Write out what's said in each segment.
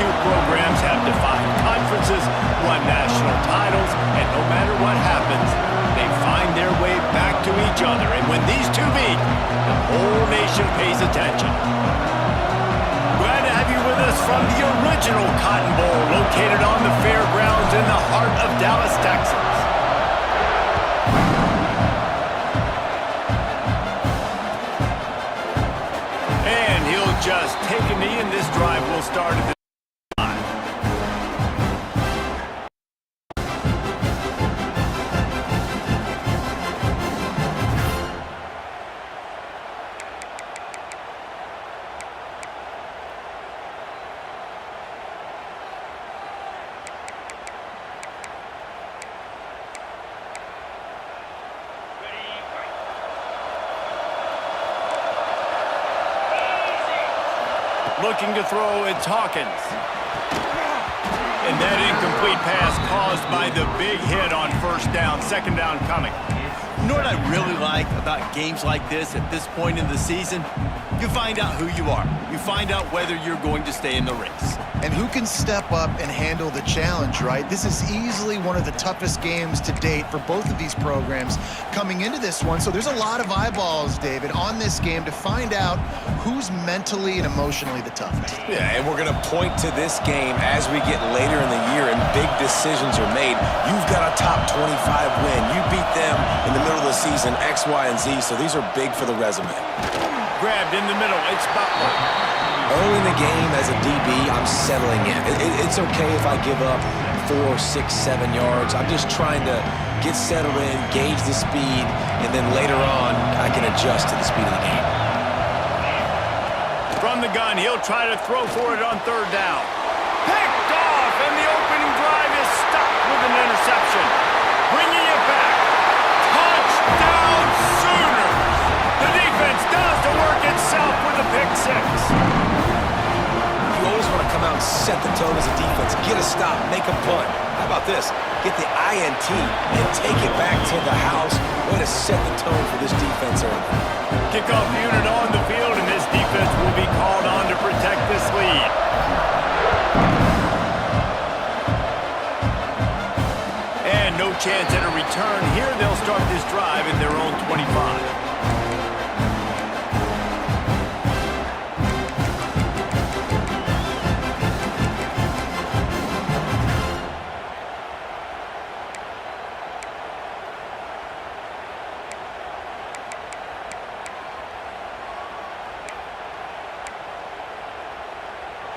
two programs have defined conferences, won national titles, and no matter what happens, they find their way back to each other. And when these two meet, the whole nation pays attention. Glad to have you with us from the original Cotton Bowl, located on the fairgrounds in the heart of Dallas, Texas. Just take a knee, and this drive will start at the looking to throw, it's Hawkins. And that incomplete pass caused by the big hit on first down. Second down coming. You know what I really like about games like this at this point in the season? You find out who you are. You find out whether you're going to stay in the race. And who can step up and handle the challenge, right? This is easily one of the toughest games to date for both of these programs coming into this one. So there's a lot of eyeballs, David, on this game to find out who's mentally and emotionally the toughest. Yeah, and we're going to point to this game as we get later in the year and big decisions are made. You've got a top 25 win. You beat them in the middle of the season, X, Y, and Z, so these are big for the resume. Grabbed in the middle, it's Butler. Early in the game as a DB, I'm settling in. It's okay if I give up 4, 6, 7 yards. I'm just trying to get settled in, gauge the speed, and then later on, I can adjust to the speed of the game. From the gun, he'll try to throw for it on third down. Picked off, and the opening drive is stopped with an interception. Bringing it back. Touchdown Sooners! The defense does the work itself with a pick six. You always want to come out and set the tone as a defense. Get a stop, make a punt. How about this? Get the INT and take it back to the house. Way to set the tone for this defense early. Kickoff unit on the field, and this defense will be called on to protect this lead. And no chance at a return here. They'll start this drive in their own 25.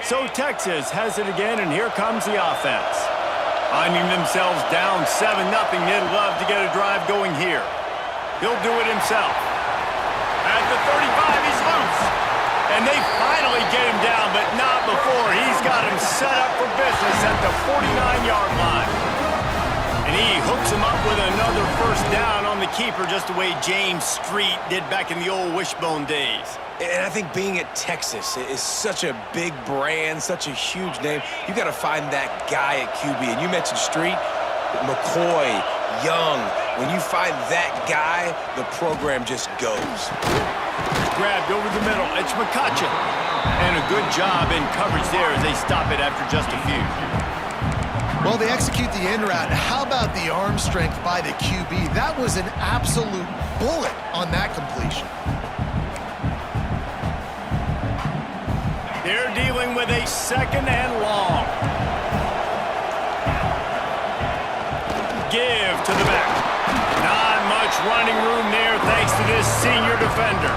So Texas has it again, and here comes the offense. Finding themselves down 7-0, they'd love to get a drive going here. He'll do it himself. At the 35, he's loose. And they finally get him down, but not before. He's got him set up for business at the 49-yard line. And he hooks him up with another first down on the keeper, just the way James Street did back in the old Wishbone days. And I think being at Texas is such a big brand, such a huge name. You got to find that guy at QB. And you mentioned Street, McCoy, Young. When you find that guy, the program just goes. Grabbed over the middle. It's McCutcheon. And a good job in coverage there as they stop it after just a few. Well, they execute the in route. How about the arm strength by the QB? That was an absolute bullet on that completion. They're dealing with a second and long. Give to the back. Not much running room there thanks to this senior defender.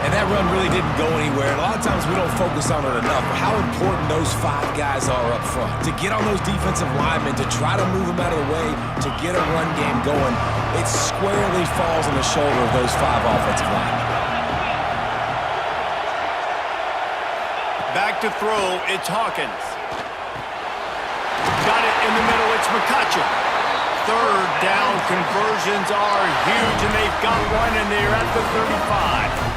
And that run really didn't go anywhere. And a lot of times we don't focus on it enough. But how important those 5 guys are up front. To get on those defensive linemen, to try to move them out of the way, to get a run game going, it squarely falls on the shoulder of those 5 offensive linemen. Back to throw, it's Hawkins. Got it in the middle, it's McCutcheon. Third down conversions are huge, and they've got one, and they're at the 35.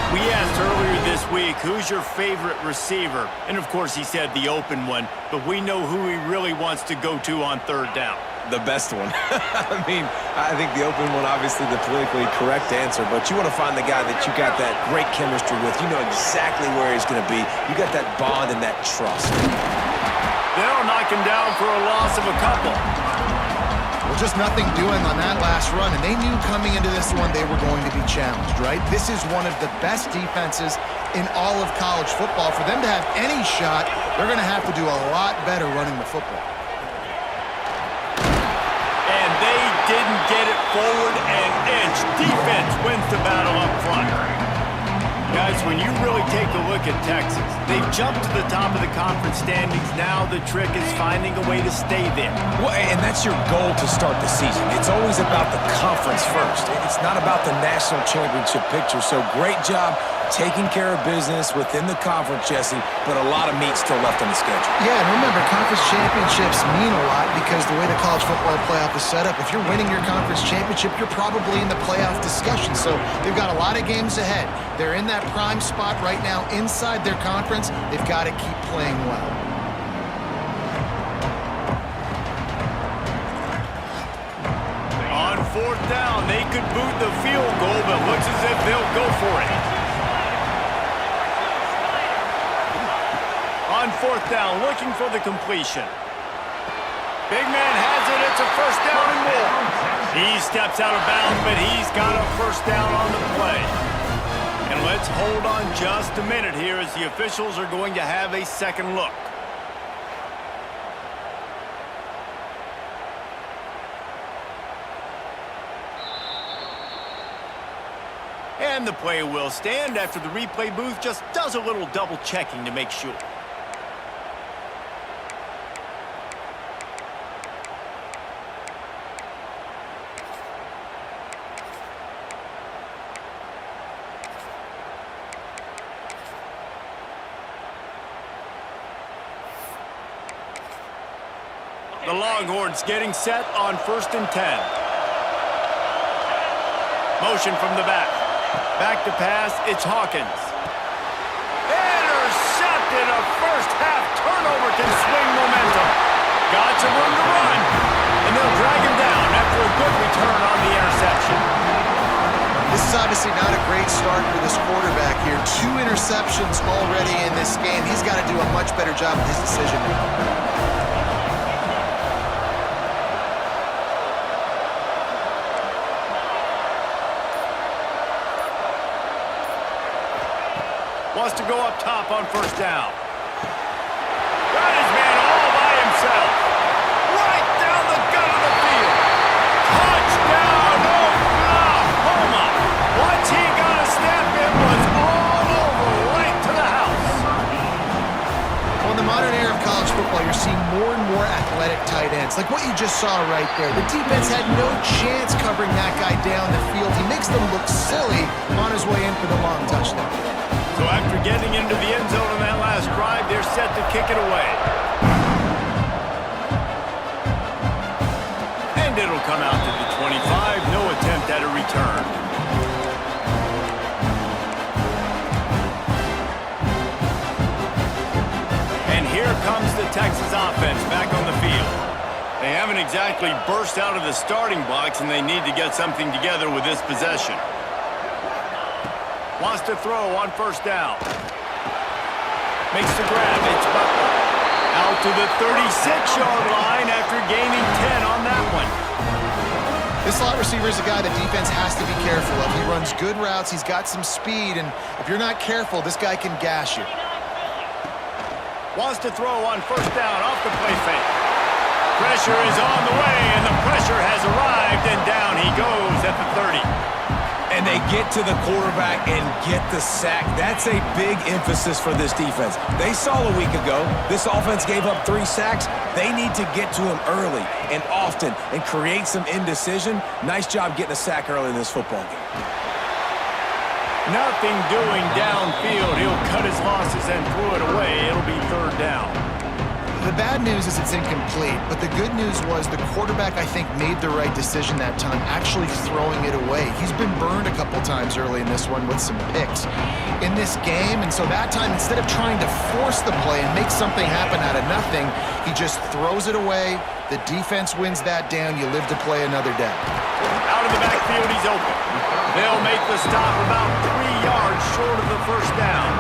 We asked earlier this week, who's your favorite receiver? And, of course, he said the open one, but we know who he really wants to go to on third down. The best one. I mean, I think the open one, obviously the politically correct answer, but you want to find the guy that you got that great chemistry with. You know exactly where he's going to be. You got that bond and that trust. They'll knock him down for a loss of a couple. Well, just nothing doing on that last run, and they knew coming into this one they were going to be challenged, right? This is one of the best defenses in all of college football. For them to have any shot, they're going to have to do a lot better running the football. And they didn't get it forward an inch. Defense wins the battle up front. Guys, when you really take a look at Texas, they've jumped to the top of the conference standings. Now the trick is finding a way to stay there. Well, and that's your goal to start the season. It's always about the conference first. It's not about the national championship picture. So great job taking care of business within the conference, Jesse, but a lot of meat still left on the schedule. Yeah, and remember, conference championships mean a lot because the way the college football playoff is set up, if you're winning your conference championship, you're probably in the playoff discussion. So they've got a lot of games ahead. They're in that prime spot right now inside their conference. They've got to keep playing well. On fourth down, they could boot the field goal, but looks as if they'll go for it. On fourth down, looking for the completion. Big man has it. It's a first down and more. He steps out of bounds, but he's got a first down on the play. And let's hold on just a minute here as the officials are going to have a second look. And the play will stand after the replay booth just does a little double checking to make sure. The Longhorns getting set on 1st and 10. Motion from the back. Back to pass, it's Hawkins. Intercepted, a first half turnover can swing momentum. Got some room to run. And they'll drag him down after a good return on the interception. This is obviously not a great start for this quarterback here. 2 interceptions already in this game. He's got to do a much better job with his decision making. Wants to go up top on first down. Got his man all by himself. Right down the gut of the field. Touchdown, Oklahoma. Once he got a snap, it was all over right to the house. Well, in the modern era of college football, you're seeing more and more athletic tight ends, like what you just saw right there. The defense had no chance covering that guy down the field. He makes them look silly on his way in for the long touchdown. So after getting into the end zone on that last drive, they're set to kick it away. And it'll come out to the 25. No attempt at a return. And here comes the Texas offense back on the field. They haven't exactly burst out of the starting blocks, and they need to get something together with this possession. Wants to throw on first down. Makes the grab. It's Butler. Out to the 36-yard line after gaining 10 on that one. This slot receiver is a guy the defense has to be careful of. He runs good routes. He's got some speed, and if you're not careful, this guy can gash you. Wants to throw on first down off the play fake. Pressure is on the way, and the pressure has arrived, and down he goes at the 30. And they get to the quarterback and get the sack. That's a big emphasis for this defense. They saw a week ago, this offense gave up 3 sacks. They need to get to him early and often and create some indecision. Nice job getting a sack early in this football game. Nothing doing downfield. He'll cut his losses and throw it away. It'll be third down. The bad news is it's incomplete, but the good news was the quarterback, I think, made the right decision that time, actually throwing it away. He's been burned a couple times early in this one with some picks in this game, and so that time, instead of trying to force the play and make something happen out of nothing, he just throws it away. The defense wins that down. You live to play another day. Out of the backfield, he's open. They'll make the stop about 3 yards short of the first down.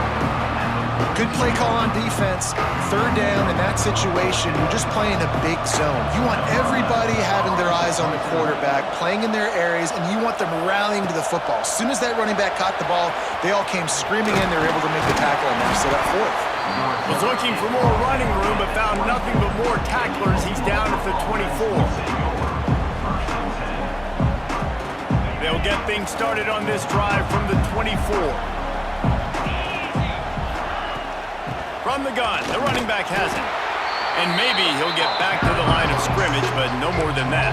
Good play call on defense. Third down in that situation, you're just playing a big zone. You want everybody having their eyes on the quarterback, playing in their areas, and you want them rallying to the football. As soon as that running back caught the ball, they all came screaming in. They were able to make the tackle and now set up fourth. Was looking for more running room, but found nothing but more tacklers. He's down at the 24. They'll get things started on this drive from the 24. From the gun, the running back has it. And maybe he'll get back to the line of scrimmage, but no more than that.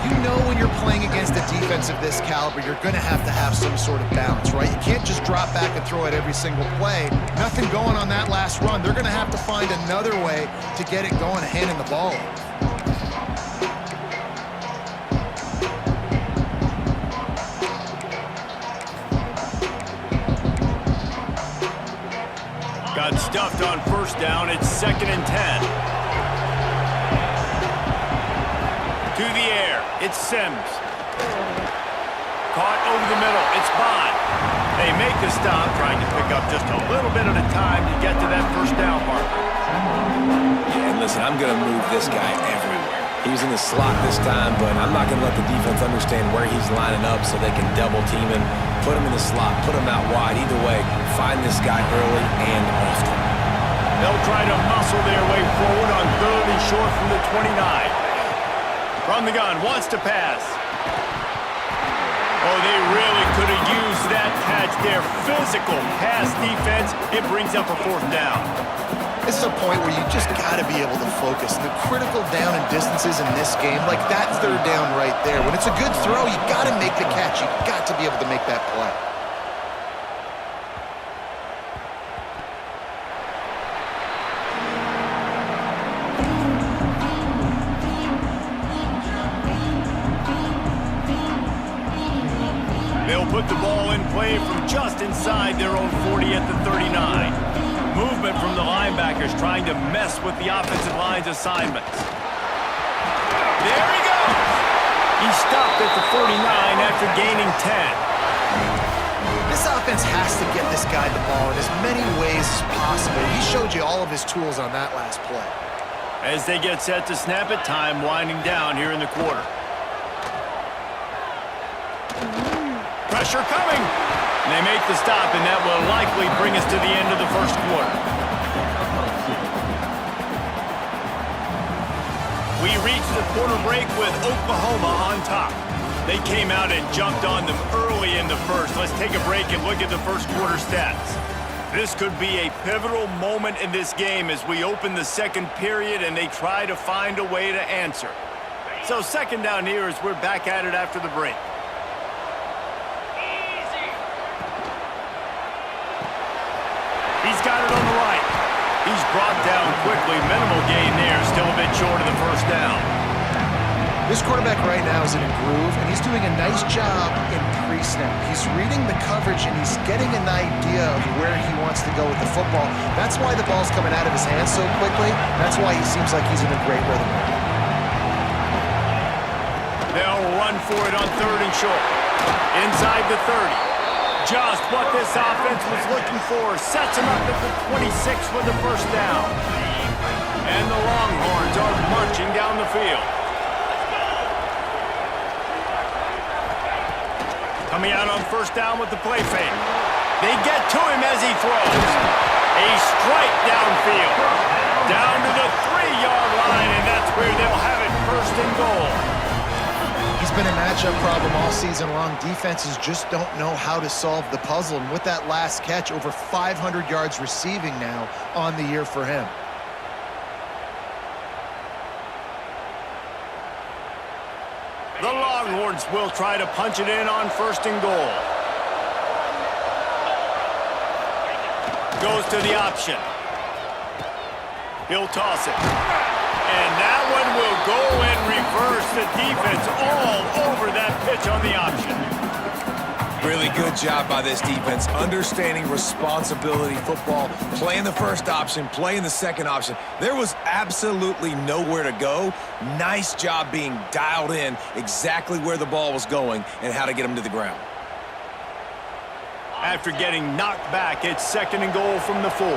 You know when you're playing against a defense of this caliber, you're going to have some sort of balance, right? You can't just drop back and throw it every single play. Nothing going on that last run. They're going to have to find another way to get it going, handing the ball off. Got stuffed on first down. It's 2nd and 10. To the air. It's Sims. Caught over the middle. It's Bond. They make the stop, trying to pick up just a little bit at a time to get to that first down marker. Yeah, and listen, I'm going to move this guy everywhere. He's in the slot this time, but I'm not going to let the defense understand where he's lining up so they can double team him, put him in the slot, put him out wide. Either way, find this guy early and often. They'll try to muscle their way forward on 3rd and short from the 29. From the gun, wants to pass. Oh, they really could have used that catch there. Physical pass defense. It brings up a 4th down. This is a point where you just got to be able to focus. The critical down and distances in this game, like that 3rd down right there. When it's a good throw, you got to make the catch. You got to be able to make that play. They'll put the ball in play from just inside their own 40 at the 39. Movement from the linebackers trying to mess with the offensive line's assignments. There he goes! He stopped at the 49 after gaining 10. This offense has to get this guy the ball in as many ways as possible. He showed you all of his tools on that last play. As they get set to snap it, time winding down here in the quarter. Pressure coming! And they make the stop, and that will likely bring us to the end of the first quarter. We reached the quarter break with Oklahoma on top. They came out and jumped on them early in the first. Let's take a break and look at the first quarter stats. This could be a pivotal moment in this game as we open the second period and they try to find a way to answer. So 2nd down here as we're back at it after the break. He's got it on the right. He's brought down quickly. Minimal gain there. Still a bit short of the first down. This quarterback right now is in a groove, and he's doing a nice job in pre-snap. He's reading the coverage, and he's getting an idea of where he wants to go with the football. That's why the ball's coming out of his hands so quickly. That's why he seems like he's in a great rhythm. They'll run for it on 3rd and short. Inside the 30. Just what this offense was looking for. Sets him up at the 26 for the first down. And the Longhorns are marching down the field. Coming out on first down with the play fake. They get to him as he throws. A strike downfield. Down to the 3-yard line, and that's where they'll have it 1st and goal. He's been a matchup problem all season long. Defenses just don't know how to solve the puzzle. And with that last catch, over 500 yards receiving now on the year for him. The Longhorns will try to punch it in on 1st and goal. Goes to the option. He'll toss it. And that one will go and reverse the defense all over that pitch on the option. Really good job by this defense, understanding responsibility football, playing the first option, playing the second option. There was absolutely nowhere to go. Nice job being dialed in exactly where the ball was going and how to get him to the ground. After getting knocked back, it's 2nd and goal from the 4.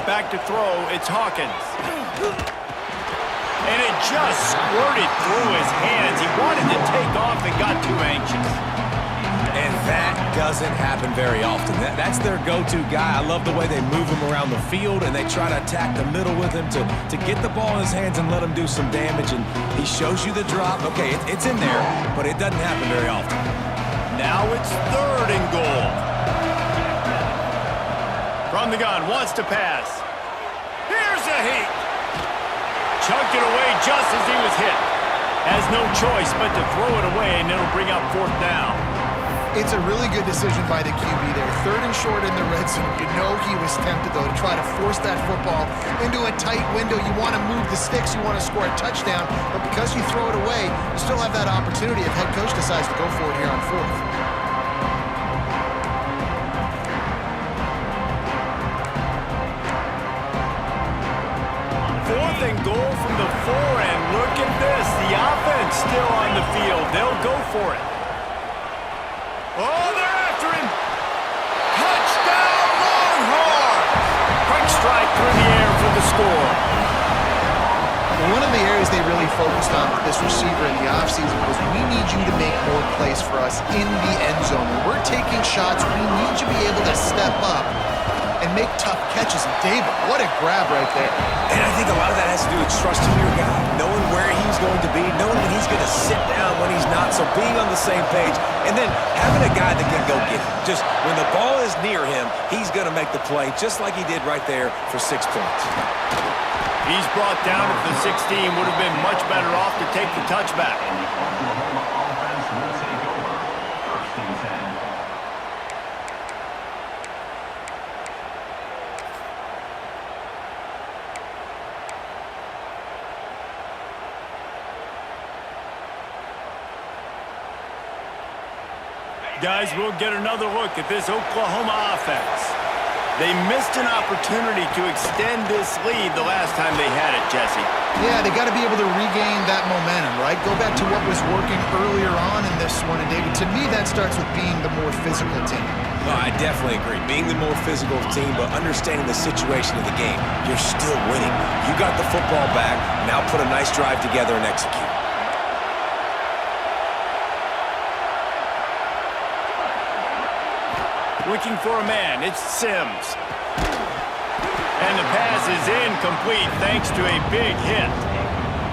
Back to throw, it's Hawkins. And it just squirted through his hands. He wanted to take off and got too anxious. And that doesn't happen very often. That's their go-to guy. I love the way they move him around the field, and they try to attack the middle with him to get the ball in his hands and let him do some damage. And he shows you the drop. Okay, it's in there, but it doesn't happen very often. Now it's 3rd and goal. From the gun, wants to pass. Here's a heat. Chucked it away just as he was hit. Has no choice but to throw it away, and it'll bring up 4th down. It's a really good decision by the QB there. 3rd and short in the red zone. You know he was tempted, though, to try to force that football into a tight window. You want to move the sticks. You want to score a touchdown. But because you throw it away, you still have that opportunity if head coach decides to go for it here on 4th. 4th and goal from the 4, and look at this. The offense still on the field. They'll go for it. Oh, they're after him. Touchdown, Longhorns! Quick strike through the air for the score. Well, one of the areas they really focused on with this receiver in the offseason was we need you to make more plays for us in the end zone. When we're taking shots, we need you to be able to step up and make tough catches. And David, what a grab right there. And I think a lot of that has to do with trusting your guy, knowing where he's going to be, knowing when he's going to sit down, when he's not, so being on the same page, and then having a guy that can go get it. Just when the ball is near him, he's going to make the play, just like he did right there for 6 points. He's brought down at the 16. Would have been much better off to take the touchback. Guys, we'll get another look at this Oklahoma offense. They missed an opportunity to extend this lead the last time they had it, Jesse. Yeah, they got to be able to regain that momentum, right? Go back to what was working earlier on in this one. And, David, to me, that starts with being the more physical team. No, I definitely agree. Being the more physical team, but understanding the situation of the game. You're still winning. You got the football back. Now put a nice drive together and execute. Looking for a man, it's Sims. And the pass is incomplete thanks to a big hit.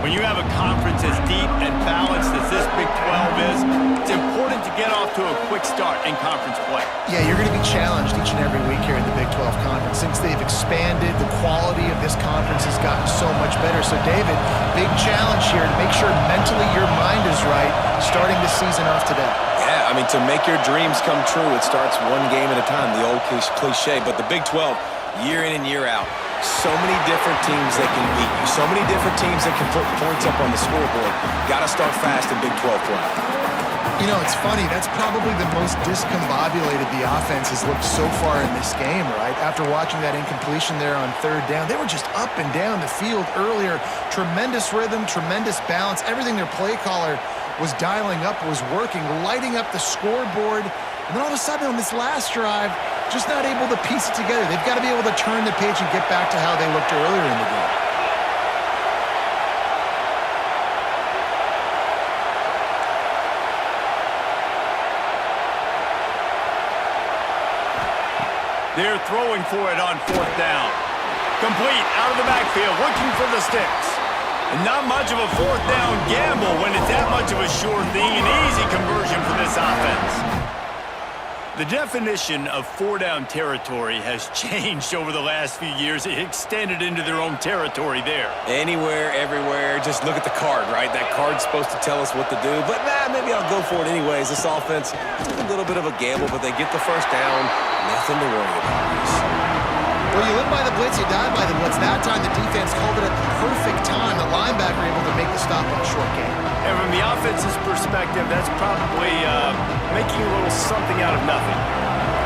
When you have a conference as deep and balanced as this Big 12 is, it's important to get off to a quick start in conference play. Yeah, you're going to be challenged each and every week here in the Big 12 Conference. Since they've expanded, the quality of this conference has gotten so much better. So, David, big challenge here to make sure mentally your mind is right starting the season off today. Yeah, I mean, to make your dreams come true, it starts one game at a time, the old cliche. But the Big 12, year in and year out, so many different teams that can beat you, so many different teams that can put points up on the scoreboard. Got to start fast in Big 12 play. You know, it's funny. That's probably the most discombobulated the offense has looked so far in this game, right? After watching that incompletion there on 3rd down, they were just up and down the field earlier. Tremendous rhythm, tremendous balance. Everything their play caller was dialing up was working, lighting up the scoreboard. And then all of a sudden on this last drive, just not able to piece it together. They've got to be able to turn the page and get back to how they looked earlier in the game. They're throwing for it on 4th down. Complete, out of the backfield, looking for the sticks. And not much of a 4th down gamble when it's that much of a sure thing. An easy conversion for this offense. The definition of four-down territory has changed over the last few years. It extended into their own territory there. Anywhere, everywhere. Just look at the card, right? That card's supposed to tell us what to do. But, maybe I'll go for it anyways. This offense, a little bit of a gamble, but they get the first down. Nothing to worry about. Well, you live by the blitz, you die by the blitz. That time the defense called it at the perfect time. The linebacker able to make the stop on a short game. And from the offense's perspective, that's probably making a little something out of nothing.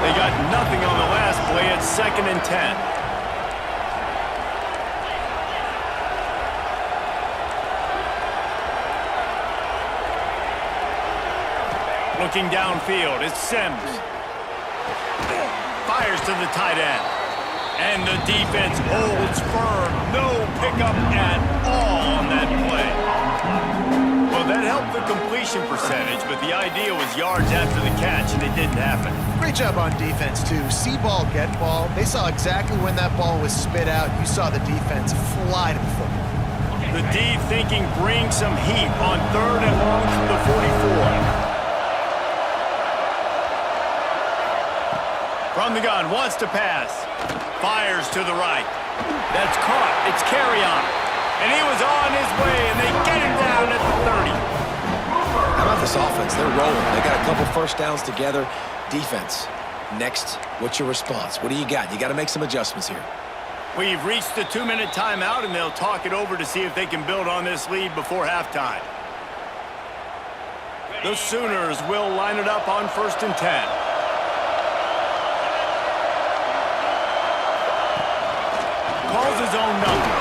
They got nothing on the last play. It's 2nd and 10. Looking downfield, it's Sims. Fires to the tight end. And the defense holds firm. No pickup at all on that play. Well, that helped the completion percentage, but the idea was yards after the catch, and it didn't happen. Great job on defense, too. See ball, get ball. They saw exactly when that ball was spit out. You saw the defense fly to the football. The D thinking bring some heat on 3rd and long from the 44. From the gun, wants to pass. Fires to the right. That's caught. It's carry on. And he was on his way, and they get him down at the 30. How about this offense? They're rolling. They got a couple first downs together. Defense, next, what's your response? What do you got? You got to make some adjustments here. We've reached the 2-minute timeout, and they'll talk it over to see if they can build on this lead before halftime. The Sooners will line it up on 1st and 10. Calls his own number.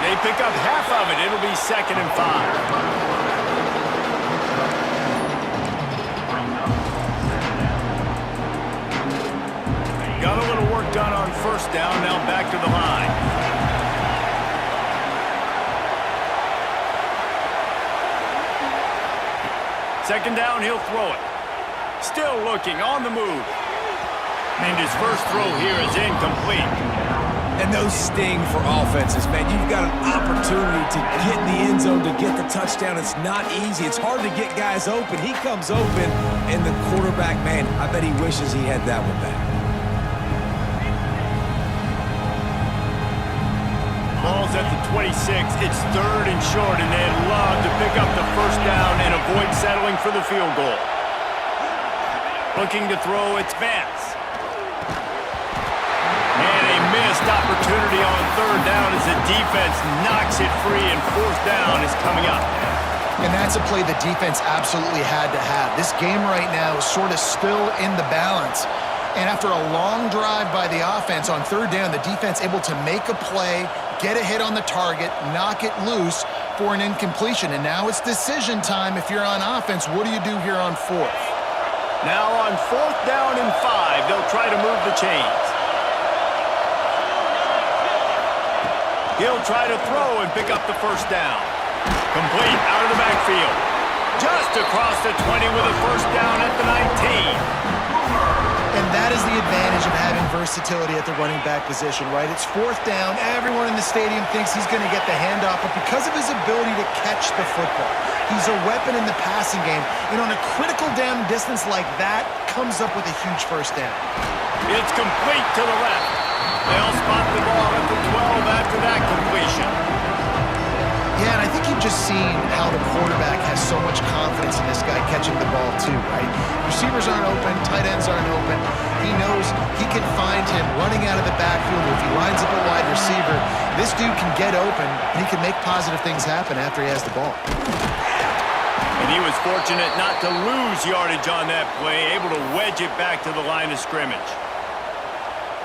They pick up half of it. It'll be 2nd and 5. Got a little work done on 1st down. Now back to the line. Second down, he'll throw it. Still looking, on the move. And his first throw here is incomplete. And those sting for offenses, man. You've got an opportunity to get in the end zone, to get the touchdown. It's not easy. It's hard to get guys open. He comes open, and the quarterback, man, I bet he wishes he had that one back. Ball's at the 26. It's 3rd and short, and they'd love to pick up the first down and avoid settling for the field goal. Looking to throw, it's Vance. And a missed opportunity on 3rd down as the defense knocks it free, and 4th down is coming up. And that's a play the defense absolutely had to have. This game right now is sort of still in the balance. And after a long drive by the offense on 3rd down, the defense able to make a play, get a hit on the target, knock it loose for an incompletion. And now it's decision time. If you're on offense, what do you do here on 4th? Now on 4th down and 5, they'll try to move the chains. He'll try to throw and pick up the first down. Complete out of the backfield. Just across the 20 with a first down at the 19. And that is the advantage of having versatility at the running back position, right? It's 4th down. Everyone in the stadium thinks he's going to get the handoff, but because of his ability to catch the football, he's a weapon in the passing game. And on a critical down distance like that, comes up with a huge first down. It's complete to the left. They'll spot the ball at the 12 after that completion. Yeah, and I think you've just seen how the quarterback has so much confidence in this guy catching the ball too, right? Receivers aren't open, tight ends aren't open. He knows he can find him running out of the backfield. If he lines up a wide receiver, this dude can get open, and he can make positive things happen after he has the ball. And he was fortunate not to lose yardage on that play, able to wedge it back to the line of scrimmage.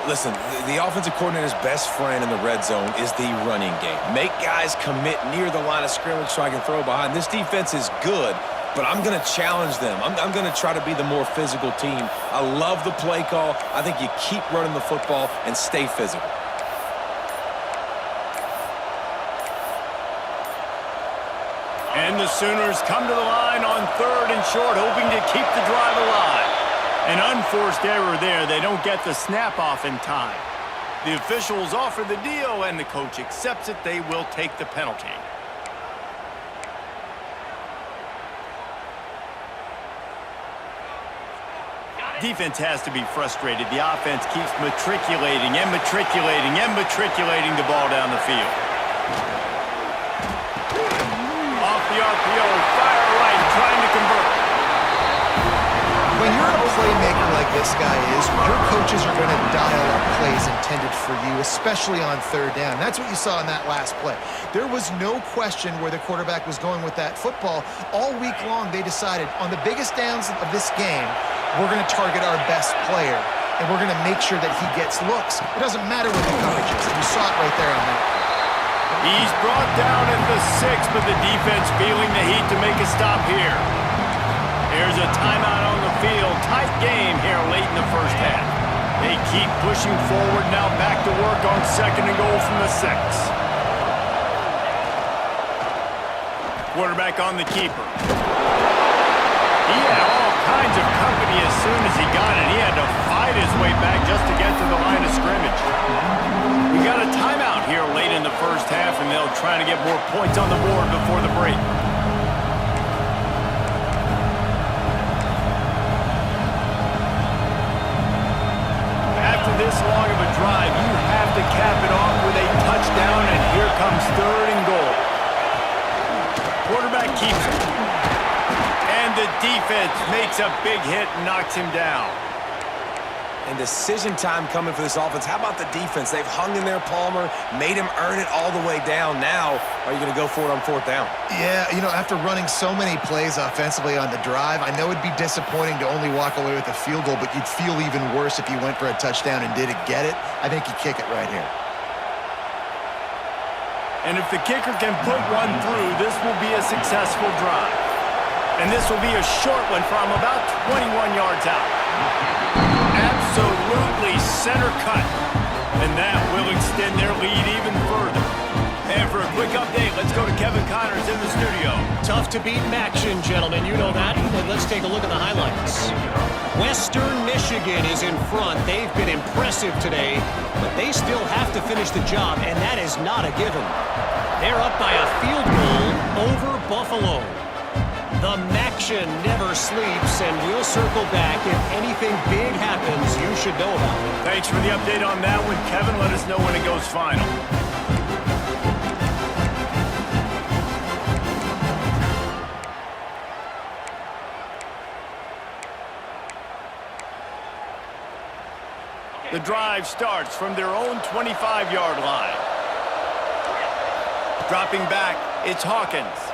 Listen, the offensive coordinator's best friend in the red zone is the running game. Make guys commit near the line of scrimmage so I can throw behind. This defense is good, but I'm going to challenge them. I'm going to try to be the more physical team. I love the play call. I think you keep running the football and stay physical. And the Sooners come to the line on 3rd and short, hoping to keep the drive alive. An unforced error there. They don't get the snap off in time. The officials offer the deal, and the coach accepts it. They will take the penalty. Defense has to be frustrated. The offense keeps matriculating and matriculating and matriculating the ball down the field. Off the RPO, fire right, trying to convert. When you're a playmaker like this guy is, your coaches are going to dial up plays intended for you, especially on third down. That's what you saw in that last play. There was no question where the quarterback was going with that football. All week long, they decided on the biggest downs of this game, we're going to target our best player, and we're going to make sure that he gets looks. It doesn't matter what the coverage is. You saw it right there on that. He's brought down at the 6, but the defense feeling the heat to make a stop here. Here's a timeout on the field. Tight game here late in the first half. They keep pushing forward, now back to work on 2nd and goal from the 6. Quarterback on the keeper. He had all kinds of company as soon as he got it. He had to fight his way back just to get to the line of scrimmage. We got a timeout here late in the first half, and they'll try to get more points on the board before the break. After this long of a drive, you have to cap it off with a touchdown, and here comes 3rd and goal. Quarterback keeps it. And the defense makes a big hit and knocks him down. And decision time coming for this offense. How about the defense? They've hung in there, Palmer, made him earn it all the way down. Now, are you going to go for it on 4th down? Yeah, you know, after running so many plays offensively on the drive, I know it'd be disappointing to only walk away with a field goal, but you'd feel even worse if you went for a touchdown and didn't get it. I think you kick it right here. And if the kicker can put one through, this will be a successful drive. And this will be a short one from about 21 yards out. Absolutely center cut. And that will extend their lead even further. And for a quick update, let's go to Kevin Connors in the studio. Tough to beat action, gentlemen. You know that. And let's take a look at the highlights. Western Michigan is in front. They've been impressive today, but they still have to finish the job, and that is not a given. They're up by a field goal over Buffalo. The Maction never sleeps, and we'll circle back. If anything big happens, you should know about it. Thanks for the update on that one, Kevin. Let us know when it goes final. The drive starts from their own 25-yard line. Dropping back, it's Hawkins.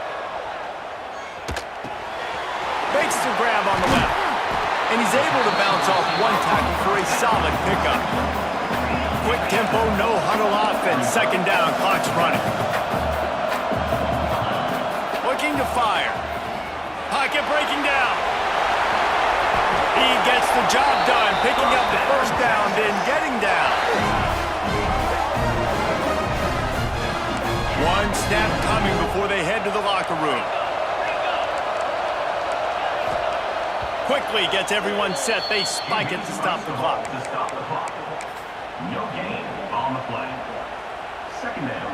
Makes the grab on the left. And he's able to bounce off one tackle for a solid pickup. Quick tempo, no huddle offense. 2nd down, clock's running. Looking to fire. Pocket breaking down. He gets the job done, picking up the 1st down, then getting down. One snap coming before they head to the locker room. Quickly gets everyone set. They spike it to stop the clock. No gain on the play. 2nd down.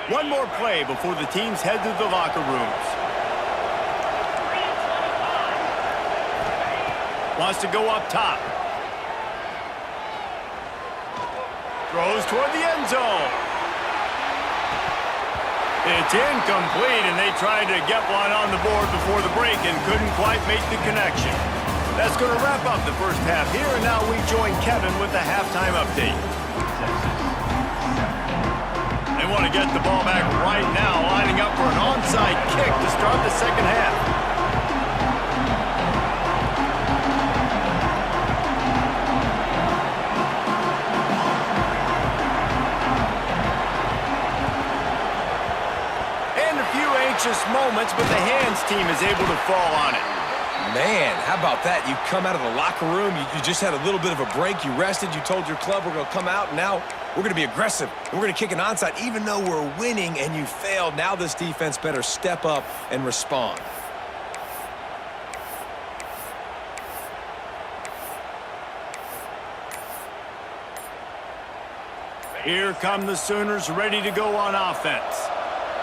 One more play before the teams head to the locker rooms. Wants to go up top. Throws toward the end zone. It's incomplete, and they tried to get one on the board before the break and couldn't quite make the connection. That's going to wrap up the first half here, and now we join Kevin with the halftime update. They want to get the ball back right now, lining up for an onside kick to start the 2nd half. Moments, but the hands team is able to fall on it. Man, how about that? You come out of the locker room, you just had a little bit of a break, you rested, you told your club we're going to come out, and now we're going to be aggressive. And we're going to kick an onside, even though we're winning and you failed. Now this defense better step up and respond. Here come the Sooners ready to go on offense.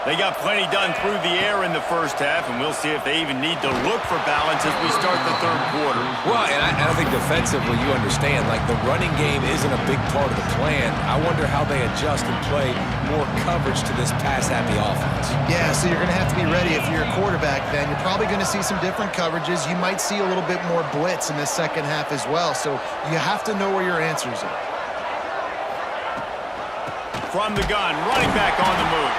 They got plenty done through the air in the first half, and we'll see if they even need to look for balance as we start the third quarter. Well, and I think defensively you understand, like the running game isn't a big part of the plan. I wonder how they adjust and play more coverage to this pass-happy offense. Yeah, so you're going to have to be ready if you're a quarterback then. You're probably going to see some different coverages. You might see a little bit more blitz in the second half as well, so you have to know where your answers are. From the gun, running back on the move.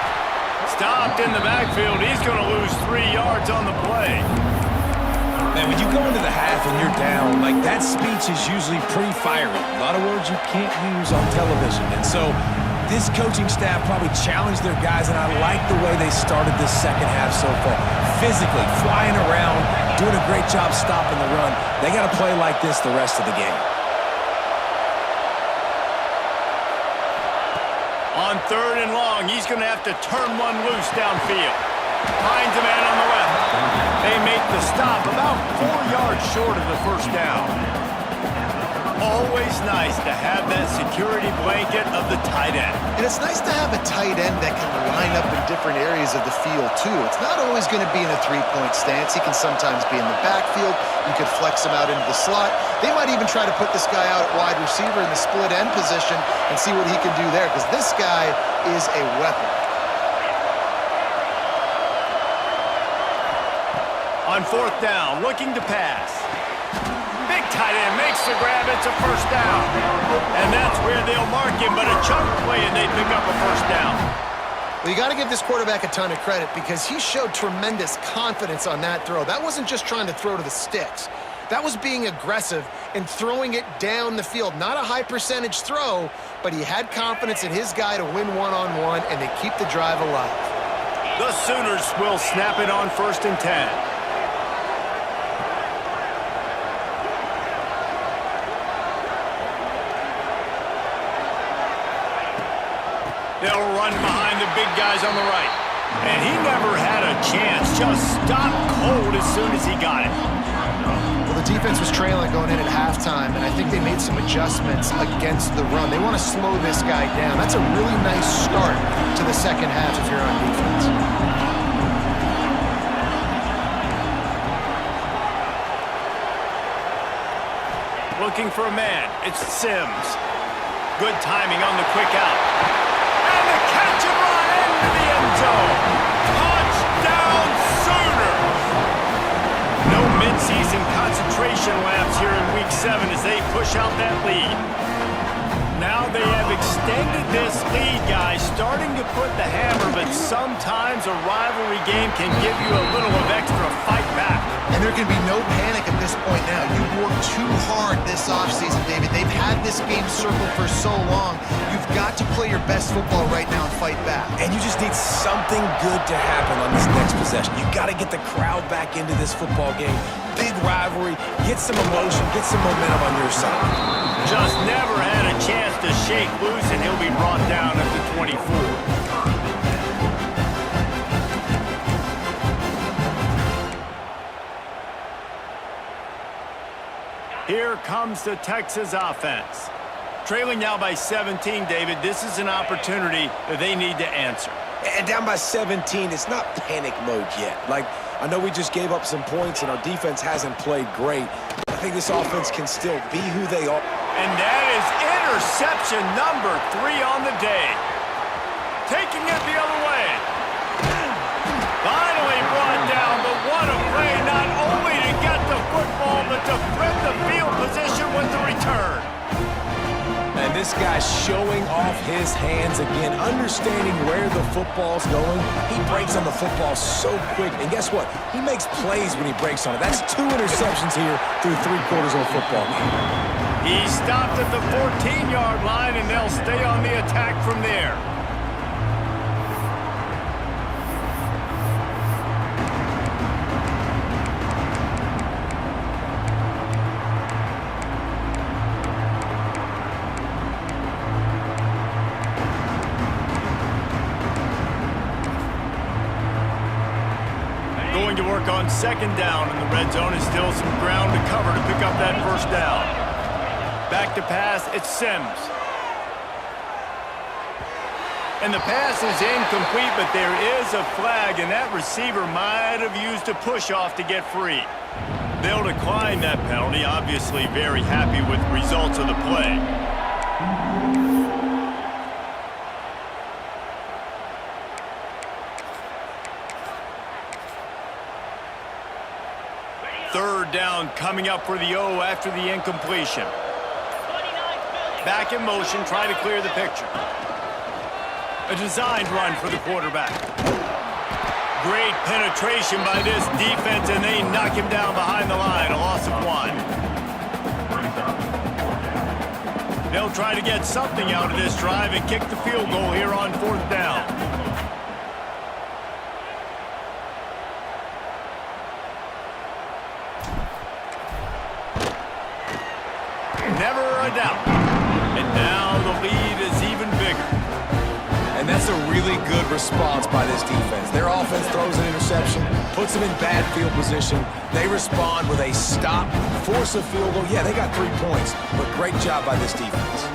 Stopped in the backfield. He's going to lose 3 yards on the play. Man, when you go into the half and you're down, like that speech is usually pretty fiery. A lot of words you can't use on television. And so this coaching staff probably challenged their guys, and I like the way they started this second half so far. Physically, flying around, doing a great job stopping the run. They got to play like this the rest of the game. On 3rd and long, he's going to have to turn one loose downfield. Finds a man on the left. They make the stop about 4 yards short of the first down. Always nice to have that security blanket of the tight end. And it's nice to have a tight end that can line up in different areas of the field, too. It's not always going to be in a three-point stance. He can sometimes be in the backfield. You could flex him out into the slot. They might even try to put this guy out at wide receiver in the split end position and see what he can do there, because this guy is a weapon. On 4th down, looking to pass. Big tight end makes the grab. It's a first down. And that's where they'll mark him, but a chunk play, and they pick up a first down. Well, you got to give this quarterback a ton of credit because he showed tremendous confidence on that throw. That wasn't just trying to throw to the sticks. That was being aggressive and throwing it down the field. Not a high percentage throw, but he had confidence in his guy to win one-on-one, and they keep the drive alive. The Sooners will snap it on 1st and 10. They'll run behind the big guys on the right. And he never had a chance. Just stopped cold as soon as he got it. Well, the defense was trailing going in at halftime, and I think they made some adjustments against the run. They want to slow this guy down. That's a really nice start to the second half if you're on defense. Looking for a man. It's Sims. Good timing on the quick out. Catch and run into the end zone. Touchdown Sooners! No midseason concentration laps here in Week 7 as they push out that lead. Now they have extended this lead, guys, starting to put the hammer, but sometimes a rivalry game can give you a little of extra fight back. And there can be no panic at this point now. You worked too hard this offseason, David. They've had this game circled for so long. You've got to play your best football right now and fight back. And you just need something good to happen on this next possession. You got to get the crowd back into this football game. Big rivalry, get some emotion, get some momentum on your side. Just never had a chance to shake loose, and he'll be brought down at the 24. Here comes the Texas offense. Trailing now by 17, David. This is an opportunity that they need to answer. And down by 17, it's not panic mode yet. Like, I know we just gave up some points and our defense hasn't played great. I think this offense can still be who they are. And that is interception number 3 on the day. Taking it the other way. Finally brought down, but what a play, not only to get the football, but to flip the field position with the return. And this guy's showing off his hands again, understanding where the football's going. He breaks on the football so quick. And guess what? He makes plays when he breaks on it. That's 2 interceptions here through 3 quarters of a football game. He stopped at the 14-yard line, and they'll stay on the attack from there. Going to work on 2nd down in the red zone, and still some ground to cover to pick up that first down. Back to pass, it's Sims. And the pass is incomplete, but there is a flag, and that receiver might have used a push-off to get free. They'll decline that penalty, obviously very happy with the results of the play. Third down coming up for the O after the incompletion. Back in motion, try to clear the picture. A designed run for the quarterback. Great penetration by this defense, and they knock him down behind the line, a loss of 1. They'll try to get something out of this drive and kick the field goal here on 4th down. Never a doubt. And now the lead is even bigger. And that's a really good response by this defense. Their offense throws an interception, puts them in bad field position. They respond with a stop, force a field goal. Yeah, they got 3 points, but great job by this defense.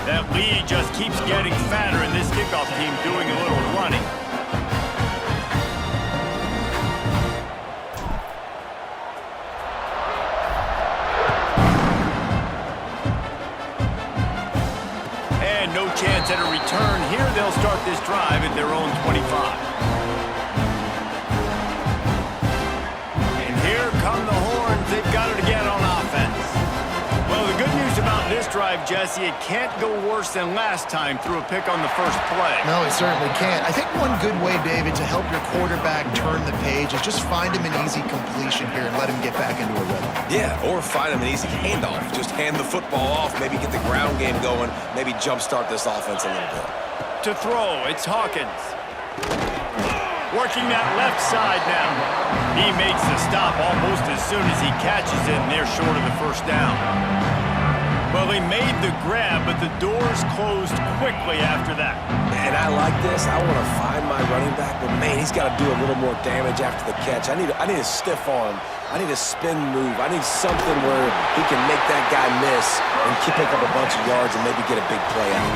That lead just keeps getting fatter, and this kickoff team doing a little running. No chance at a return here. They'll start this drive at their own 25. And here come the horns. They've got it again on offense. Well, the good news about this drive, Jesse, it can't go worse than last time through a pick on the first play. No, it certainly can't. I think one good way, David, to help your quarterback turn the page is just find him an easy completion here and let him get back into a rhythm. Yeah, or find him an easy handoff. Just hand the football off, maybe get the ground game going, maybe jumpstart this offense a little bit. To throw, it's Hawkins. Working that left side now. He makes the stop almost as soon as he catches it, and they're short of the first down. Well, they made the grab, but the doors closed quickly after that. Man, I like this. I want to find my running back, but man, he's got to do a little more damage after the catch. I need a stiff arm. I need a spin move. I need something where he can make that guy miss and pick up a bunch of yards and maybe get a big play out.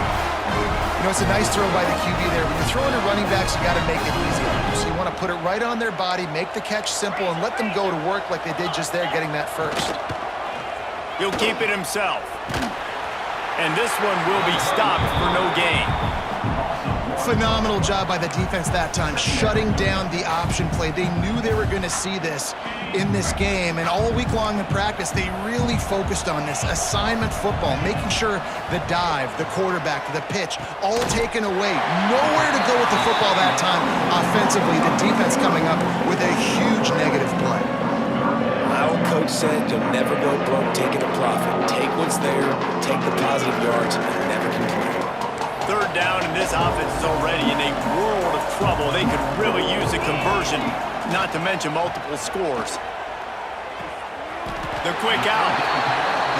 You know, it's a nice throw by the QB there. When you're throwing to running backs, you got to make it easy. So you want to put it right on their body, make the catch simple, and let them go to work like they did just there, getting that first. He'll keep it himself. And this one will be stopped for no gain. Phenomenal job by the defense that time, shutting down the option play. They knew they were going to see this in this game, and all week long in practice, they really focused on this assignment football, making sure the dive, the quarterback, the pitch, all taken away. Nowhere to go with the football that time offensively. The defense coming up with a huge negative play. My old coach said you'll never go broke taking a profit. Take what's there, take the positive yards, and never complain. Third down, and this offense is already in a world of trouble. They could really use a conversion, not to mention multiple scores. The quick out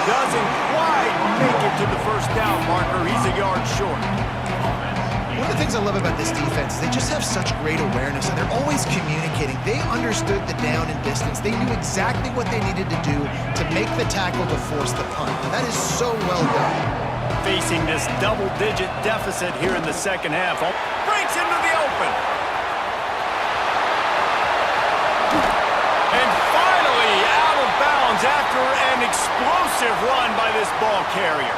doesn't quite make it to the first down marker. He's a yard short. One of the things I love about this defense is they just have such great awareness, and they're always communicating. They understood the down and distance. They knew exactly what they needed to do to make the tackle to force the punt. That is so well done. Facing this double-digit deficit here in the second half. Breaks into the open. And finally out of bounds after an explosive run by this ball carrier.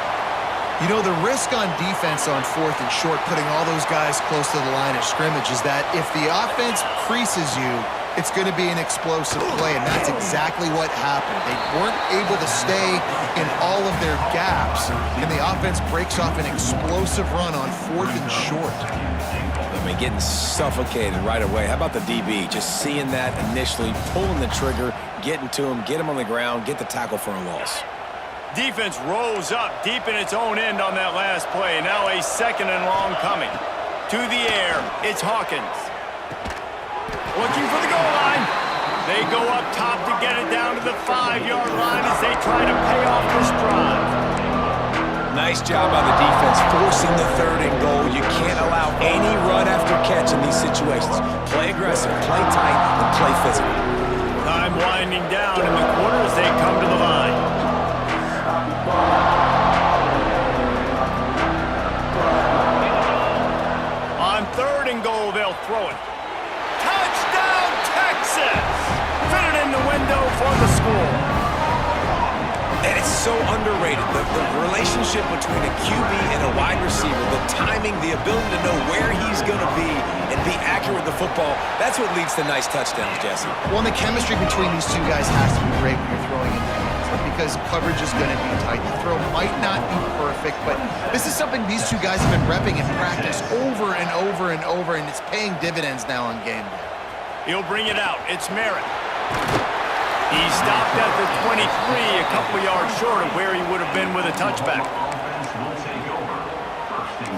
You know, the risk on defense on 4th and short, putting all those guys close to the line of scrimmage, is that if the offense creases you, it's going to be an explosive play, and that's exactly what happened. They weren't able to stay in all of their gaps, and the offense breaks off an explosive run on 4th and short. I mean, getting suffocated right away. How about the DB? Just seeing that initially, pulling the trigger, getting to him, get him on the ground, get the tackle for a loss. Defense rose up deep in its own end on that last play. Now a 2nd and long coming. To the air, it's Hawkins. Looking for the goal line. They go up top to get it down to the 5-yard line as they try to pay off this drive. Nice job by the defense forcing the 3rd and goal. You can't allow any run after catch in these situations. Play aggressive, play tight, and play physical. Time winding down in the quarter as they come to the line. so underrated. The relationship between a QB and a wide receiver, the timing, the ability to know where he's going to be and be accurate with the football, that's what leads to nice touchdowns, Jesse. Well, and the chemistry between these two guys has to be great when you're throwing in their hands because coverage is going to be tight. The throw might not be perfect, but this is something these two guys have been repping in practice over and over and over, and it's paying dividends now on game day. He'll bring it out. It's Merritt. He stopped at the 23, a couple yards short of where he would have been with a touchback. Offense will take over. First and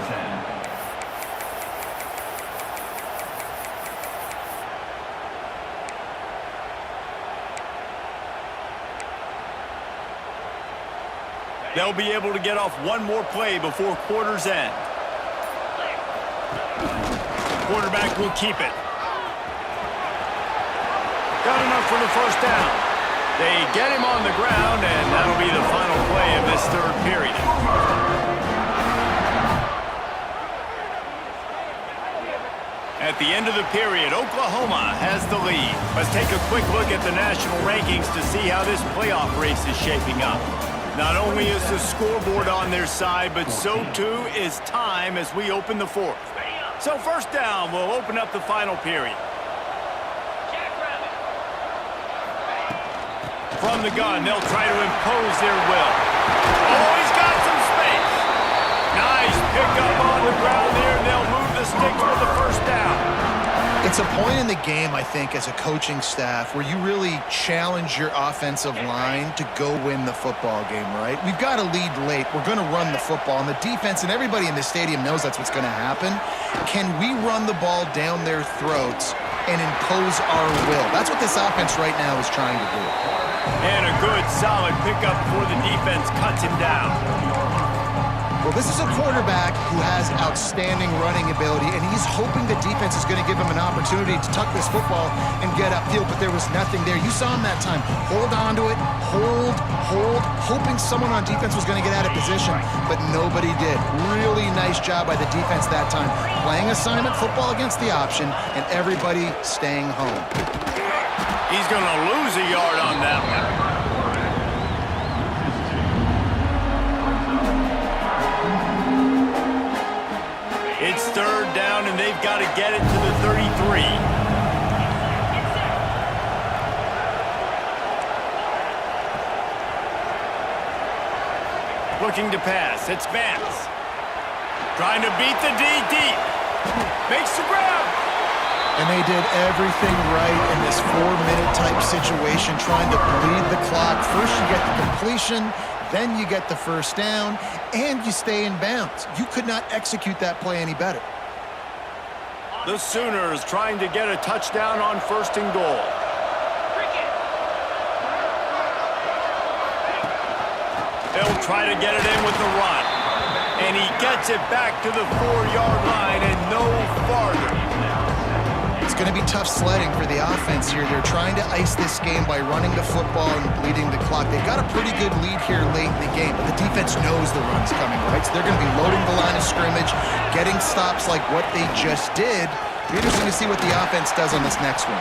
10. They'll be able to get off one more play before quarter's end. Quarterback will keep it. Got enough for the first down. They get him on the ground, and that'll be the final play of this third period. At the end of the period, Oklahoma has the lead. Let's take a quick look at the national rankings to see how this playoff race is shaping up. Not only is the scoreboard on their side, but so too is time as we open the fourth. So first down will open up the final period. From the gun, they'll try to impose their will. Oh, he's got some space. Nice pickup on the ground there, and they'll move the sticks for the first down. It's a point in the game, I think, as a coaching staff where you really challenge your offensive line to go win the football game, right? We've got to lead late. We're going to run the football, and the defense and everybody in the stadium knows that's what's going to happen. Can we run the ball down their throats and impose our will? That's what this offense right now is trying to do. And a good, solid pickup before the defense cuts him down. Well, this is a quarterback who has outstanding running ability, and he's hoping the defense is going to give him an opportunity to tuck this football and get upfield, but there was nothing there. You saw him that time. Hold on to it, hold, hoping someone on defense was going to get out of position, but nobody did. Really nice job by the defense that time. Playing assignment football against the option, and everybody staying home. He's going to lose a yard on that one. It's third down, and they've got to get it to the 33. Looking to pass. It's Vance. Trying to beat the D deep. Makes the grab. And they did everything right in this 4-minute type situation, trying to bleed the clock. First you get the completion, then you get the first down, and you stay in bounds. You could not execute that play any better. The Sooners trying to get a touchdown on first and goal. They'll try to get it in with the run. And he gets it back to the 4-yard line and no farther. It's going to be tough sledding for the offense here. They're trying to ice this game by running the football and bleeding the clock. They've got a pretty good lead here late in the game, but the defense knows the run's coming, right? So they're going to be loading the line of scrimmage, getting stops like what they just did. It'll be interesting to see what the offense does on this next one.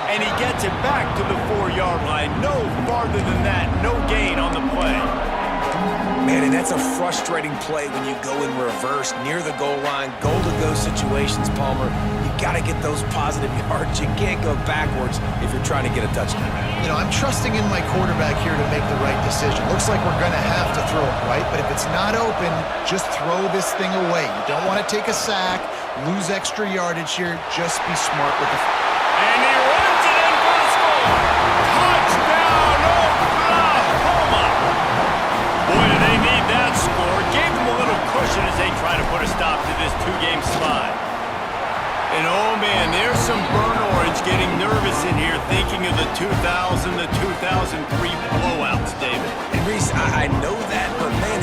And he gets it back to the 4-yard line. No farther than that. No gain on the play. Man, and that's a frustrating play when you go in reverse near the goal line. Goal-to-go situations, Palmer. You got to get those positive yards. You can't go backwards if you're trying to get a touchdown. You know, I'm trusting in my quarterback here to make the right decision. Looks like we're going to have to throw it, right? But if it's not open, just throw this thing away. You don't want to take a sack, lose extra yardage here. Just be smart with the... And he runs it in for the score. Touchdown, Oklahoma. Boy, do they need that score. Gave them a little cushion as they try to put a stop to this 2-game slide. And oh man, there's some burnt orange getting nervous in here thinking of the 2000 to 2003 blowouts, David. And Reese, I know that, but man,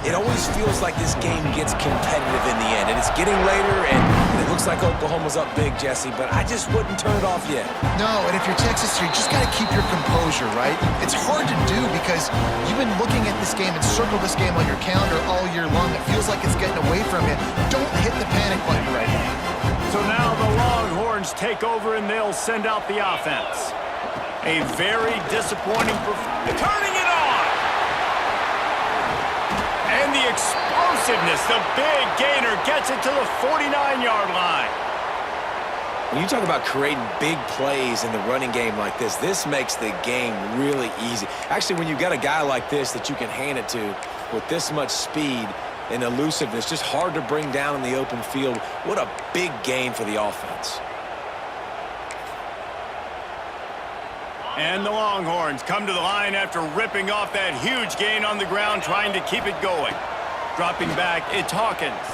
it always feels like this game gets competitive in the end. And it's getting later, and it looks like Oklahoma's up big, Jesse, but I just wouldn't turn it off yet. No, and if you're Texas, you just got to keep your composure, right? It's hard to do because you've been looking at this game and circled this game on your calendar all year long. It feels like it's getting away from you. Don't hit the panic button right now. So now the Longhorns take over and they'll send out the offense. A very disappointing performance. Turning it on! And the explosiveness, the big gainer gets it to the 49-yard line. When you talk about creating big plays in the running game like this makes the game really easy. Actually, when you've got a guy like this that you can hand it to with this much speed and elusiveness, just hard to bring down in the open field, what a big gain for the offense. And the Longhorns come to the line after ripping off that huge gain on the ground, trying to keep it going. Dropping back, it's Hawkins.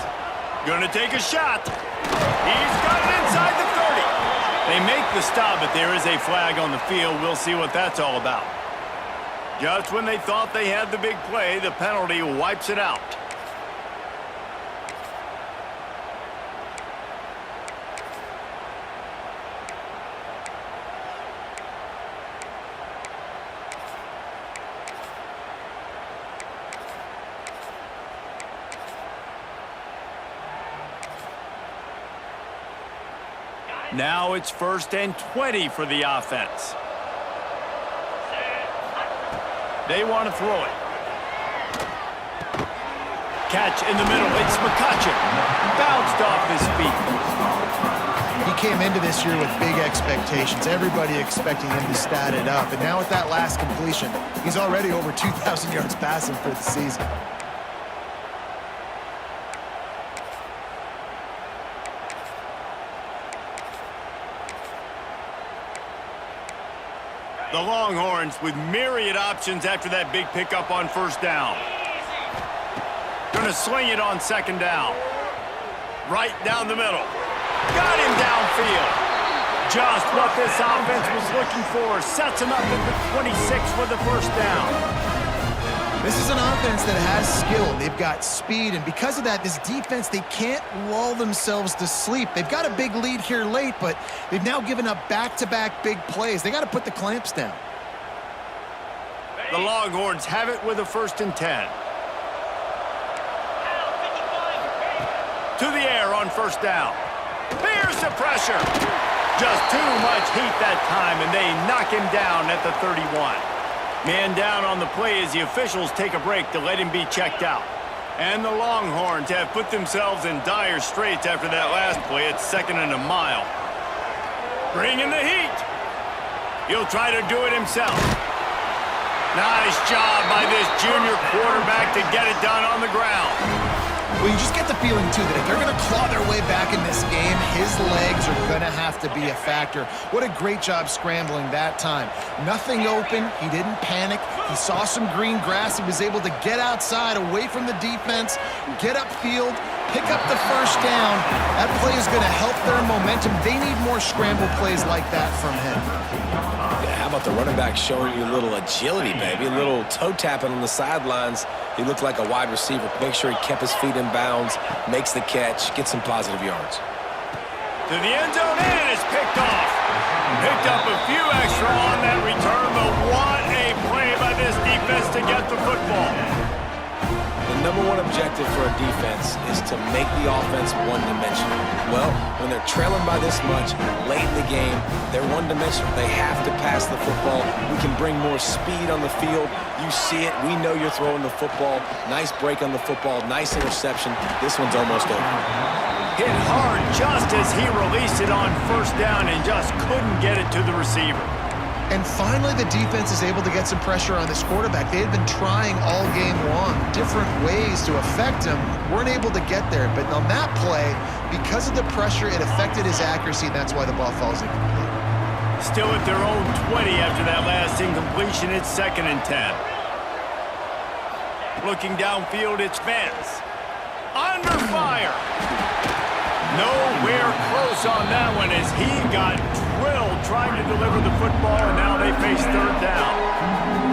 Gonna take a shot. He's got it inside the 30. They make the stop, but there is a flag on the field. We'll see what that's all about. Just when they thought they had the big play, the penalty wipes it out. Now it's 1st and 20 for the offense. They want to throw it. Catch in the middle. It's McCutcheon. Bounced off his feet. He came into this year with big expectations. Everybody expecting him to stat it up. And now with that last completion, he's already over 2,000 yards passing for the season. The Longhorns with myriad options after that big pickup on 1st down. Gonna sling it on 2nd down. Right down the middle. Got him downfield. Just what this offense was looking for. Sets him up at the 26 for the 1st down. This is an offense that has skill. They've got speed, and because of that, this defense, they can't lull themselves to sleep. They've got a big lead here late, but they've now given up back-to-back big plays. They got to put the clamps down. The Longhorns have it with a 1st and 10. To the air on 1st down. Here's the pressure. Just too much heat that time, and they knock him down at the 31. Man down on the play as the officials take a break to let him be checked out. And the Longhorns have put themselves in dire straits after that last play at 2nd and a mile. Bring in the heat. He'll try to do it himself. Nice job by this junior quarterback to get it done on the ground. Well, you just get the feeling, too, that if they're going to claw their way back in this game, his legs are going to have to be a factor. What a great job scrambling that time. Nothing open. He didn't panic. He saw some green grass. He was able to get outside, away from the defense, get upfield, pick up the 1st down. That play is going to help their momentum. They need more scramble plays like that from him. Yeah, how about the running back showing you a little agility, baby? A little toe tapping on the sidelines. He looked like a wide receiver. Make sure he kept his feet in bounds, makes the catch, gets some positive yards. To the end zone, and it's picked off. Picked up a few extra on that return, but what a play by this defense to get the football. The #1 objective for a defense is to make the offense one-dimensional. Well, when they're trailing by this much late in the game, they're one-dimensional. They have to pass the football. We can bring more speed on the field. You see it. We know you're throwing the football. Nice break on the football. Nice interception. This one's almost over. Hit hard just as he released it on 1st down and just couldn't get it to the receiver. And finally, the defense is able to get some pressure on this quarterback. They had been trying all game long, different ways to affect him. Weren't able to get there. But on that play, because of the pressure, it affected his accuracy, and that's why the ball falls incomplete. Still at their own 20 after that last incompletion. It's 2nd and 10. Looking downfield, it's Vance. Under fire. Nowhere close on that one as he got drilled trying to deliver the football, and now they face 3rd down.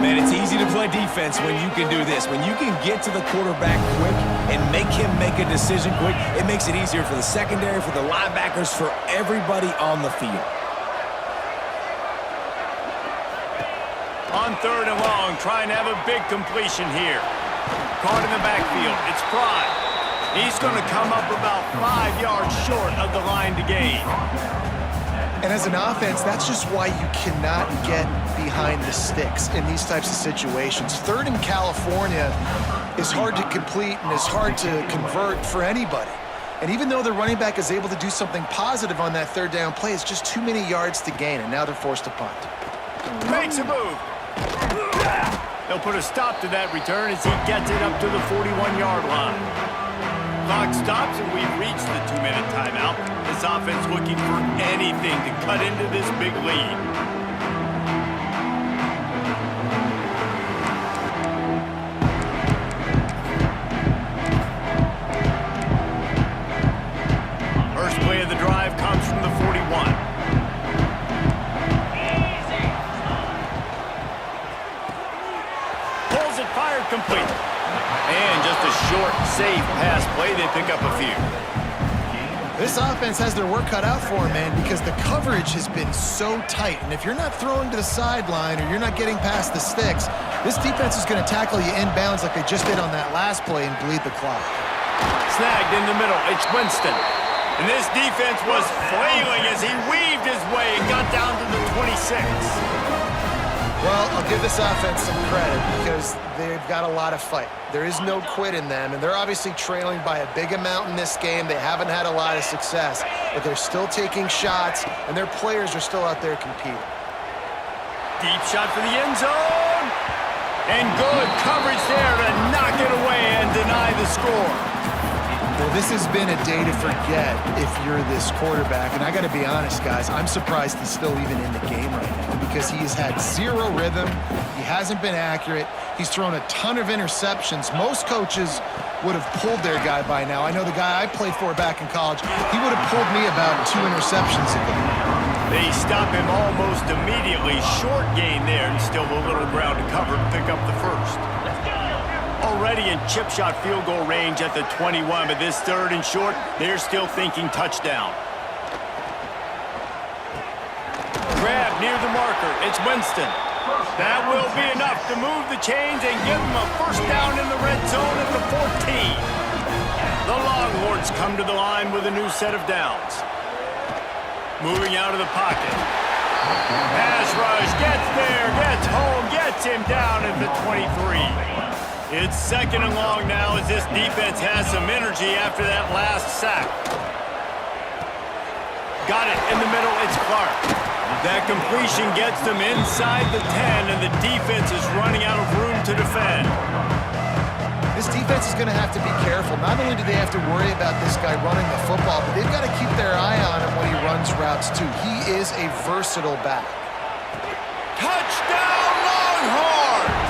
Man, it's easy to play defense when you can do this. When you can get to the quarterback quick and make him make a decision quick, it makes it easier for the secondary, for the linebackers, for everybody on the field. On 3rd and long, trying to have a big completion here. Caught in the backfield. It's Pride. He's going to come up about 5 yards short of the line to gain. And as an offense, that's just why you cannot get behind the sticks in these types of situations. Third in California is hard to complete and is hard to convert for anybody. And even though the running back is able to do something positive on that third down play, it's just too many yards to gain, and now they're forced to punt. Makes a move. They'll put a stop to that return as he gets it up to the 41-yard line. Clock stops, and we've reached the 2-minute timeout. This offense looking for anything to cut into this big lead. First play of the drive comes from the 41. Pulls it, fired, complete. And just a short, safe pass play. They pick up a few. This offense has their work cut out for them, man, because the coverage has been so tight. And if you're not throwing to the sideline or you're not getting past the sticks, this defense is going to tackle you inbounds like they just did on that last play and bleed the clock. Snagged in the middle. It's Winston. And this defense was flailing as he weaved his way and got down to the 26. Well, I'll give this offense some credit because they've got a lot of fight. There is no quit in them, and they're obviously trailing by a big amount in this game. They haven't had a lot of success, but they're still taking shots, and their players are still out there competing. Deep shot for the end zone. And good coverage there to knock it away and deny the score. Well, this has been a day to forget if you're this quarterback. And I got to be honest, guys, I'm surprised he's still even in the game right now because he has had zero rhythm. He hasn't been accurate. He's thrown a ton of interceptions. Most coaches would have pulled their guy by now. I know the guy I played for back in college, he would have pulled me about 2 interceptions ago. They stop him almost immediately. Short gain there and still a little ground to cover to pick up the first. Already in chip shot field goal range at the 21, but this third and short, they're still thinking touchdown. Grab near the marker. It's Winston. That will be enough to move the chains and give them a first down in the red zone at the 14. The Longhorns come to the line with a new set of downs. Moving out of the pocket. Pass rush, gets there, gets home, gets him down at the 23. It's second and long now as this defense has some energy after that last sack. Got it in the middle, it's Clark. That completion gets them inside the 10, and the defense is running out of room to defend. This defense is going to have to be careful. Not only do they have to worry about this guy running the football, but they've got to keep their eye on him when he runs routes too. He is a versatile back. Touchdown, Longhorns!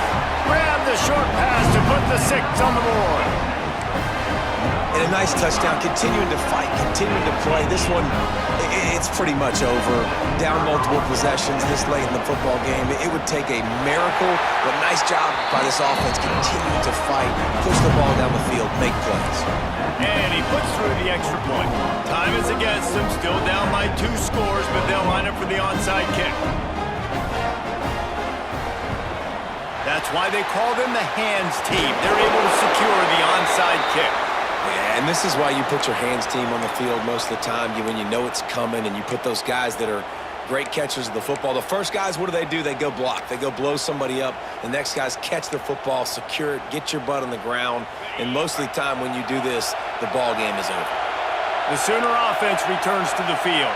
Grab the short pass to put the 6 on the board. And a nice touchdown, continuing to fight, continuing to play. This one, it's pretty much over. Down multiple possessions this late in the football game. It would take a miracle, but nice job by this offense continuing to fight, push the ball down the field, make plays. And he puts through the extra point. Time is against them, still down by 2 scores, but they'll line up for the onside kick. That's why they call them the hands team. They're able to secure the onside kick. Yeah, and this is why you put your hands team on the field most of the time when you know it's coming, and you put those guys that are great catchers of the football. The first guys, what do? They go block. They go blow somebody up. The next guys catch the football, secure it, get your butt on the ground. And most of the time when you do this, the ball game is over. The Sooner offense returns to the field.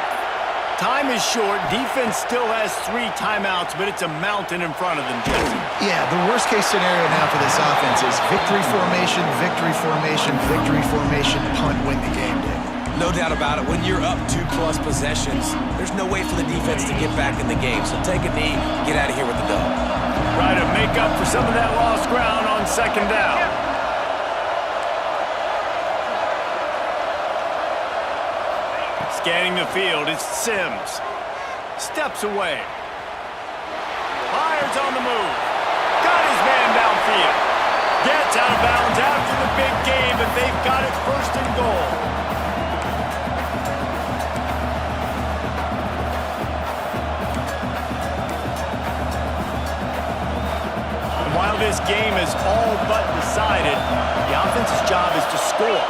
Time is short. Defense still has 3 timeouts, but it's a mountain in front of them, Jesse. Yeah, the worst-case scenario now for this offense is victory formation, victory formation, victory formation, punt, win the game, Dave. No doubt about it. When you're up 2+ possessions, there's no way for the defense to get back in the game. So take a knee, get out of here with the dub. Try to make up for some of that lost ground on second down. Scanning the field, it's Sims. Steps away. Fires on the move. Got his man downfield. Gets out of bounds after the big game, but they've got it first and goal. And while this game is all but decided, the offense's job is to score.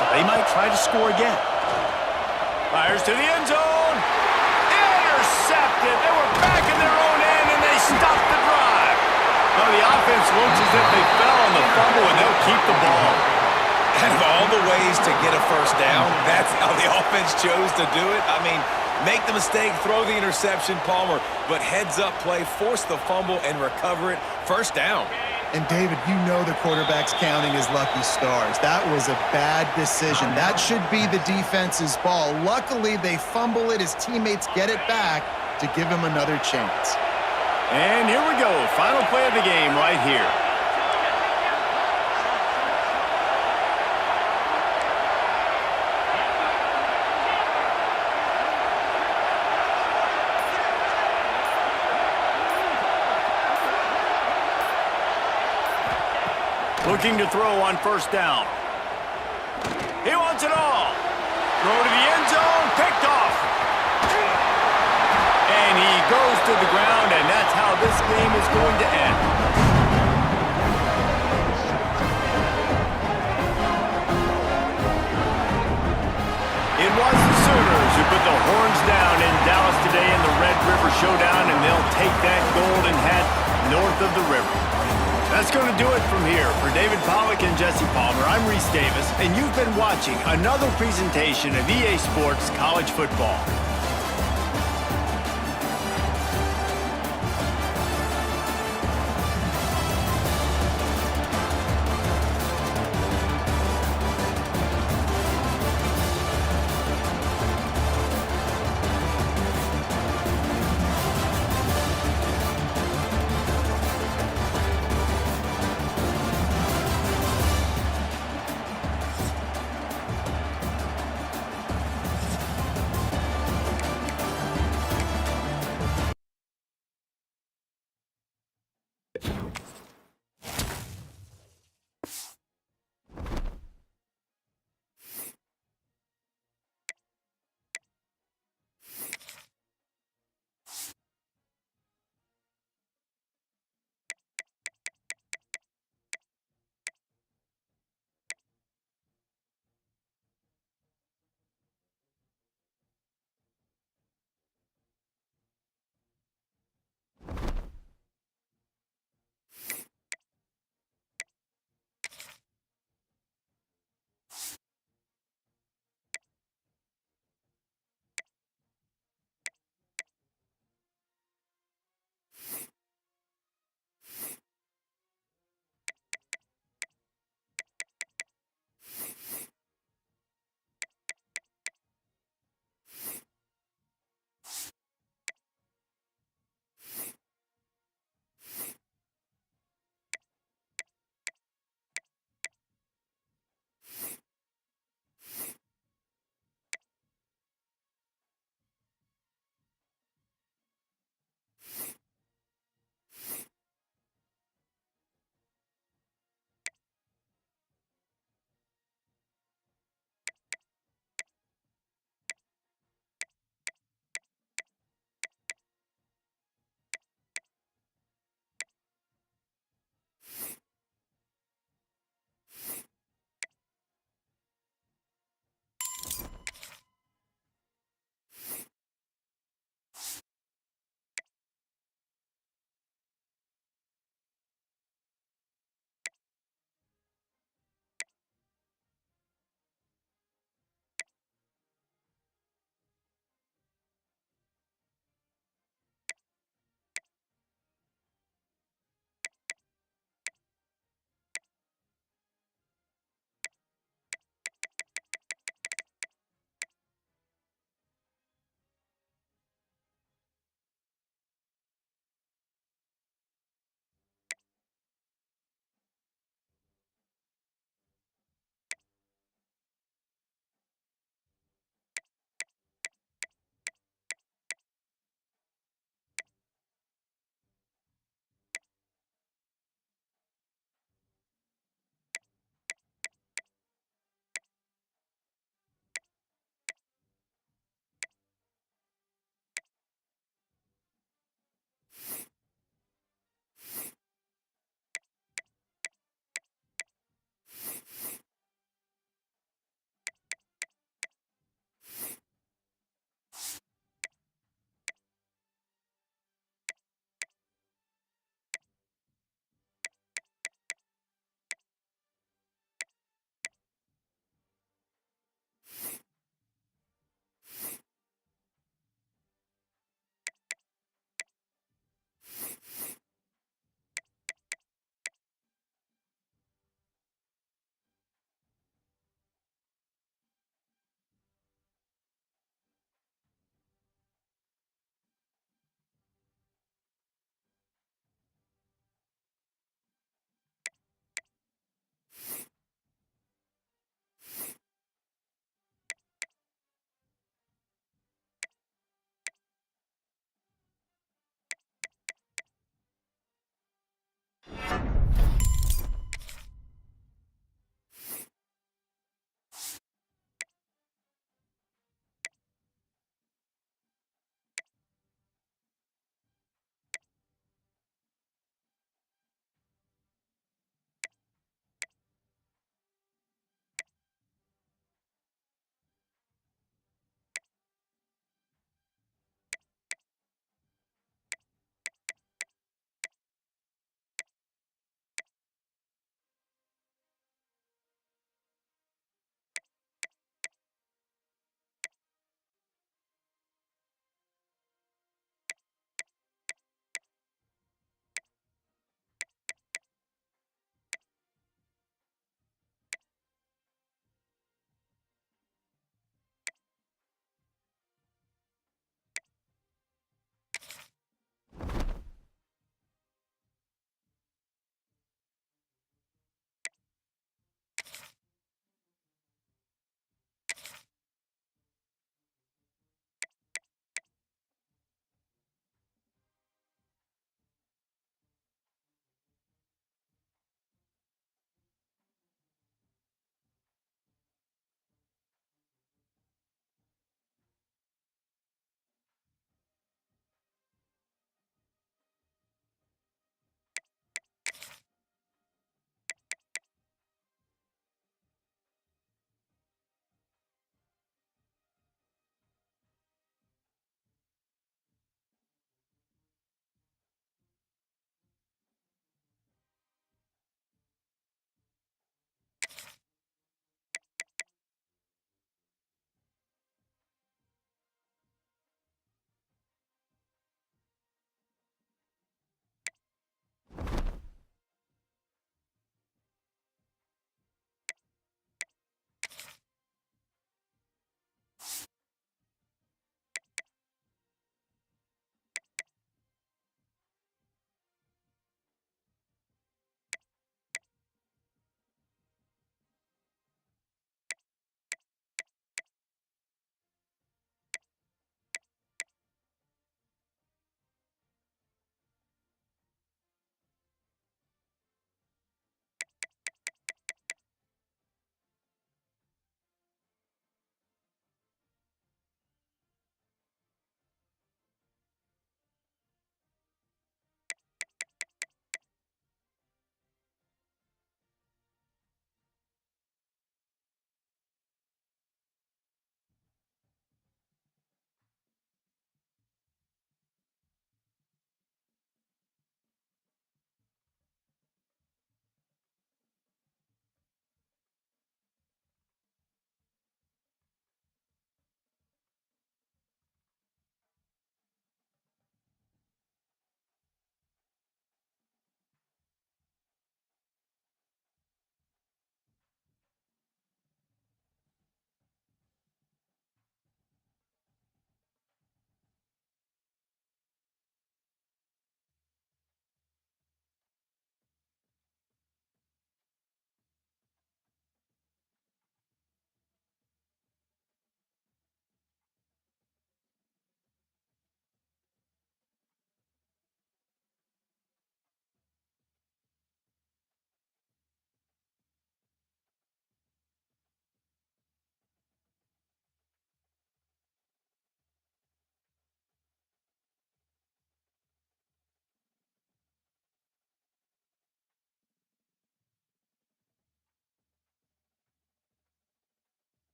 So they might try to score again. Fires to the end zone. looks as if they fell on the fumble, and they'll keep the ball. Out of all the ways to get a first down, that's how the offense chose to do it. I mean, make the mistake, throw the interception, Palmer, but heads-up play, force the fumble, and recover it. First down. And, David, you know the quarterback's counting his lucky stars. That was a bad decision. That should be the defense's ball. Luckily, they fumble it. His teammates get it back to give him another chance. And here we go. Final play of the game right here. Looking to throw on first down. He wants it all. Throw to the end zone, picked off. And he goes to the ground, and that's how this game is going to end. It was the Sooners who put the horns down in Dallas today in the Red River Showdown, and they'll take that golden hat north of the river. That's going to do it from here. For David Pollack and Jesse Palmer, I'm Reese Davis, and you've been watching another presentation of EA Sports College Football.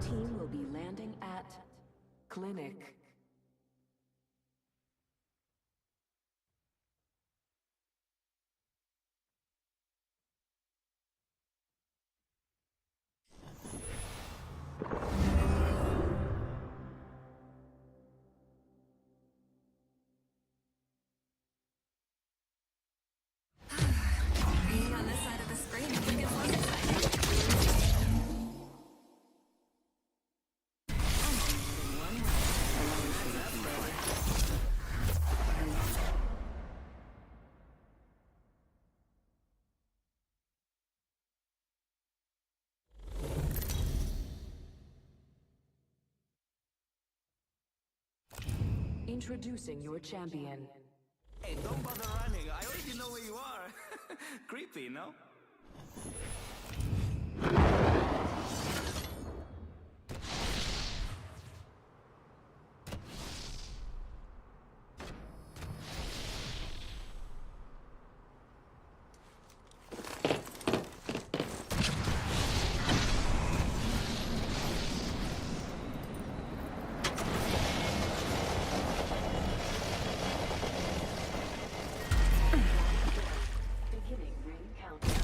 team will be landing at Clinic. Being on this side of the screen can get more exciting. Introducing your champion. Hey, don't bother running. I already know where you are. Creepy, no? Beginning ring countdown.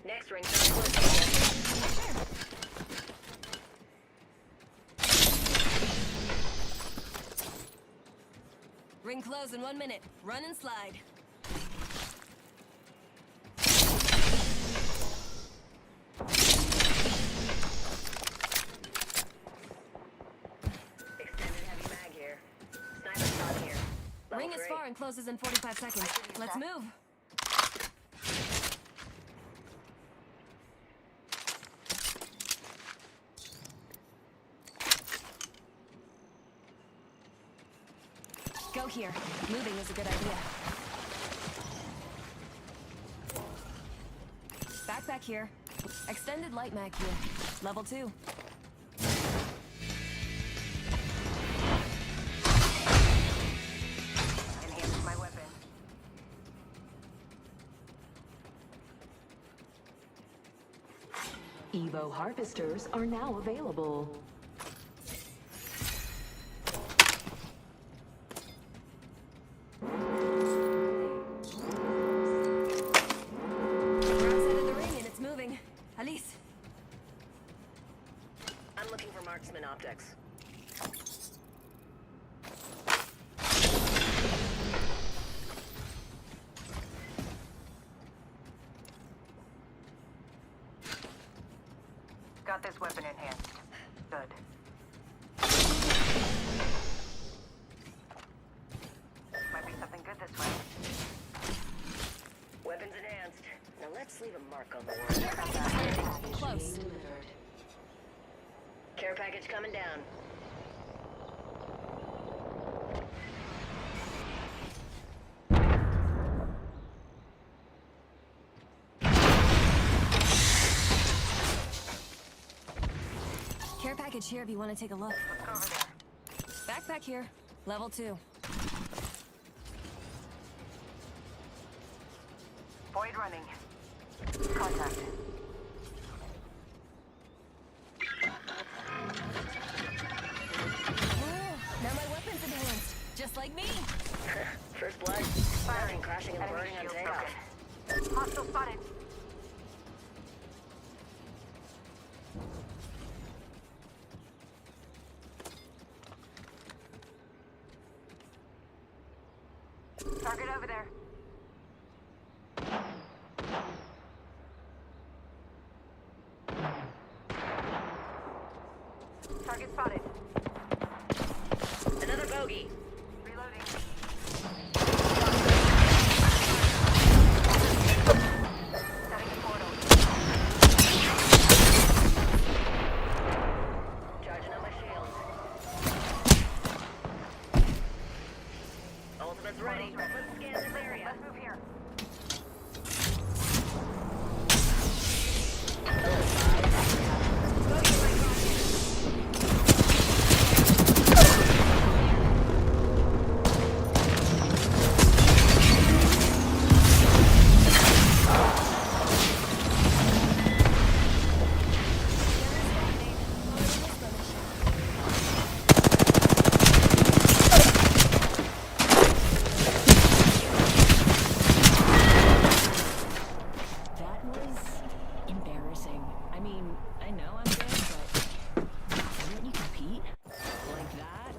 Next ring. Ring close in 1 minute. Run and slide. Extended heavy mag here. Sniper shot here. Ring is far and closes in 45 seconds. Let's move. Go here. Moving is a good idea. Backpack here. Extended light mag here. Level 2. Enhance my weapon. Evo harvesters are now available. We're outside of the ring and it's moving. Alice. I'm looking for marksman optics. Got this weapon enhanced. Good. Might be something good this way. Weapons enhanced. Now let's leave a mark on the world. Close. Care package coming down. Care package here if you want to take a look. Let's go over there. Backpack here. Level 2. Void running. Contact. Now my weapon's enhanced. Just like me. First blood. Firing, crashing, and Enemy burning on shield takeoff. broken. Hostile spotted. Target over there. Target spotted. Another bogey. Reloading. Setting a portal. Charging on my shield. Ultimate's ready. Let's scan this area. Let's move here. Bogey right across here. mean, I know I'm good, but wouldn't you compete? Like that?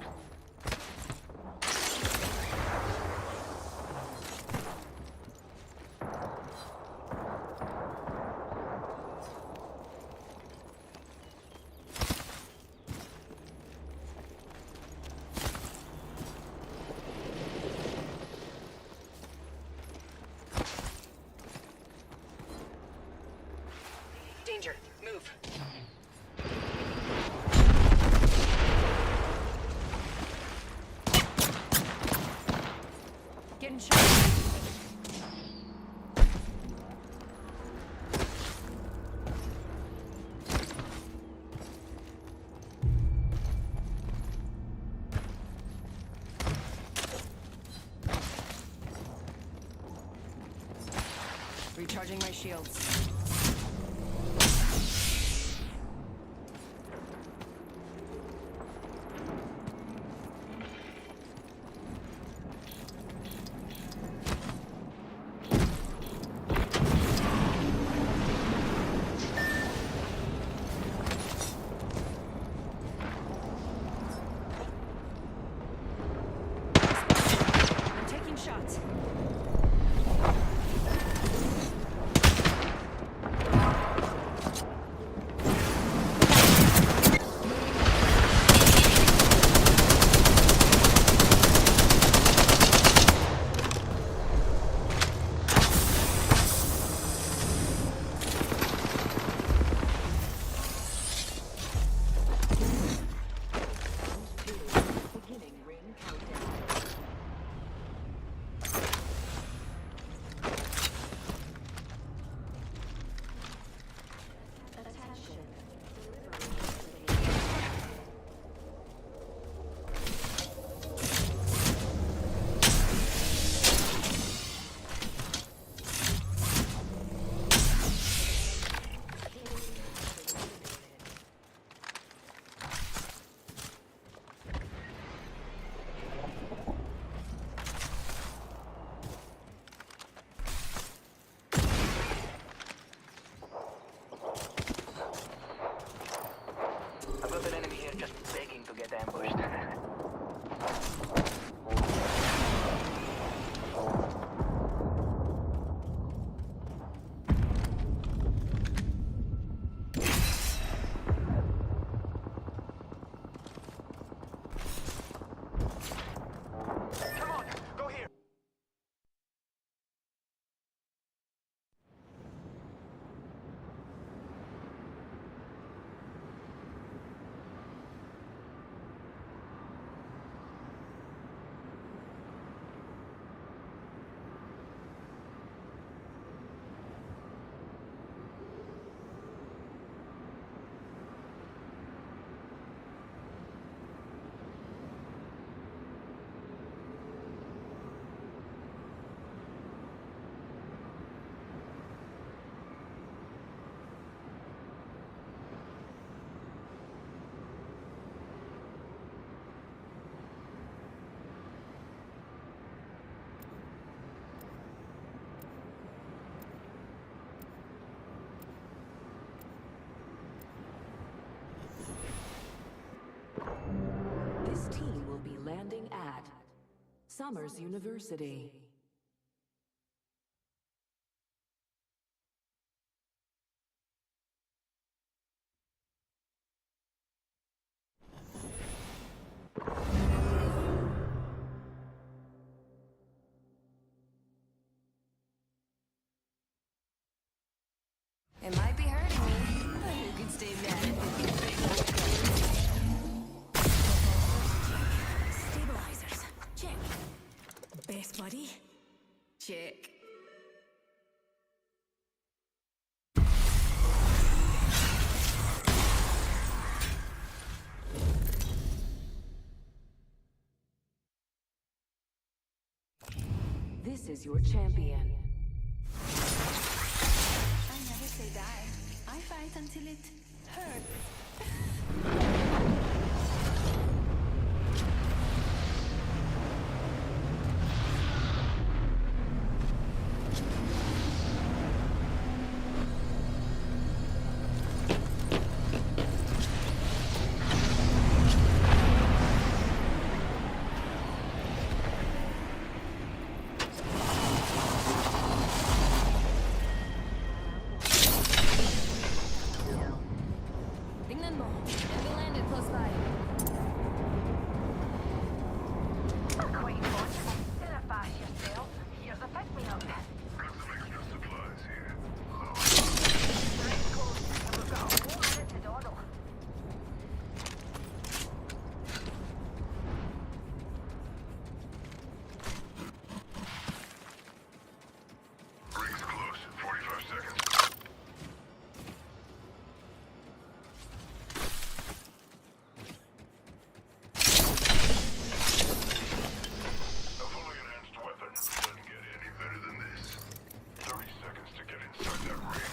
Danger. Move. Getting shot. Recharging my shields. I'm taking shots. Beginning ring countdown. Attention. I've got an enemy here just begging to get ambushed. Come on, go here. This team will be landing at Summers University. It might be hurting me, but who can stay mad at Stabilizers. Check. Best buddy. Check. This is your champion. I never say die. I fight until it hurts. ammo. Enemy landed close by. Quite possible. Don't bash yourself. Here's a pick-me-up. Got some extra supplies here. Ring's closed, and we've got a whole minute to dawdle. Ring's close. 45 seconds. A fully enhanced weapon doesn't get any better than this. 30 seconds to get inside that ring.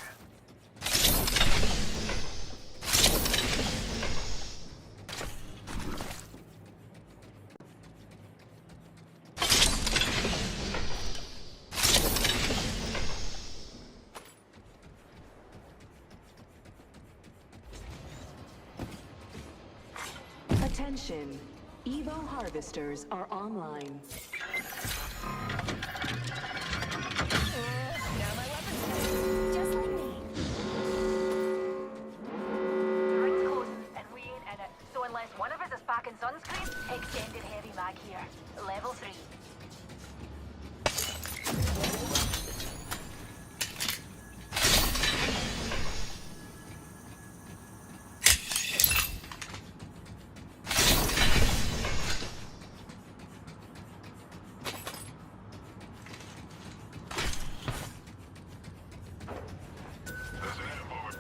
Attention. Evo harvesters are online. Now my weapon's ready. Just like me. The ring's closing, and we ain't in it. So unless one of us is packing sunscreen, extended heavy mag here. Level 3.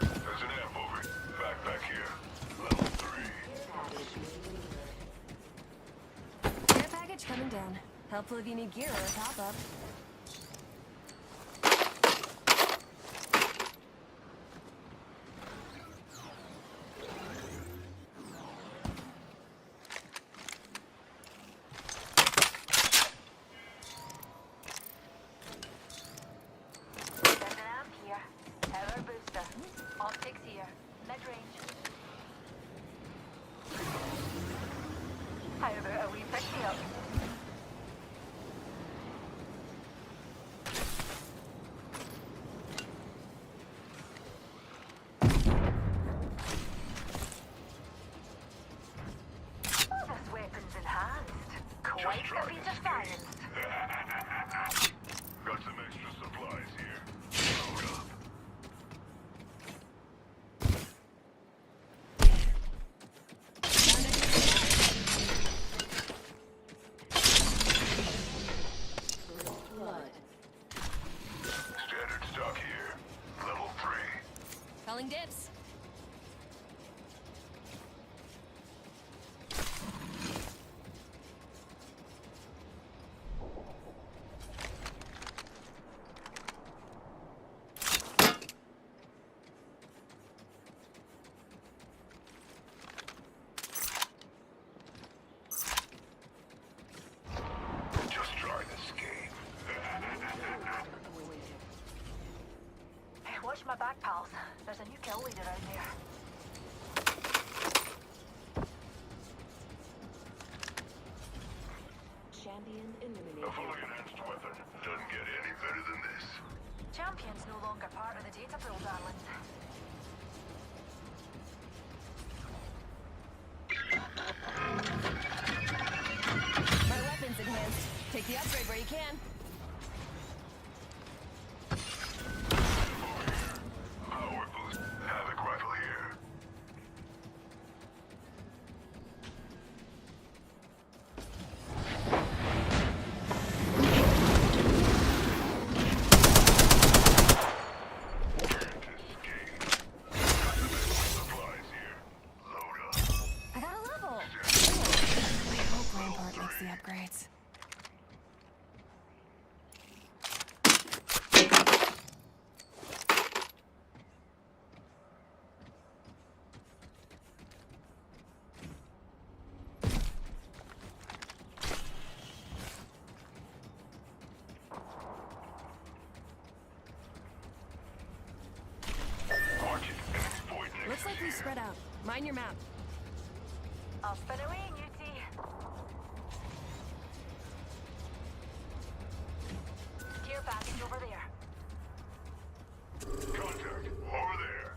There's an amp over. Backpack here. Level 3. Care package coming down. Helpful if you need gear or a top-up. There's an amp here. Power booster. Optics here. Mid-range. How about a wee pick-me-up? Oh, this weapon's enhanced. Quite a bit of science. Got some extra supplies here. Load up. Blood. Standard stock here. Level 3. Calling dibs. Just try this game. Hey, watch my back, pals. There's a new kill leader out there. Champion A eliminated. fully enhanced weapon doesn't get any better than this. Champion's no longer part of the data pool, darlings. My weapon's enhanced. Take the upgrade where you can. Power boost. Havoc rifle here. Can't escape. Got some extra supplies here. Load up. I got a level. Standard I hope Rampart makes the upgrades. Watch it. Enemy void next Looks like we spread out. Mind your map. I'll spin away, Newty. Care package over there. Contact. Over there.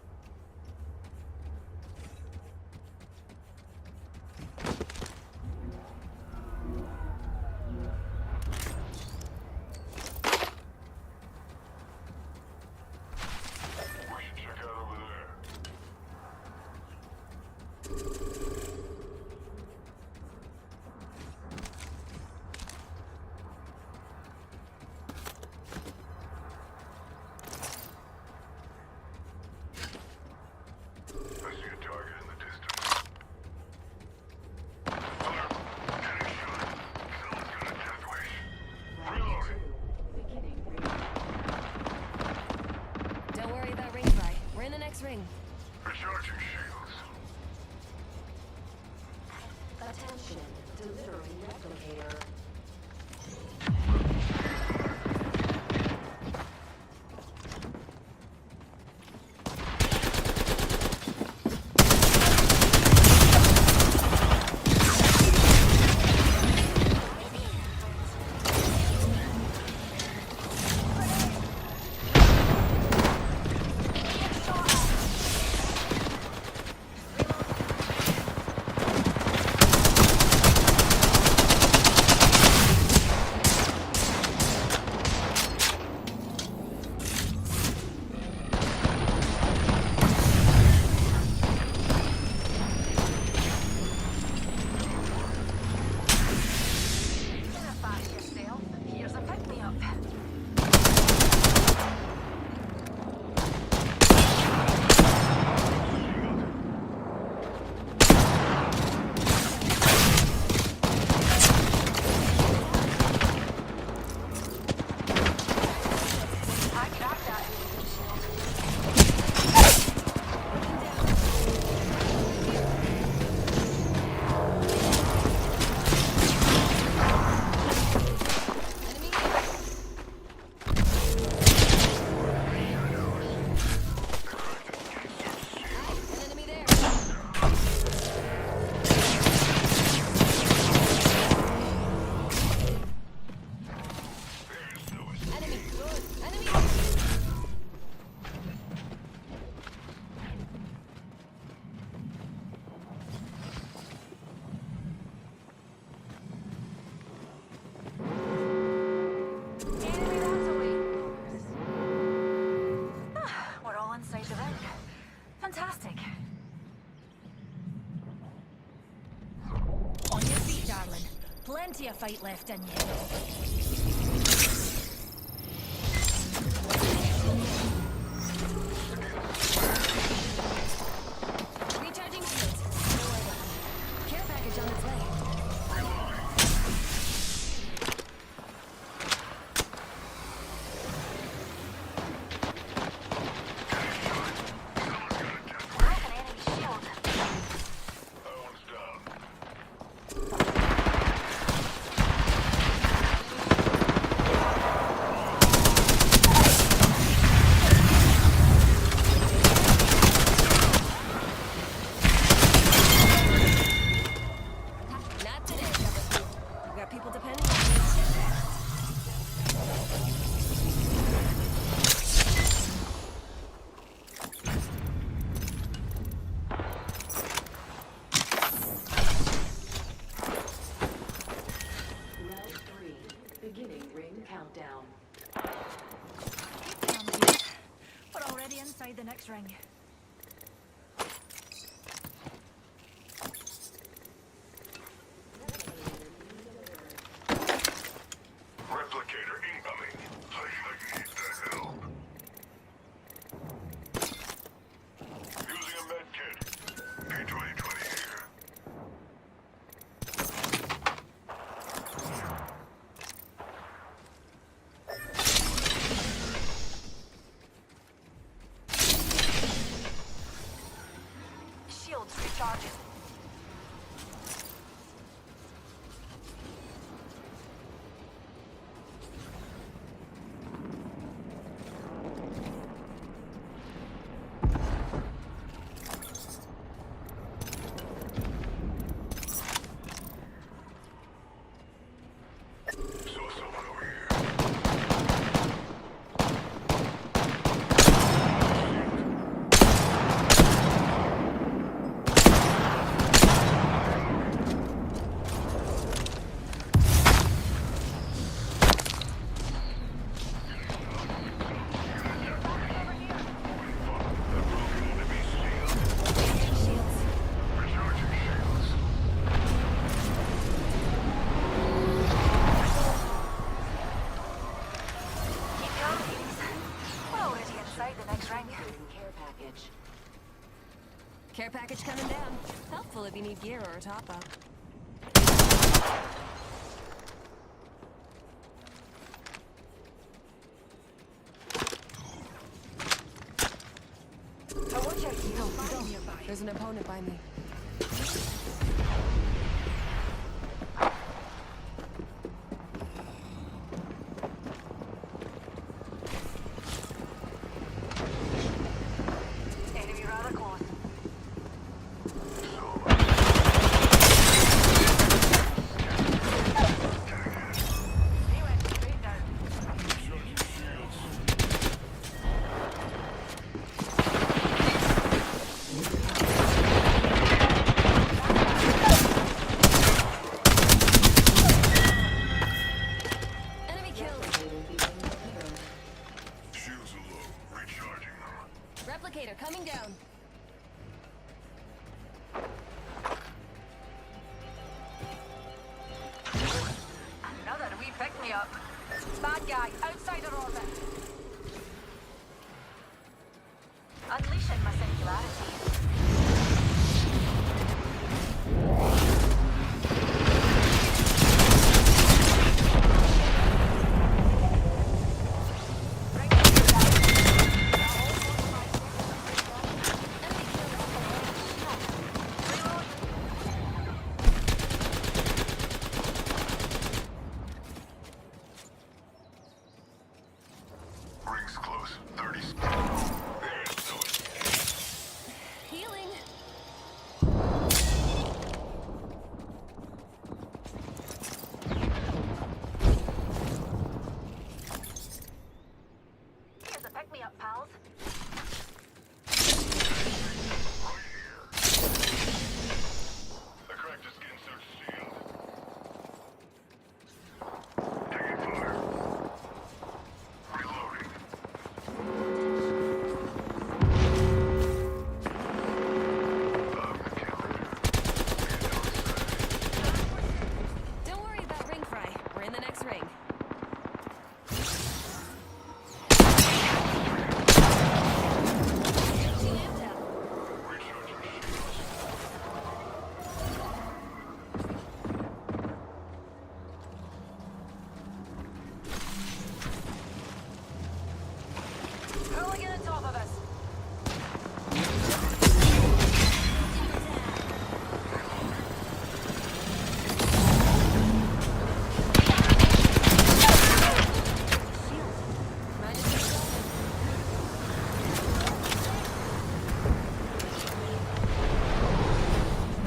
next ring. Recharging shields. Attention, delivering replicator. Fantastic. On your feet, darling. Plenty of fight left in you. Recharging shields. Care package on its way. Not today, Cover. We've got people depending on you. Round 3, beginning ring countdown. We're already inside the next ring. Replicator incoming. I need the help. Using a med kit. D2020 here. Shields recharging. Saw someone over here. Recharging shields. Keep calm, ladies. We're already inside the next ring. Care package. Care package coming down. Helpful if you need gear or a top up. A Go. There's an opponent by me. Enemy rather close. He went straight down. Enemy killed. Shields are low. Recharging them. Replicator coming down. Another wee pick-me-up. Bad guy, outside our orbit. Unleashing my singularity. Rings close. 30 seconds. There's no escape. Healing. Here's a pick-me-up, pals. Right here. I cracked a skin suit shield. Taking fire. Reloading. Don't worry about ring fry. We're in the next ring. She amped out. Recharge your shields. Hooligan on top of us.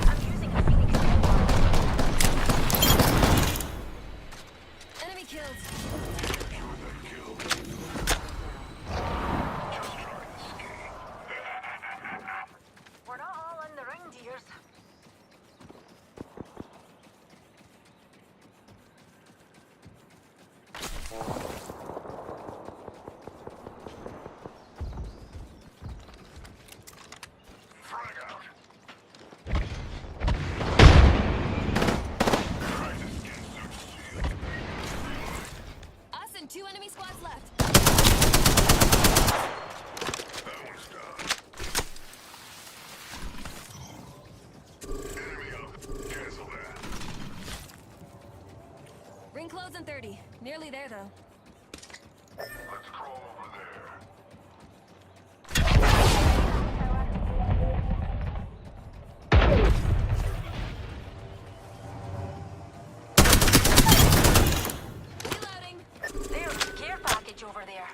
I'm using a Phoenix network. Enemy killed. Sure that killed. Just trying to escape. We're not all in the ring, dears. Frag out. Cracked a skin suit shield. Us and 2 enemy squads left. That one's done. Enemy up. Cancel that. Ring close in 30. Nearly there, though. Let's crawl over there. Reloading. There's the care package over there.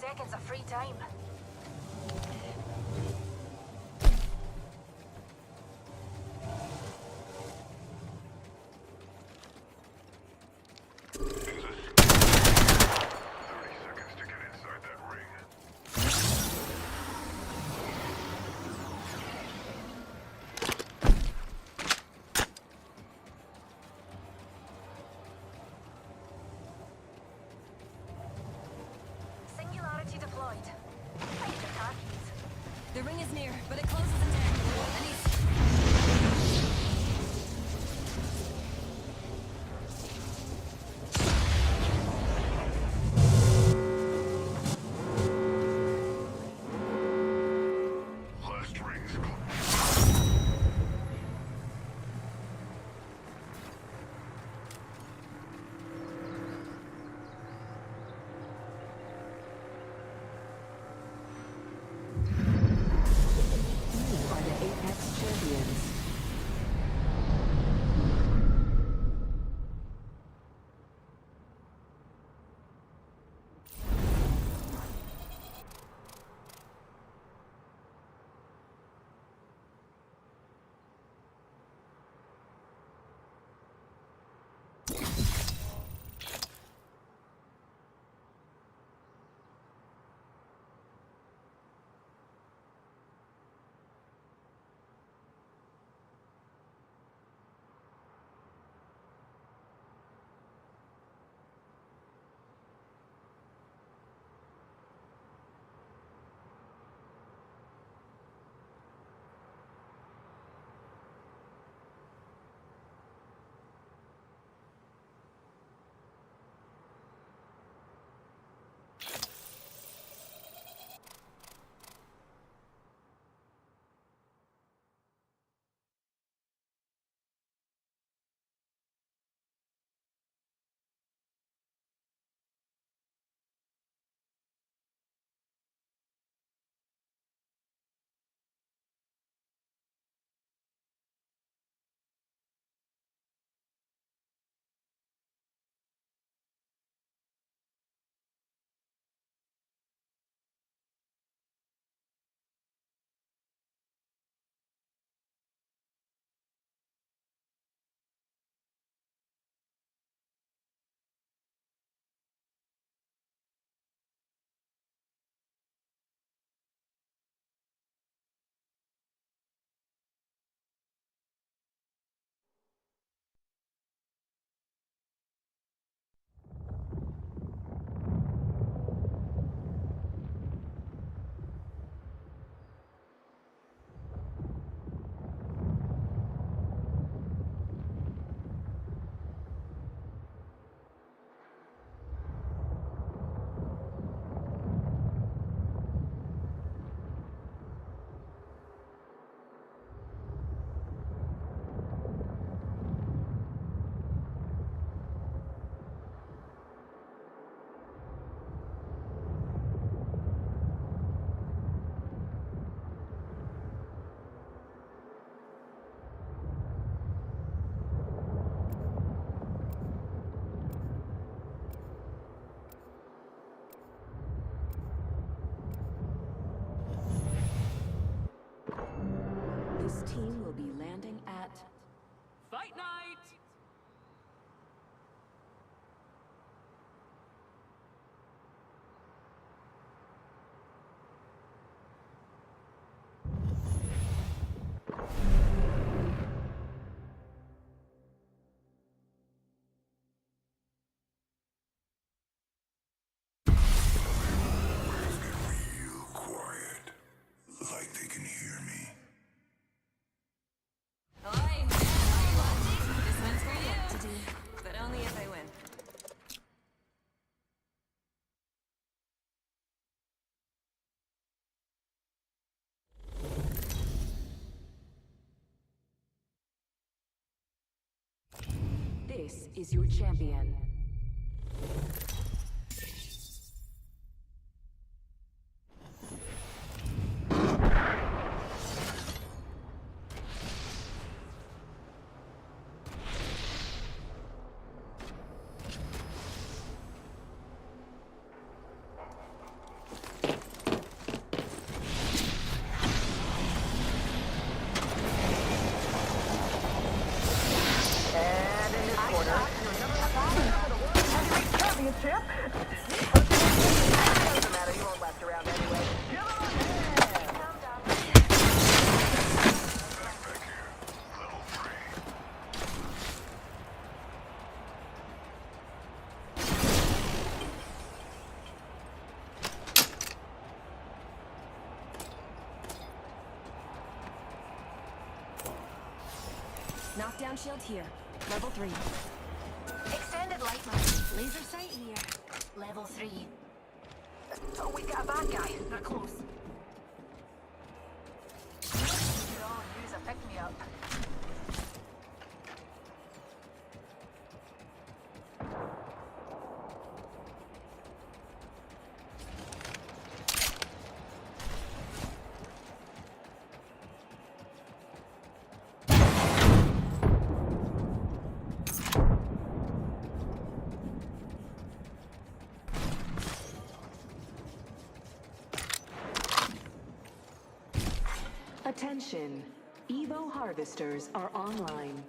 seconds of free time. Singularity deployed. Thanks to Tarkies. The ring is near, but it closes in 10. I need... Last ring's close. You are the Apex champions. This team will be landing at Fight night! Real quiet. Like they can hear me. Oi, are you watching? This one's for you. To do, but only if I win. This is your champion. chip. Doesn't matter, you won't last around anyway. Give him a hand! Calm down. Knockdown shield here. Level 3. Extended light line. Laser sight here. Level 3. Oh, we got a bad guy. They're close. Could all use a pick-me-up. Attention. Evo harvesters are online.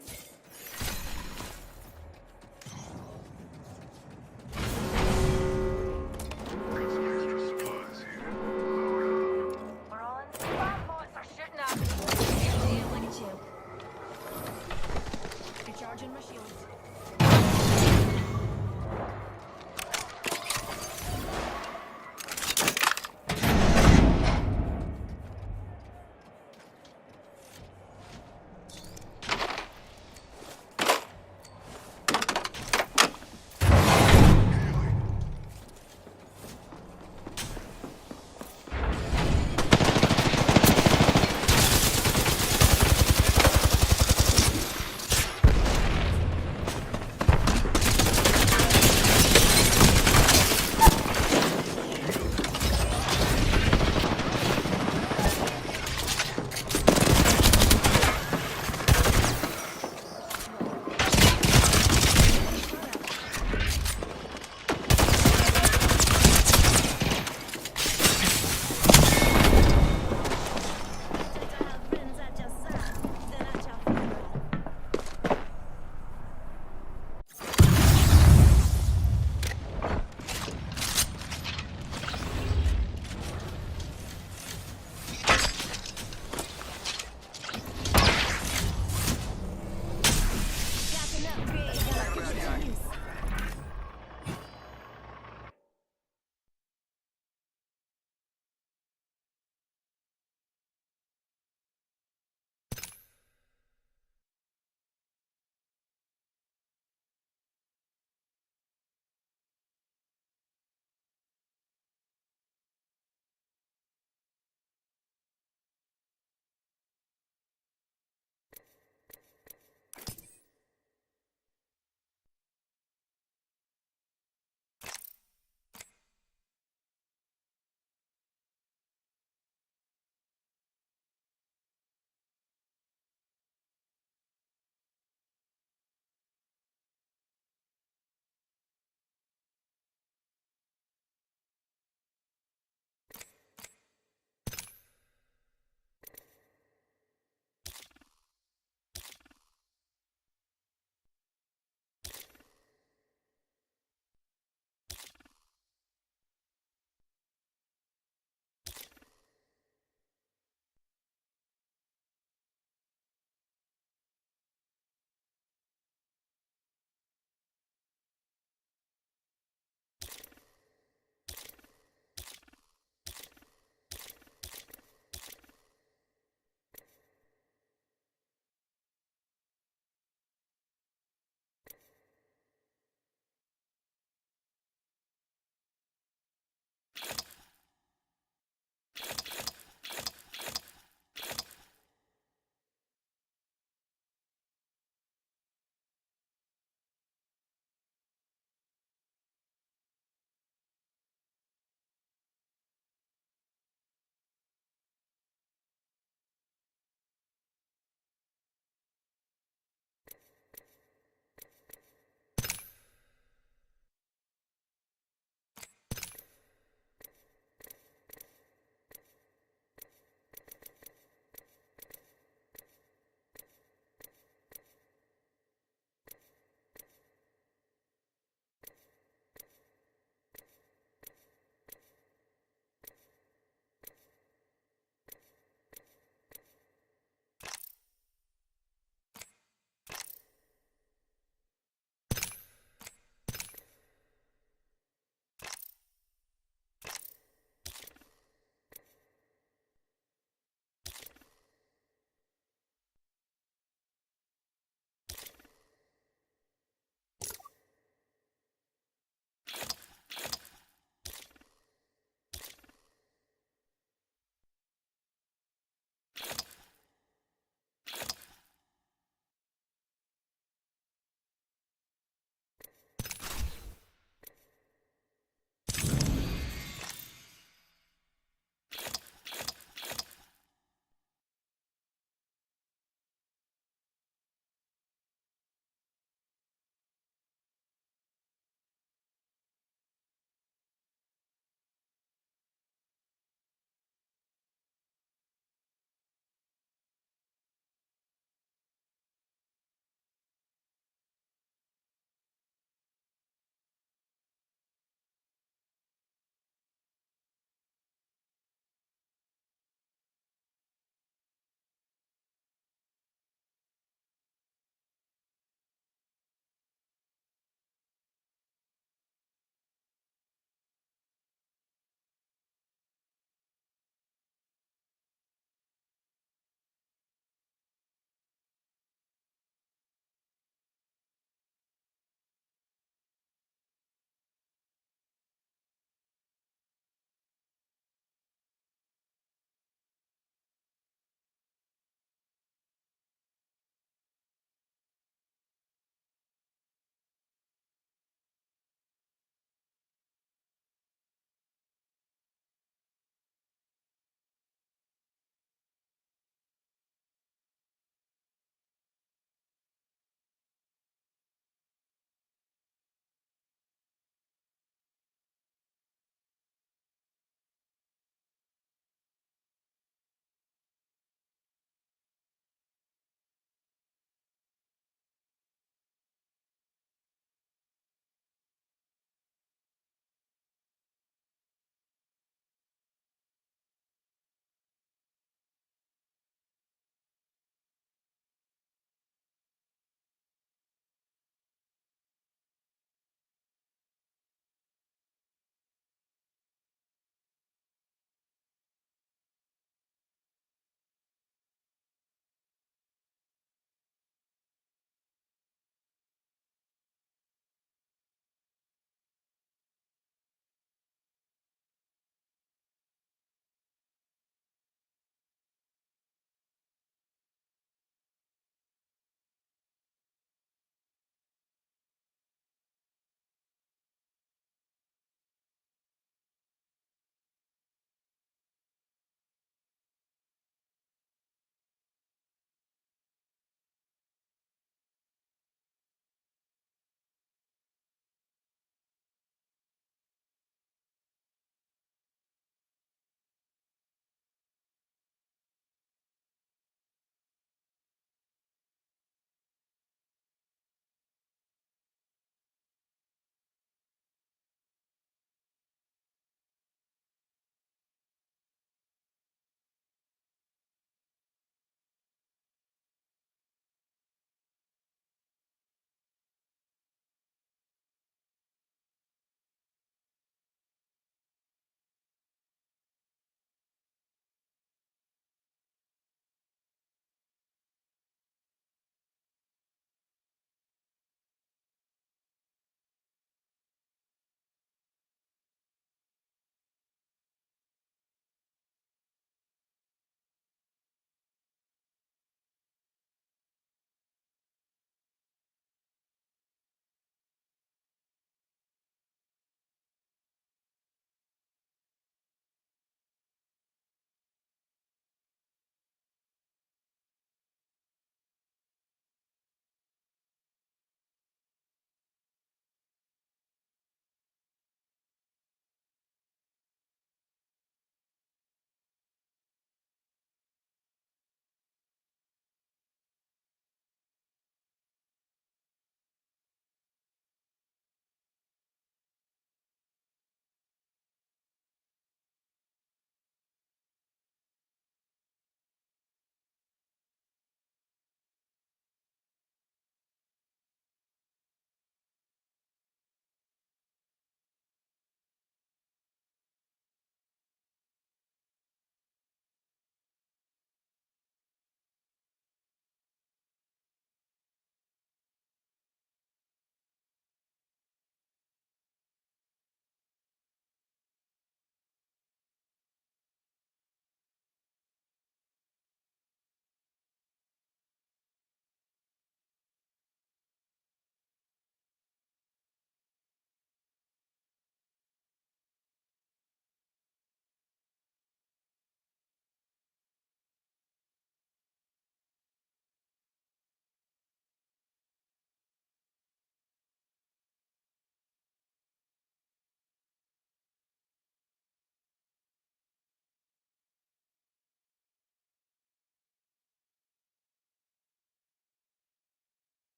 Extra supplies here. We're on. Bad bots are shooting at me. Damn, like a chill. Recharging my shields.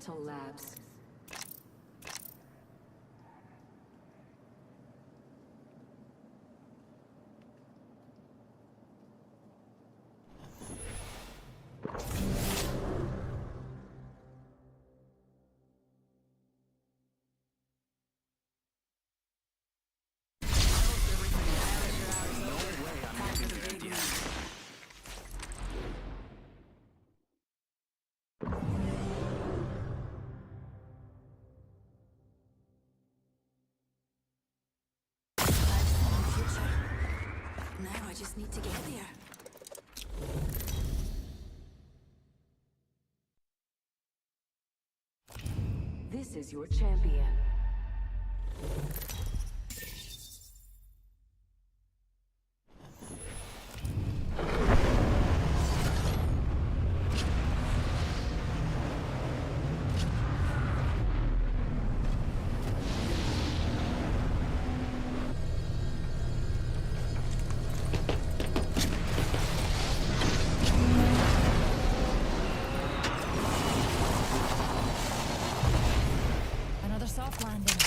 Mental labs. Now I just need to get there. This is your champion. Soft landing.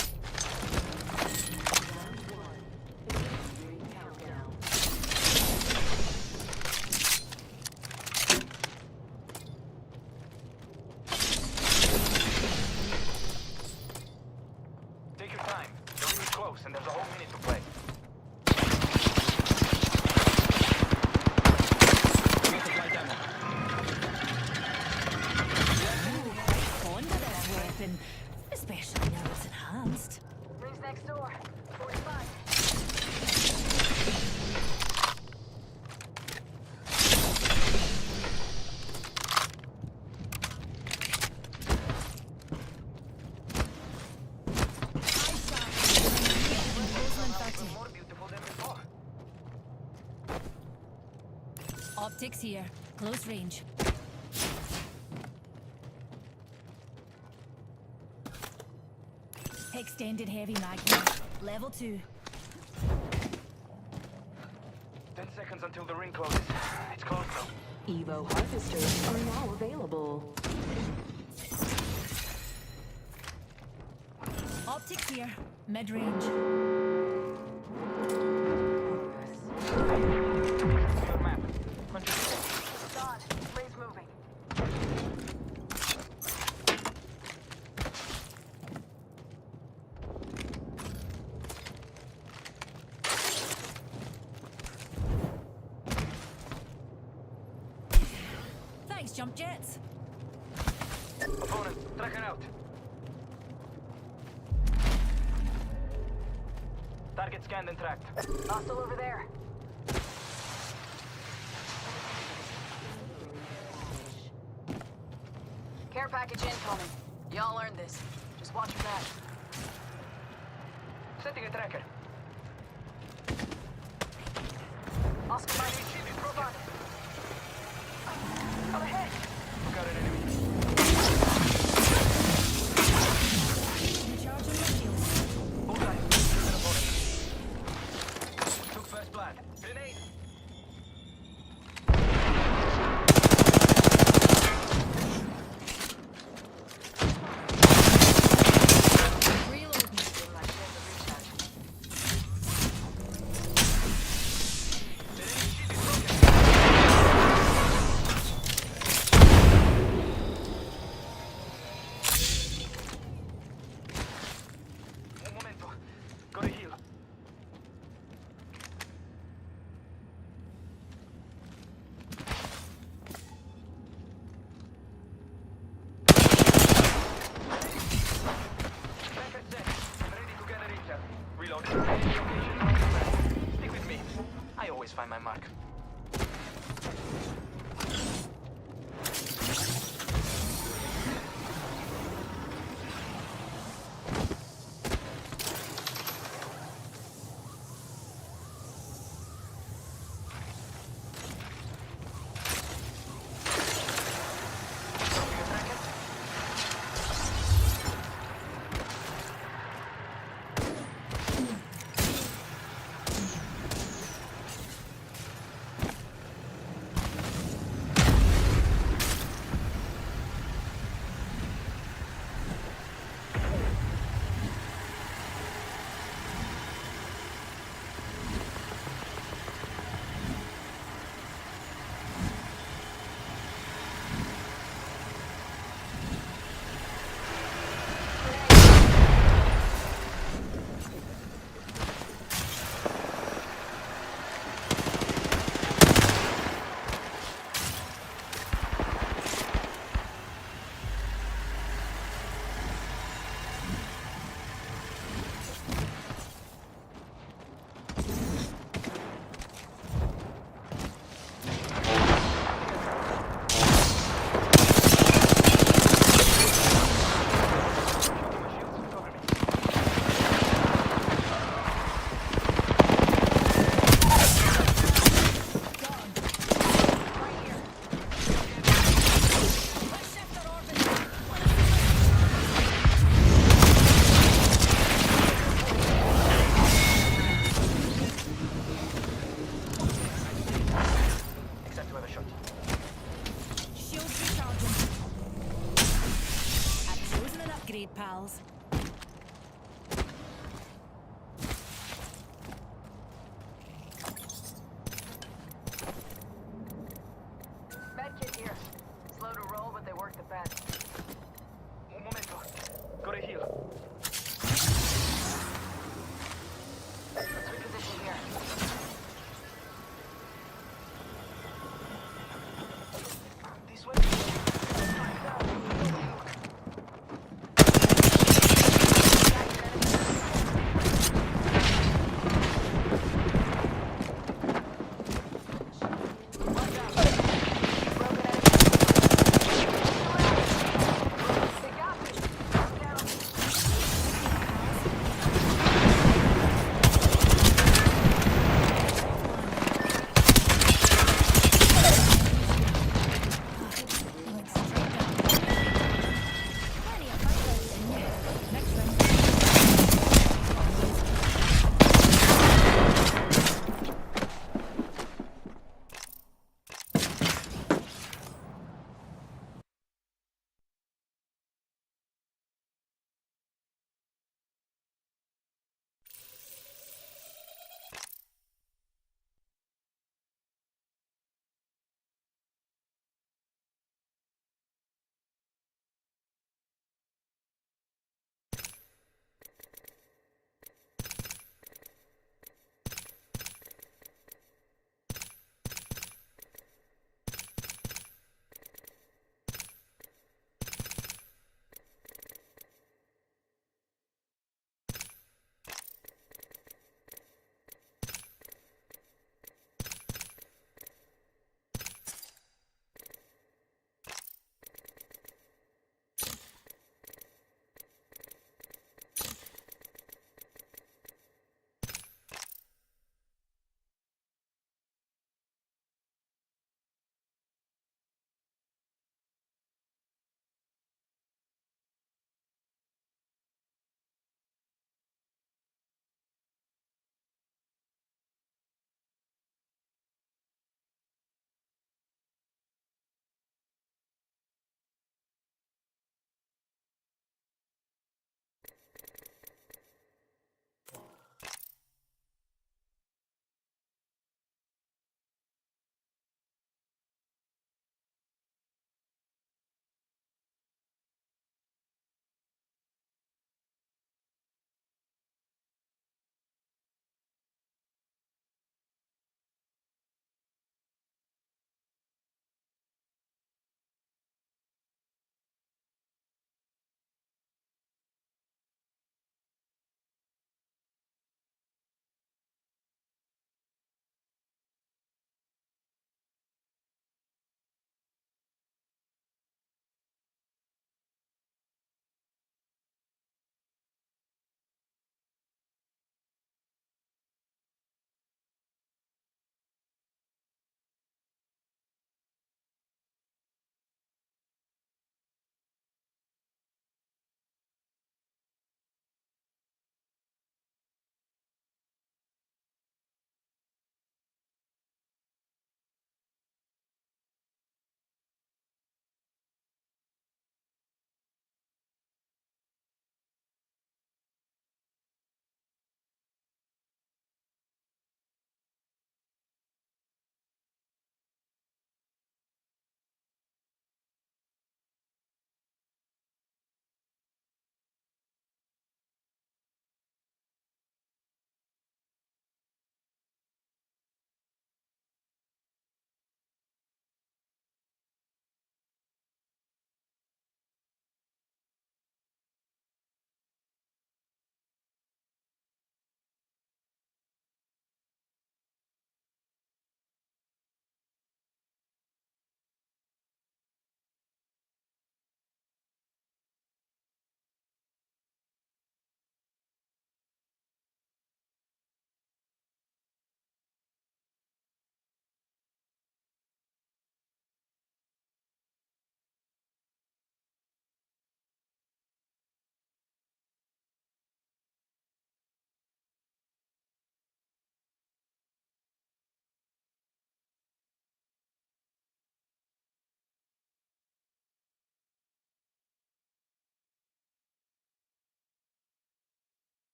Take your time. The ring is close, and there's a whole minute to play. Fond of this weapon, especially now it's enhanced. Rings next door. 45. More beautiful than before. Optics here. Close range. Extended heavy mag here. Level 2. 10 seconds until the ring closes. It's close though. Evo harvesters are now available. Optics here. Mid-range. Your map. Continue. Done. Ray's moving. Thanks, jump jets. Opponent, tracker out. Target scanned and tracked. Hostile over there. Care package incoming. Y'all earned this. Just watch your back. Setting a tracker. Oscar Mike, move on. Up ahead. We got an enemy. Recharging my shields. Hold on. There's an opponent. Took first blood. Grenade. Reloading. Un momento. Gotta heal. Tracker set. Ready to gather intel. Reload. Location. Stick with me. I always find my mark. pals. Medkit here. Slow to roll, but they work the best. Un momento. Gotta heal. Let's reposition here. This way.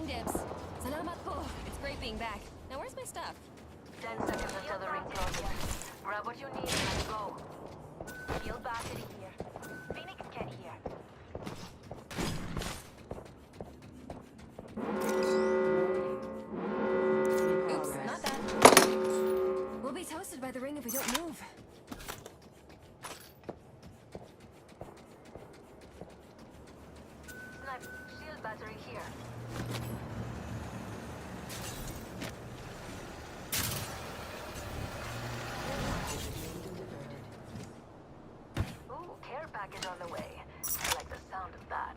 Calling dibs. Salamat po. It's great being back. Now where's my stuff? 10 seconds until the ring closes. Grab what you need and let's go. Shield battery here. Phoenix kit here. Oops, not that. We'll be toasted by the ring if we don't move. Snipe, shield battery here. Ooh, care package on the way. I like the sound of that.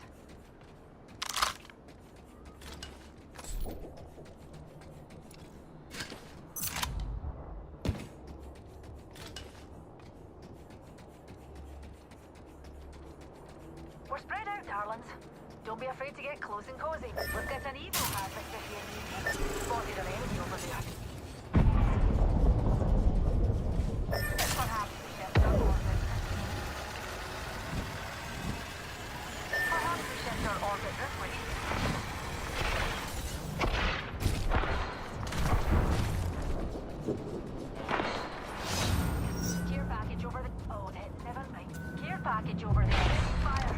We're spread out, darlings. Don't be afraid to get close and cozy. We've got an evil hazard if you need. Spotted an enemy over there. Perhaps we shift our orbit. Perhaps we shift our orbit this way. Care package over the... Oh, never mind. Care package over there. Fire.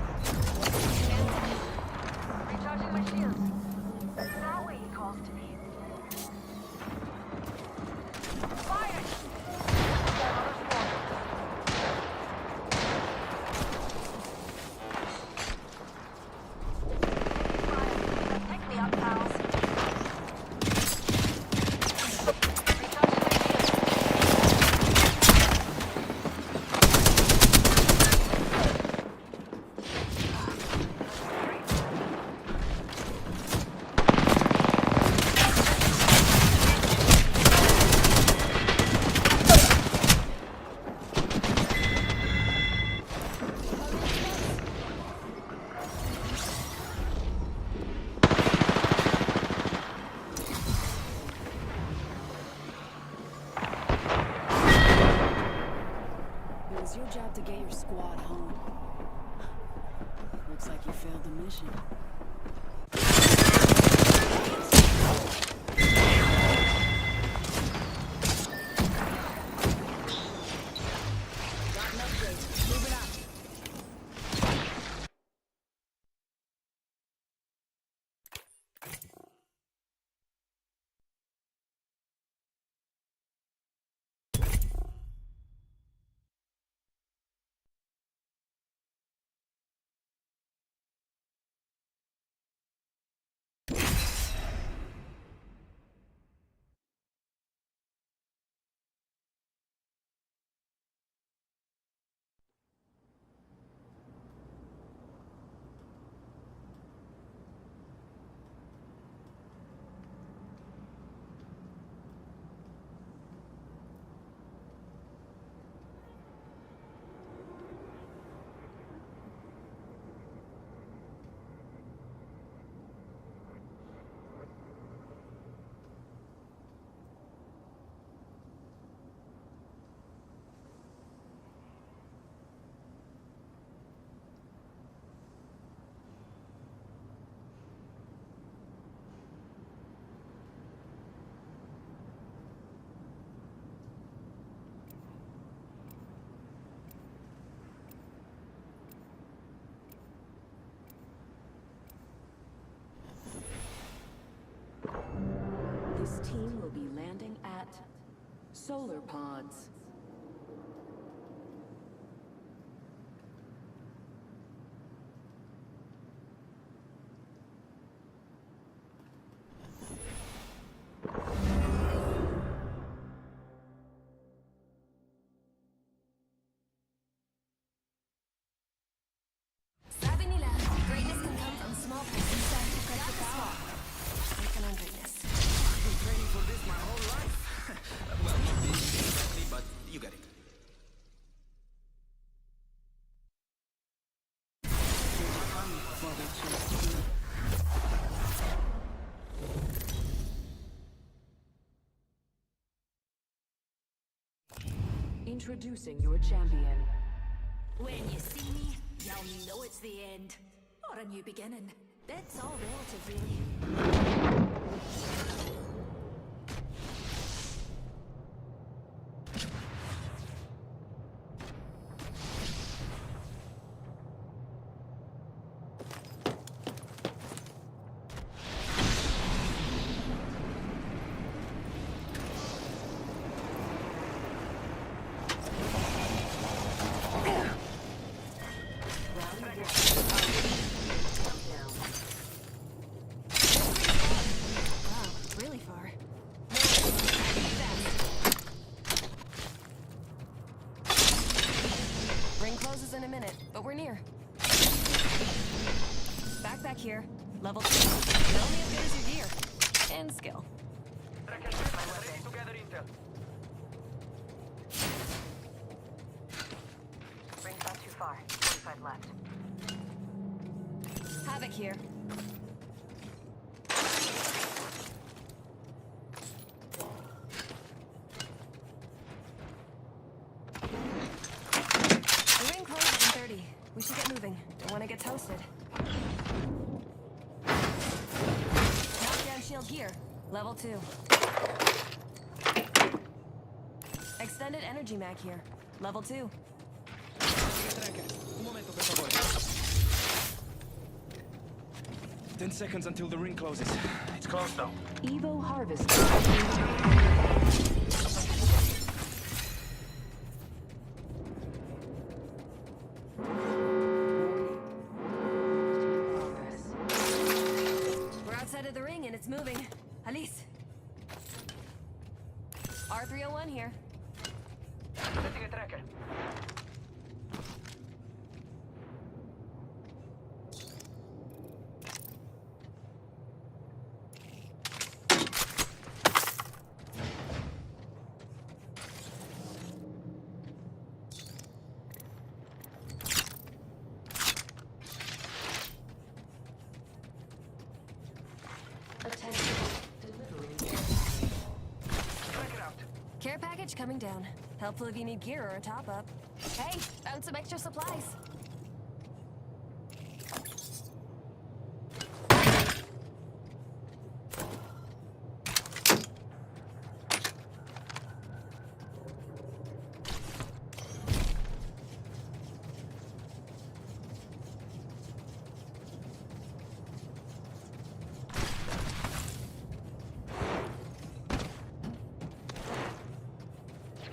Recharging my shields. That way he calls to me. Fire! Pick me up, pals. Recharging my shields. It was your job to get your squad home. Looks like you failed the mission. Got an upgrade. Moving out. This team will be landing at Solar Pods. Sabi nila, greatness can come from small places. Sacrifice the power. Working on greatness. Been training for this my whole life. Well, maybe exactly, but you get it. Introducing your champion. When you see me, y'all know it's the end. Or a new beginning. It's all relative, really. In a minute, but we're near. Backpack here. Level 2. You're only as good as your gear. And skill. Tracker system ready to gather intel. Ring's not too far. 45 left. Havoc here. The ring closes in 30. We should get moving. Don't want to get toasted. Knockdown shield here. Level 2. Extended energy mag here. Level 2. Tracker, un momento, per favore. 10 seconds until the ring closes. It's close though. Evo harvest. We're outside of the ring and it's moving. Alice. R301 here. Setting a tracker. Tracker out. Care package coming down. Helpful if you need gear or a top-up. Hey, found some extra supplies.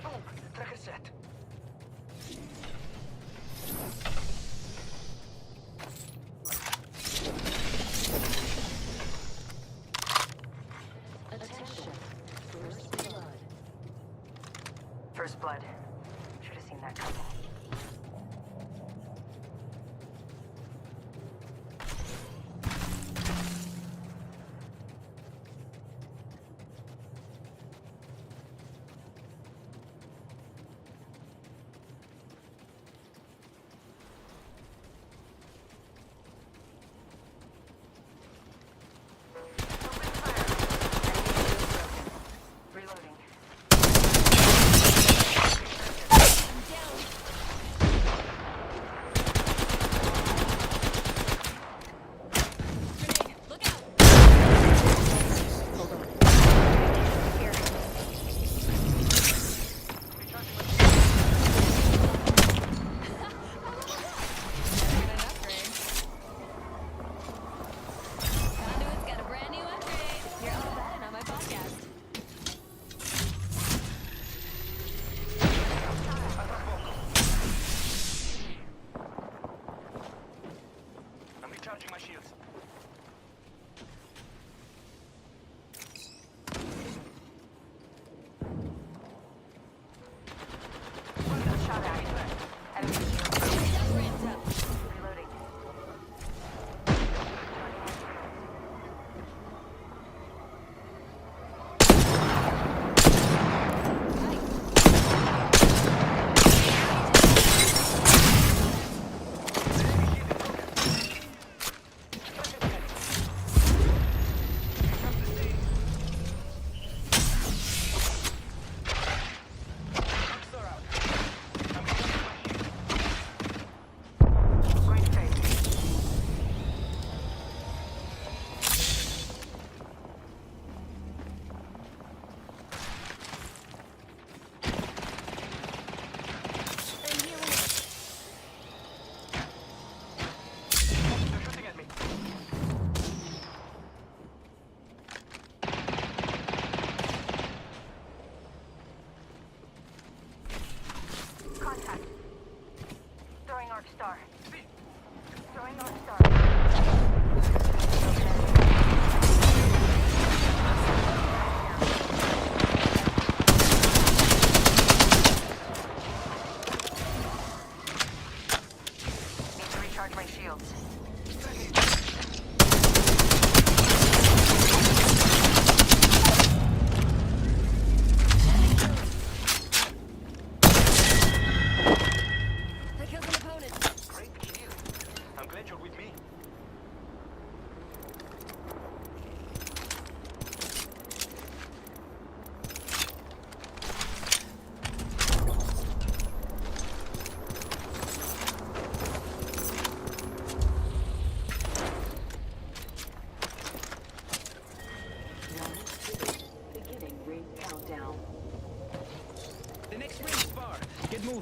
Boom. Tracker set.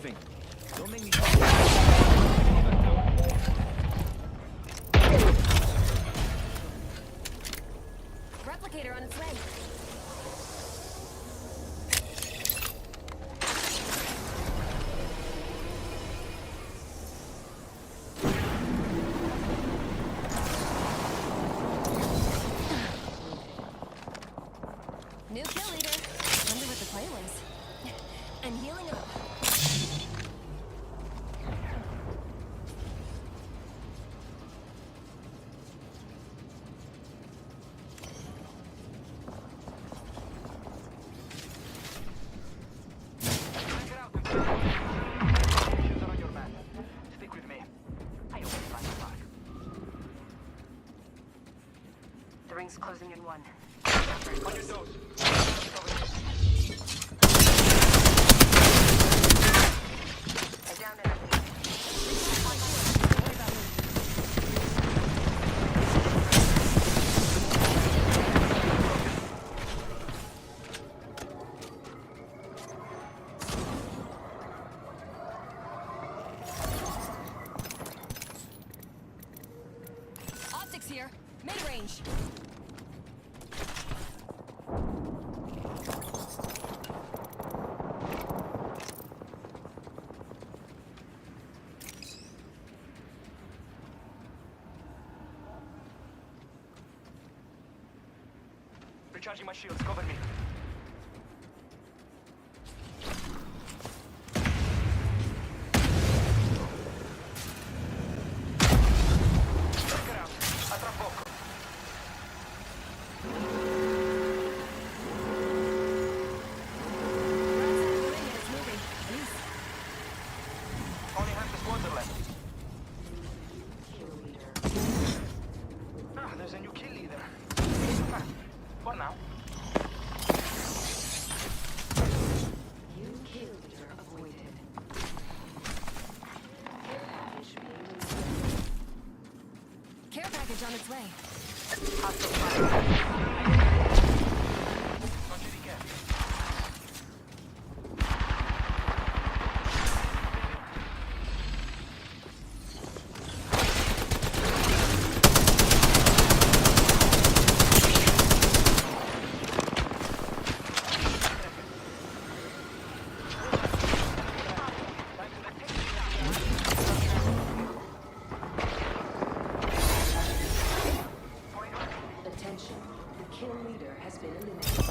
moving. Don't make me... Replicator on its way. New kill leader. Wonder what the play was. I'm healing up. Check it out. Locations are on your map. Stick with me. I always find the mark. The ring's closing in 1. On your toes. I downed it. Optics here. Mid-range. Recharging my shields. Cover me. Check it out. A tra poco. It's moving. Use. Only half the squads are left. Ah, there's a new kill leader. Ah, what now? New kill leader avoided. Care package on its way. Hostile fire. Non ci di che. Attention. The kill leader has been eliminated.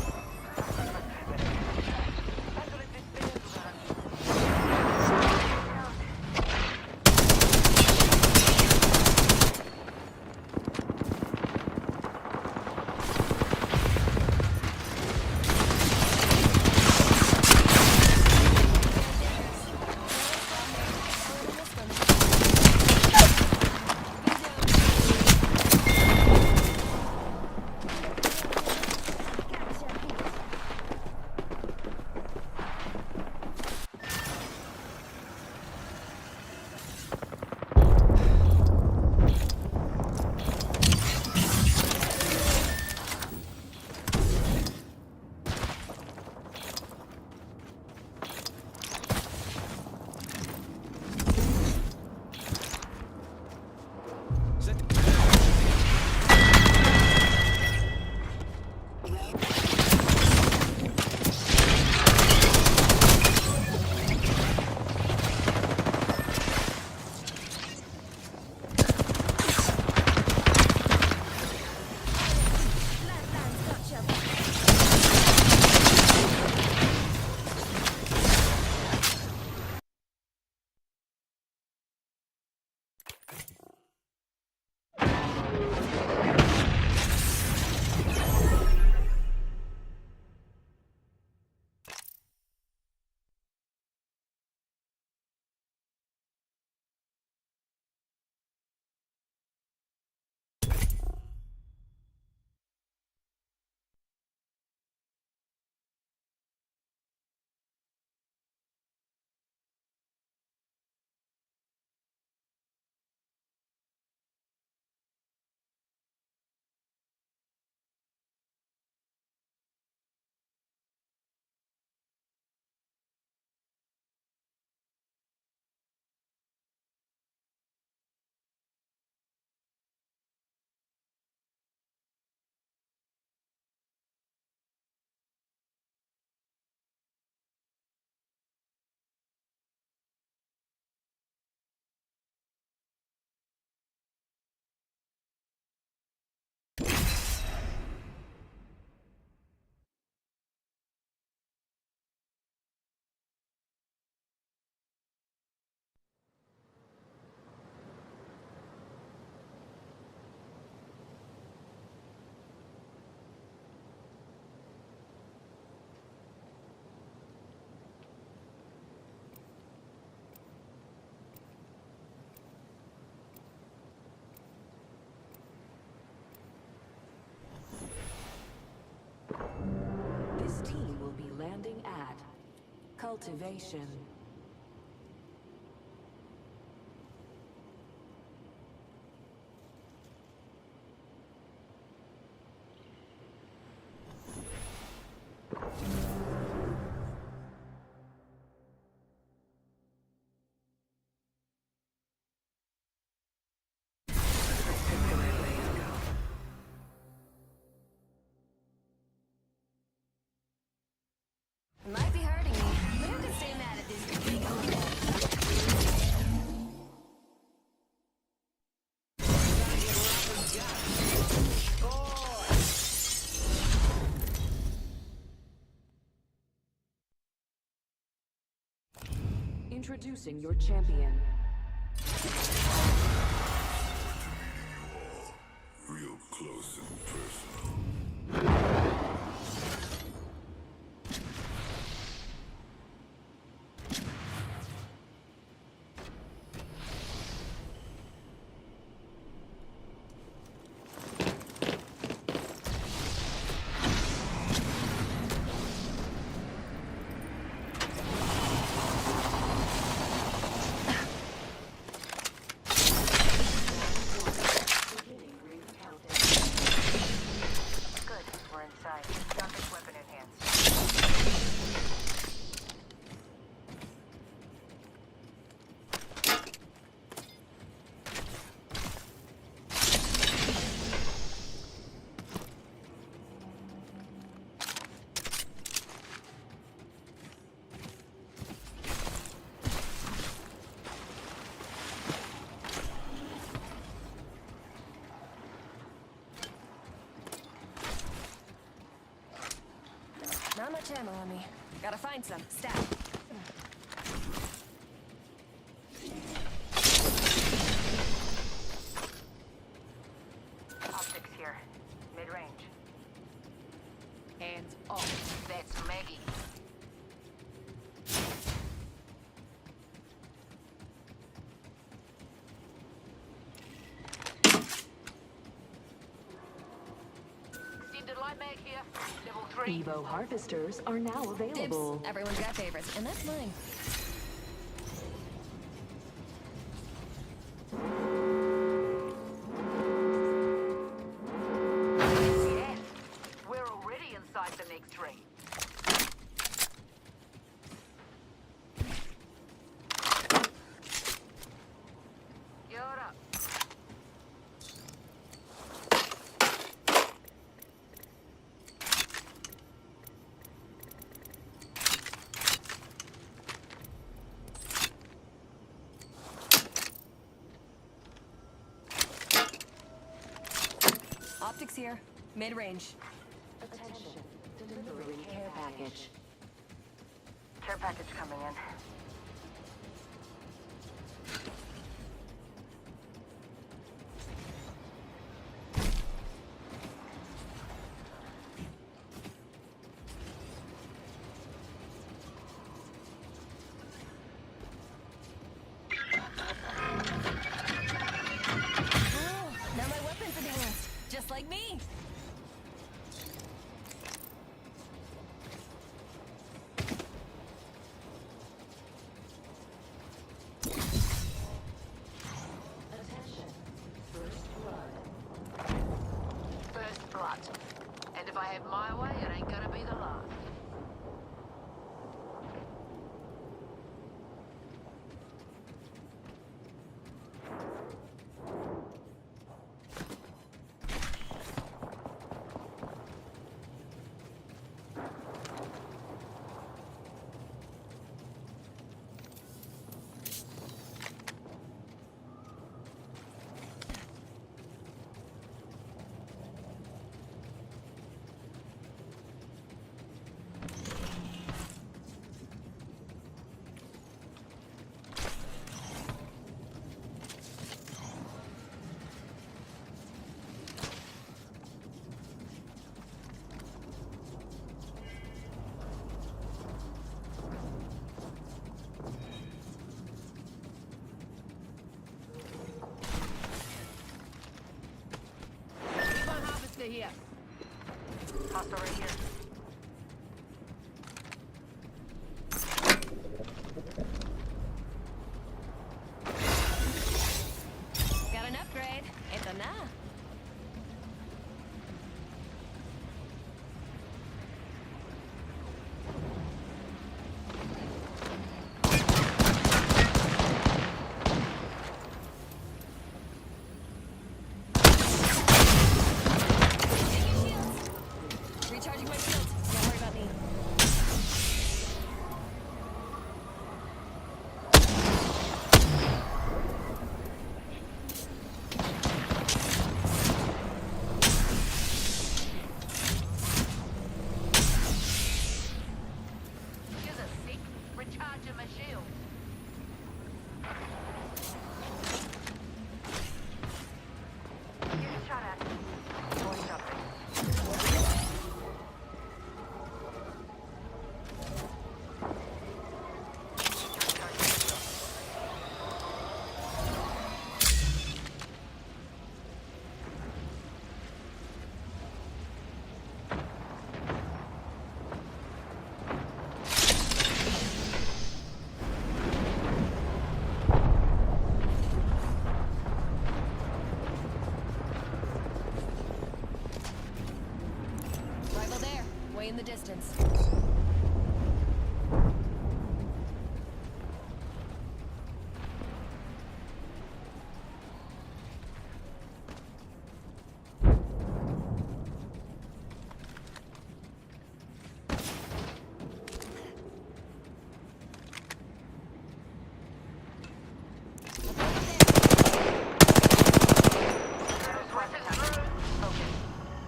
Gotcha. Cultivation. It might be hurting me, but who can stay mad at this big old head? Introducing your champion. Real close and personal. Good, we're inside. Darkest weapon in hands. Not much ammo on me. Gotta find some. Stat. Optics here. Mid-range. Hands off. That's Maggie. Extended light mag here. Level 3. Evo harvesters are now available. Dibs. Everyone's got favorites, and that's mine. Yes, we're already inside the next ring. You're up. Optics here. Mid-range. Attention, delivering care package. Care package coming in. Oh, now my weapon's enhanced. Just like me. Attention, first blood. First blood. And if I have my way, it ain't gonna be the last. Here. Hostile right here. way in the distance.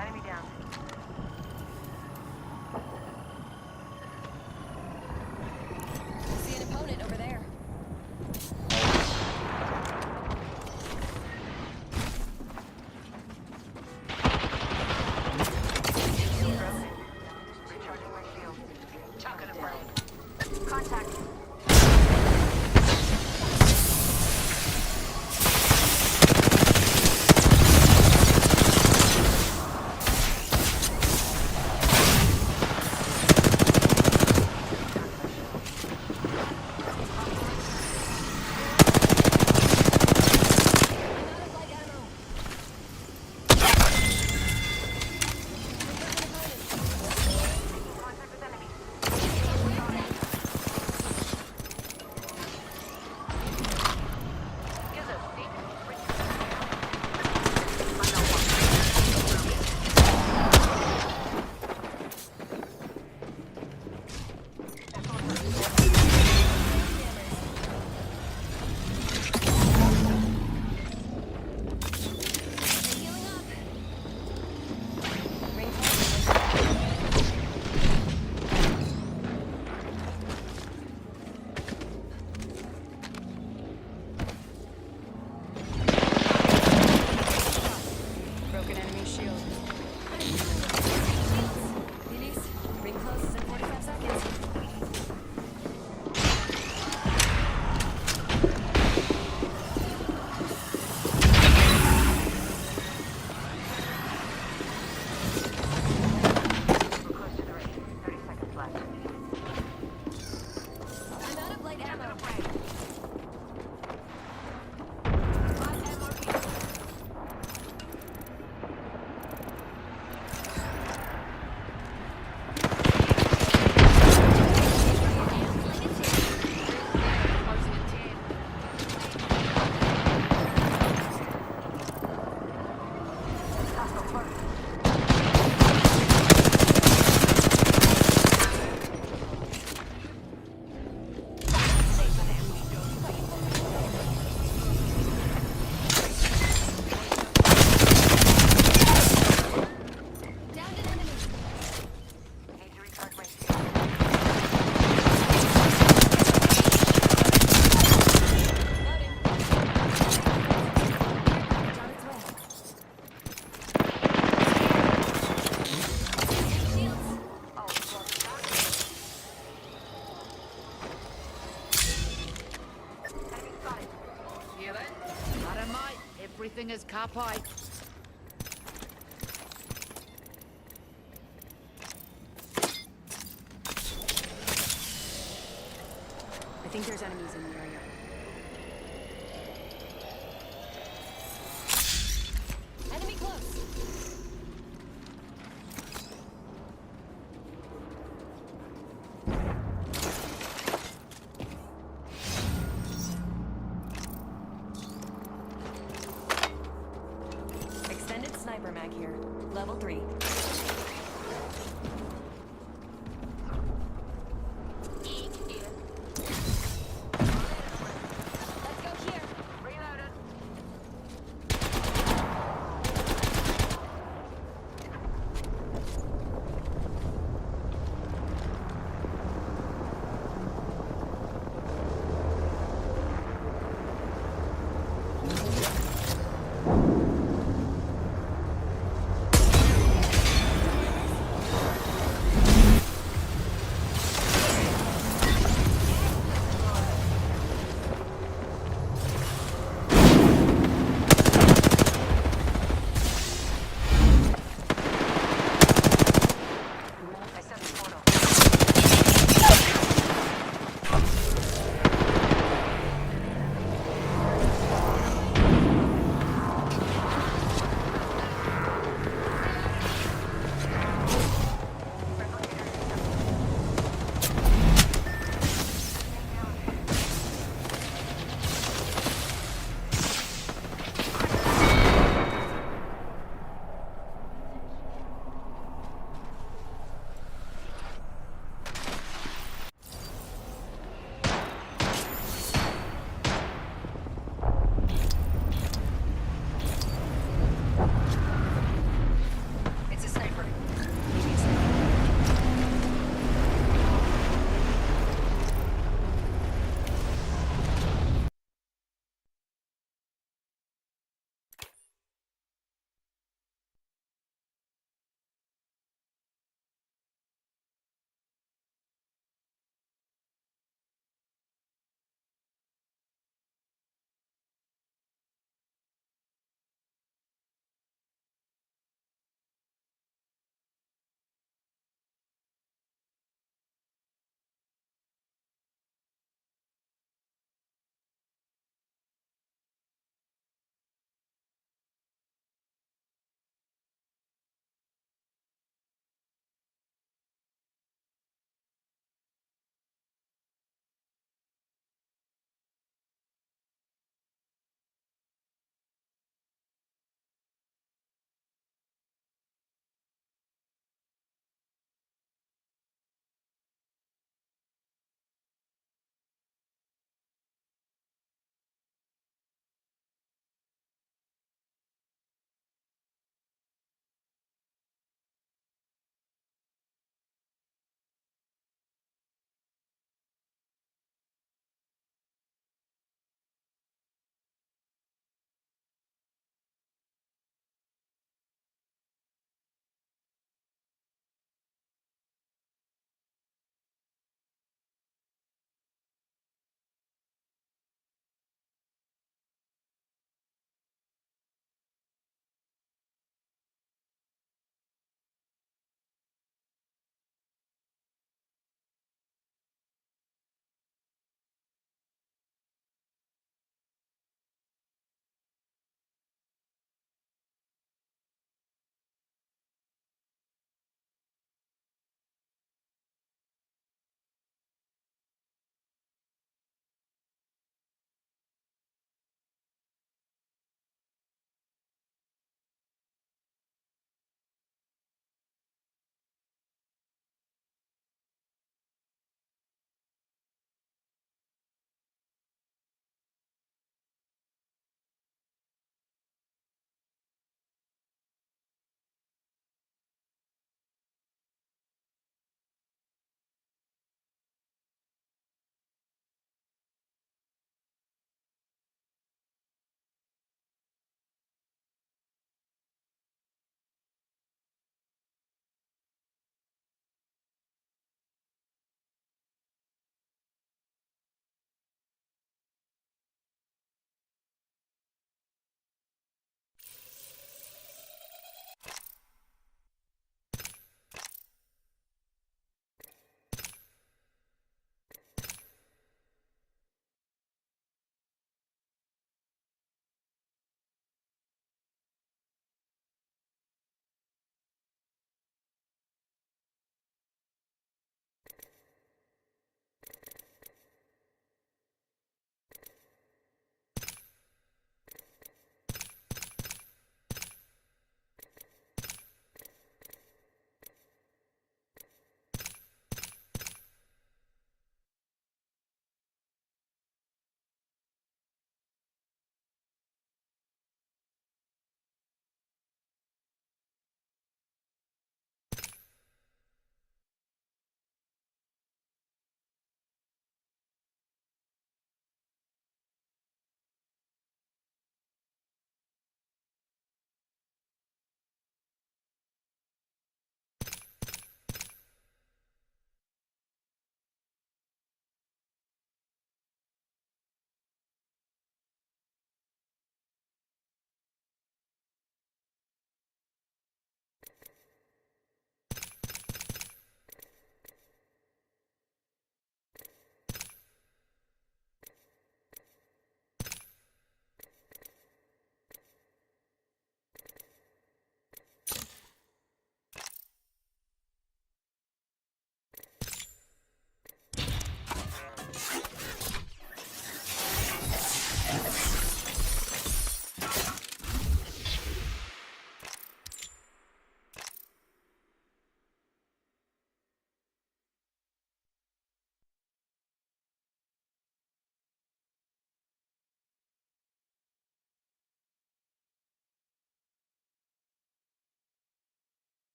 Enemy down. See an opponent over there. Recharging my shield. Chucking it round. Contact. Contact with enemy. Gives us deep. Healing up. Ring broken enemy shield. Lilies, ring closes in 45 seconds. We're close to the ring. 30 seconds left. I'm out of light ammo. Down an enemy. Need to recharge my shield. Loading. It's on its way. Shields. Oh, close. Enemy spotted. Hear that? Dynamite. Everything is kapite. I think there's enemies in the area. Enemy close. Extended sniper mag here. Level 3. Let's go here. Reloaded.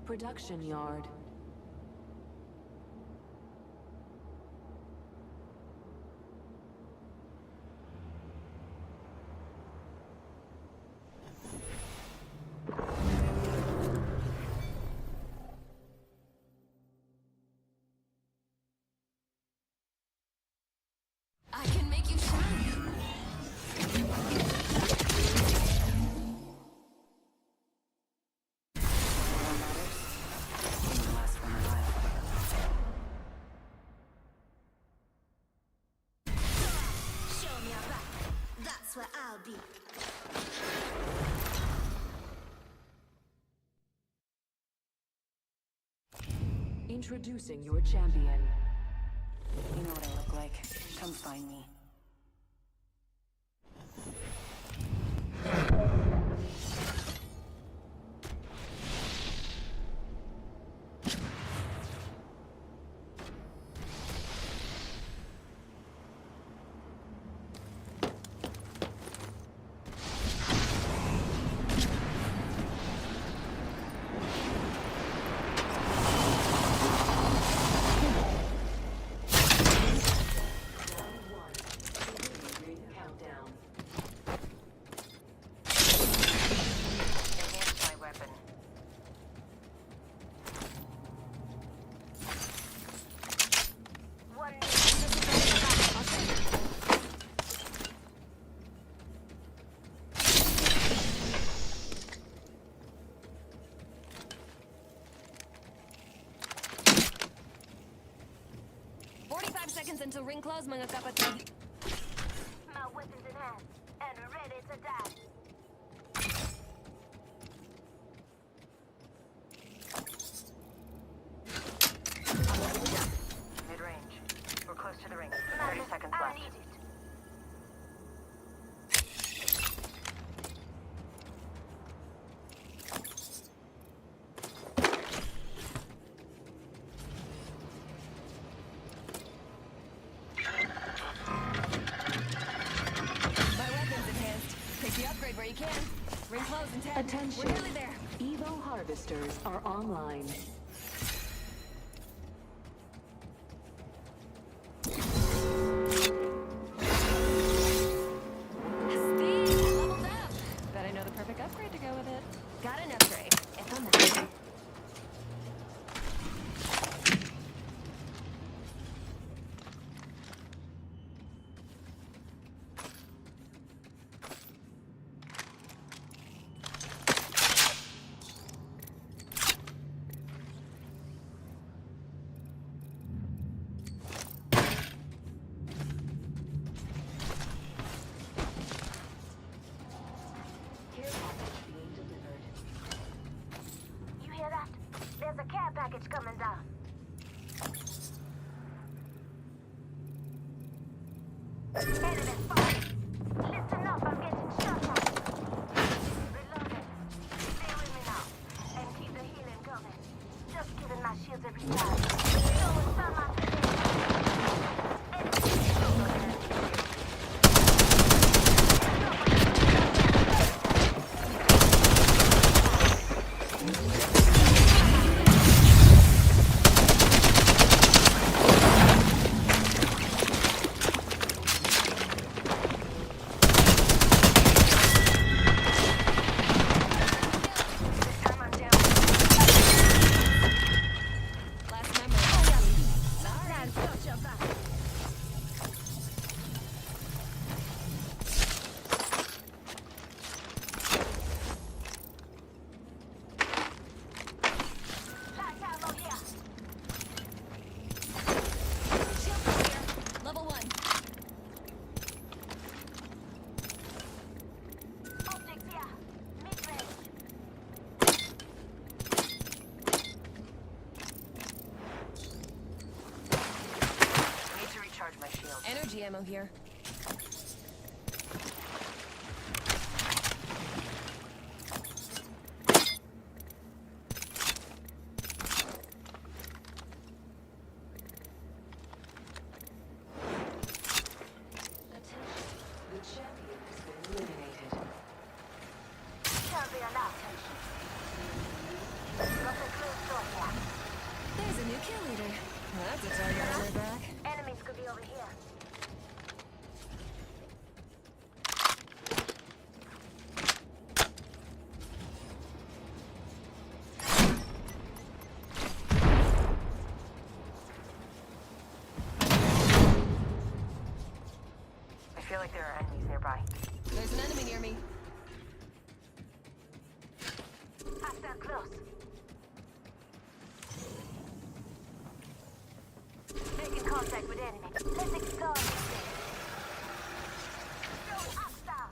Production yard. I can make you shine. Show me your back. That's where I'll be. Introducing your champion. You know what I look like. Come find me. Until ring close, mga kapatid. My weapons in hand and ready to die. Mid-range. We're close to the ring. 30 seconds I left. need it. Where you can. Ring close in 10. Attention. We're nearly there. Evo harvesters are online. Steve, leveled up. Bet I know the perfect upgrade to go with it. Got an upgrade. It's on the You hear that? There's a care package coming down. Enemy spotted. Listen up, I'm getting shot at. Reloading. Stay with me now. And keep the healing coming. Just giving my shields every time. So it's not my Energy ammo here. Got the clue. cheerleader. That's a target on my back. Enemies could be over here. I feel like there are enemies nearby. There's an enemy near me. Hostile close. Making contact with enemy. Let's explore this thing. Go hostile.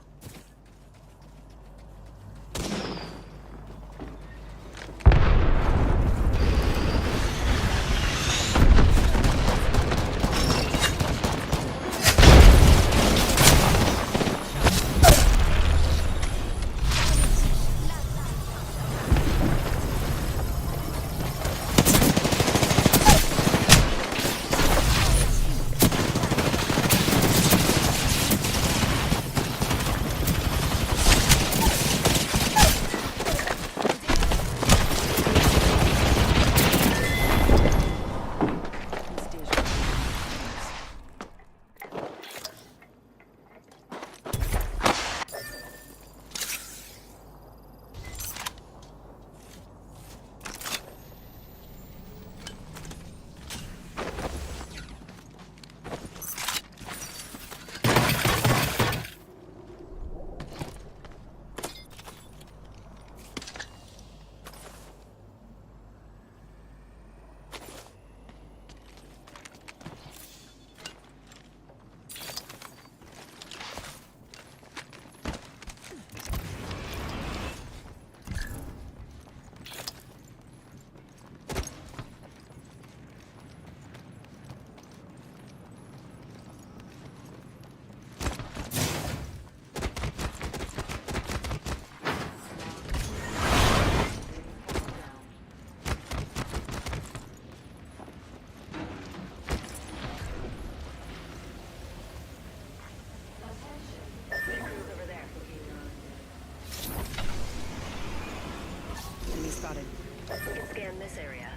Enemy spotted. We can scan this area.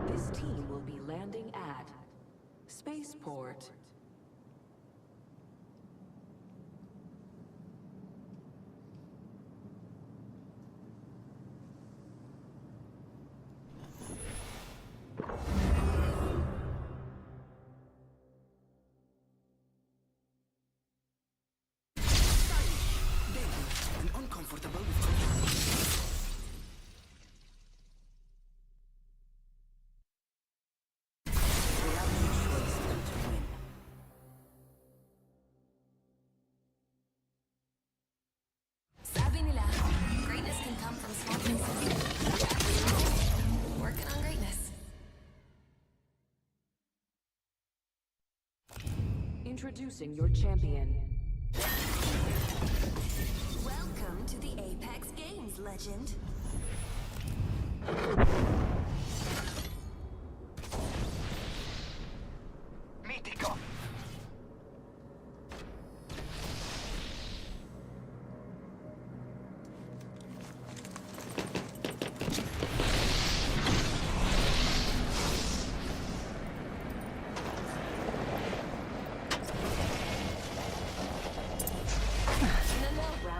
This team will be landing at Spaceport. And uncomfortable with Sabi nila, greatness can come from small places. Working on greatness. Introducing your champion. Welcome to the Apex Games, legend. Mítico.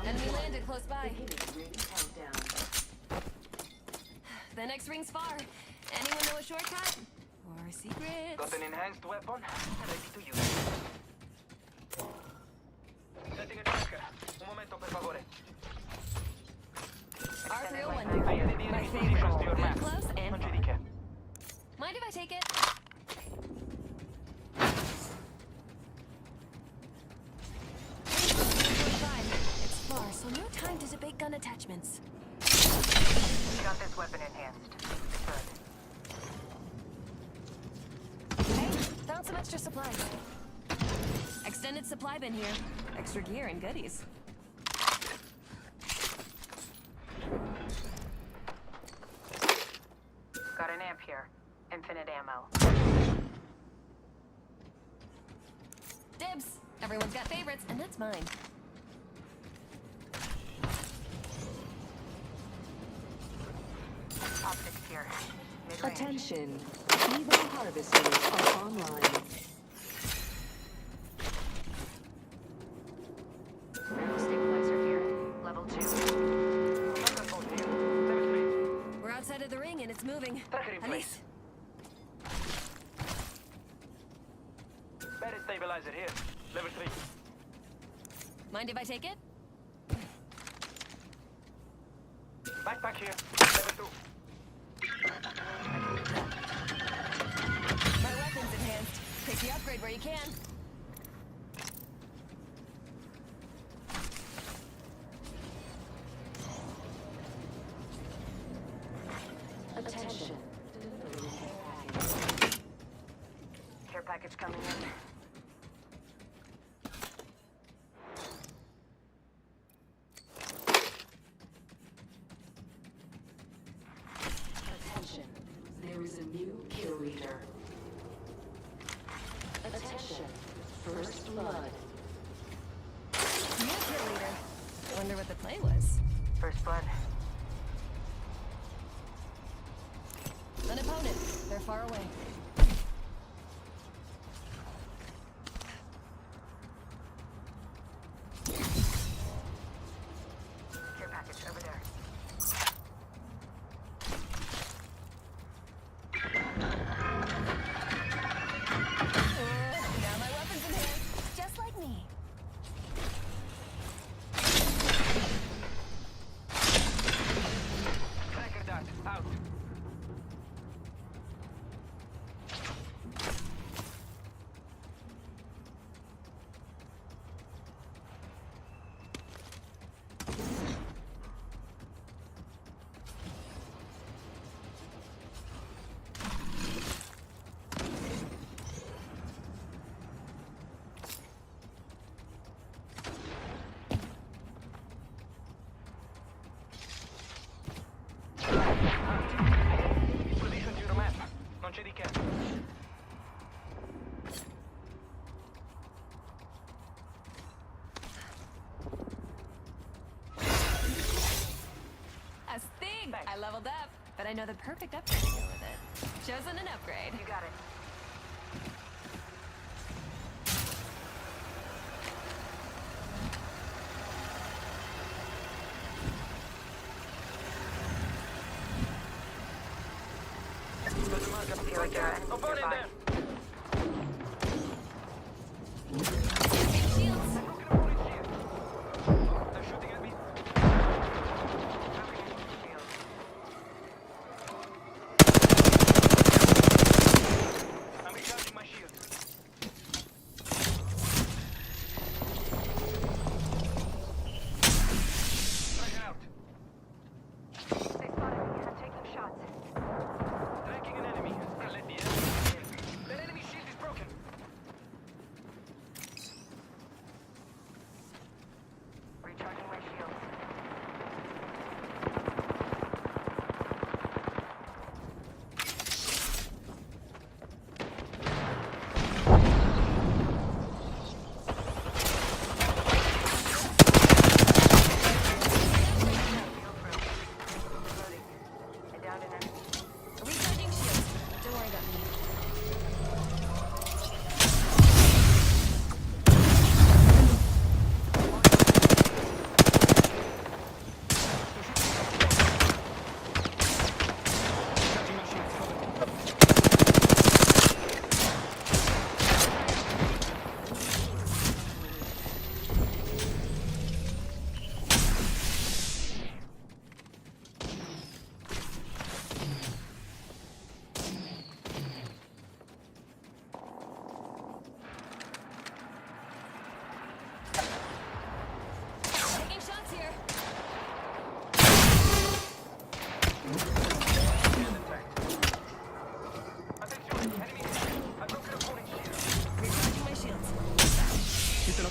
Enemy landed close by. The next ring's far. Anyone know a shortcut? Or a secret? Got an enhanced weapon? Ready to use. Setting a tracker. Un momento per favore. R301 Hai here. enemy My in favorite. position to your Good left. close and Non c'è di che. mind if I take it? It's far, so no time to debate gun attachments. Got this weapon enhanced. Hey, found some extra supplies. Extended supply bin here. Extra gear and goodies. Got an amp here. Infinite ammo. Dibs! Everyone's got favorites, and that's mine. Optics here. Mid-range. Attention. Evo harvesters are online. Stabilizer here. Level 2. Microphone here. Level 3. We're outside of the ring, and it's moving. Tracker in place. Alice, Better stabilizer here. Level 3. mind if I take it? Backpack here. Level 2. My weapon's enhanced. Take the upgrade where you can. Attention. Care package coming in. Attention. There is a new kill leader. Attention. First blood. New kill leader. Wonder what the play was. First blood. An opponent. They're far away. Care package over there. Now my weapon's enhanced. Just like me. Tracker dart. Out. Position to your map. Non c'è di che. A sting! I leveled up, but I know the perfect upgrade to go with it. Chosen an upgrade. You got it. Feel like there are enemies Opponent nearby. there. Shields. They're shooting at me. I'm recharging my shield. Tracker out. They spotted me. I'm taking shots. Tracking an enemy. Let the enemy in.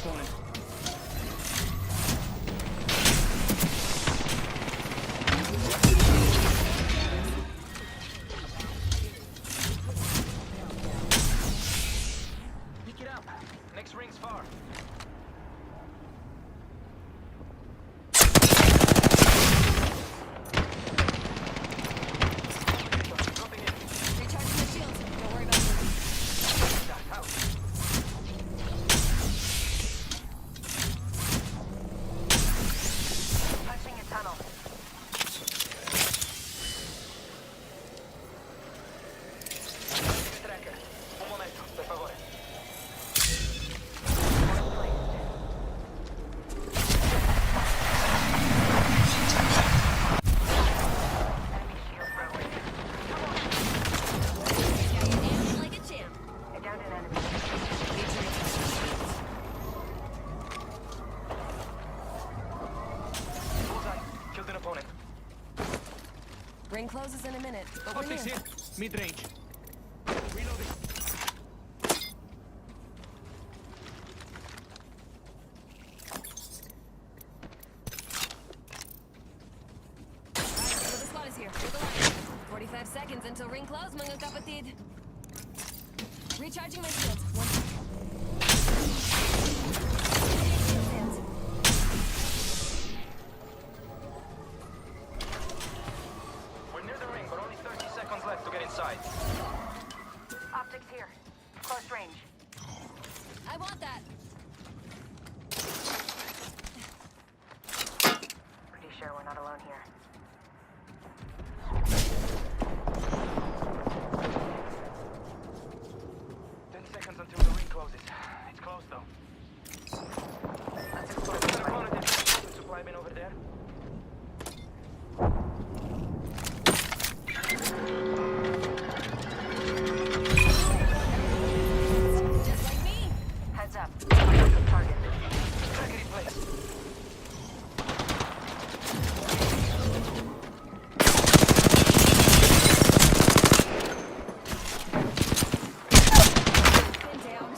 opponent. Pick it up. Next ring's far. Dropping in. Recharging my shield. Don't worry about me. That's out. Punching a tunnel. Tracker. Un momento, per favore. Enemy shield broken. Got your ass like a champ. I downed an enemy. Bullseye. Killed an opponent. Ring closes in a minute, but we're Optics near. here. Mid-range. Reloading. Alright, so the squad is here. With the line. 45 seconds until ring close, mga kapatid. Recharging my shields. 1 second. Shield hands. We're near the ring, but only 30 seconds left to get inside. Optics here. Close range. I want that. Pretty sure we're not alone here. Seconds until the ring closes. It's close though. Let's explore An this way. opponent in supply bin over there. Just like me. Heads up. Target. Tracker in place. Been downed.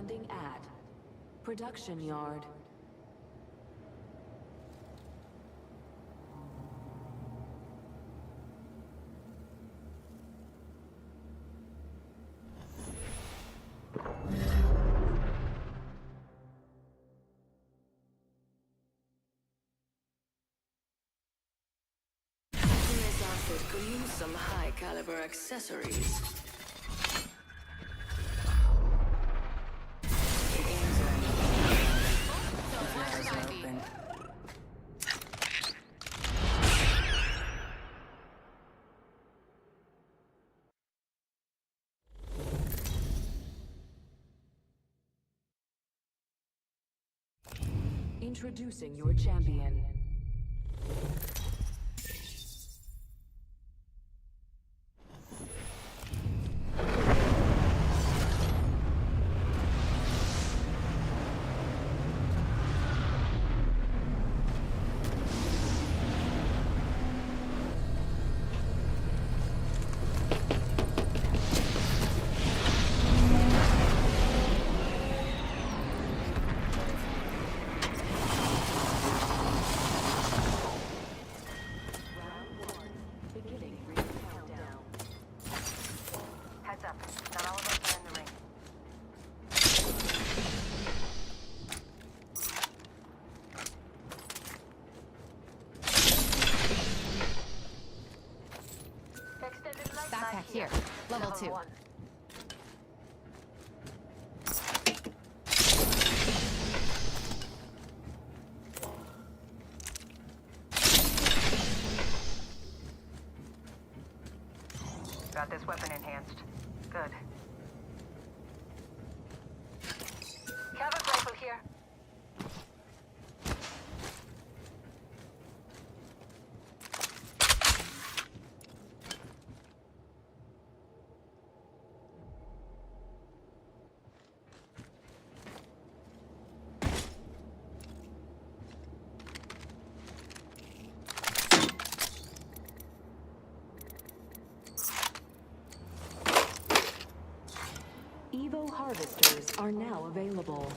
landing at production yard. This outfit could use some high-caliber accessories. The games are open. Introducing your champion. Heads up. Not all of us are in the ring. Extended light Backpack here. Level 2. 1. Got this weapon enhanced. Good. Cavalry rifle here. Evo harvesters are now available.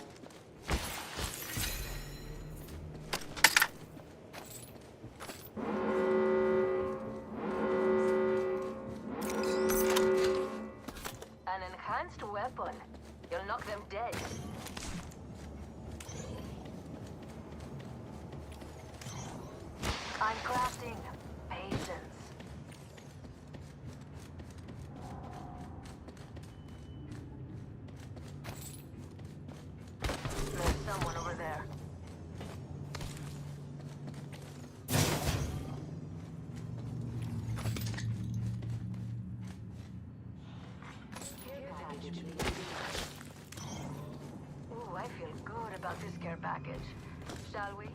An enhanced weapon. You'll knock them dead. I'm crafting patience. There's someone over there. Ooh, I feel good about this care package. Shall we?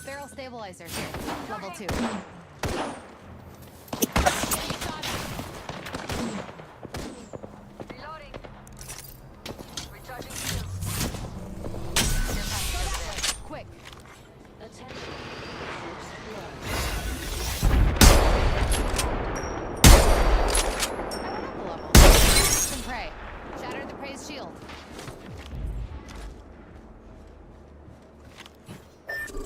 Barrel stabilizer here. Level 2. Reloading. Recharging shields. Quick. Level. Some prey. Shatter the prey's shield.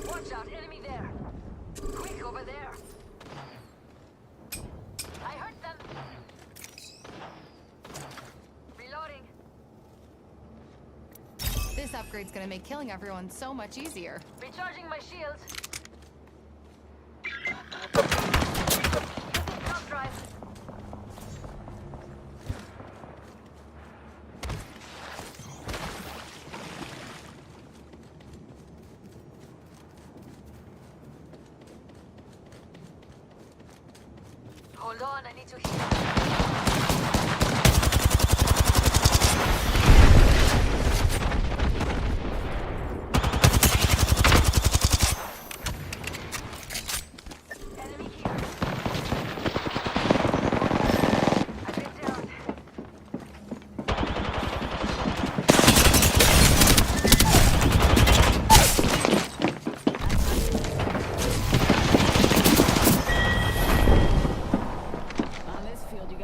Watch out, enemy there. Quick over there. I hurt them. Reloading. This upgrade's gonna make killing everyone so much easier. Recharging my shields. Using top drive. Hold on, I need to heal. Enemy here. I've been down. On this field, you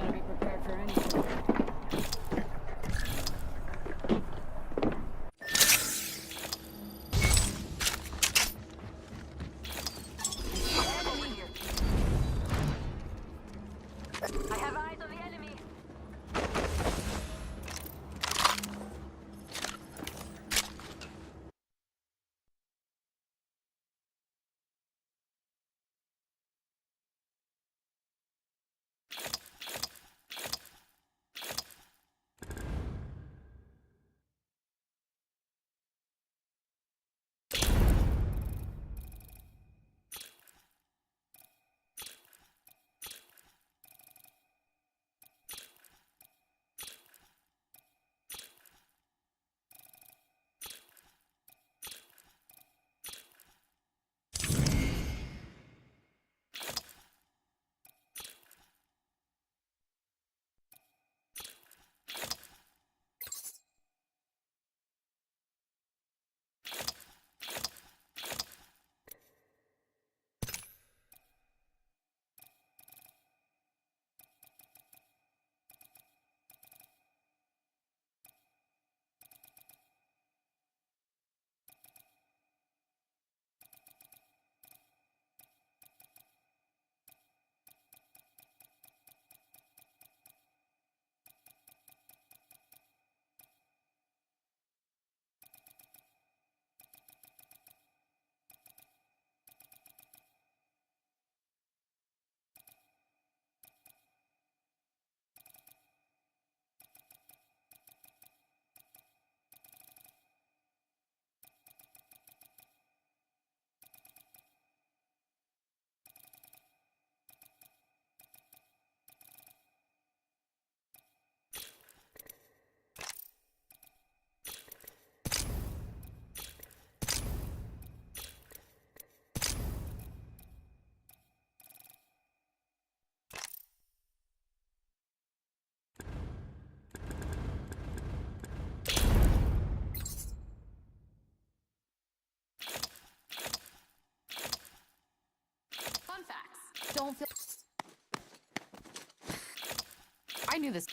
don't feel... I knew this.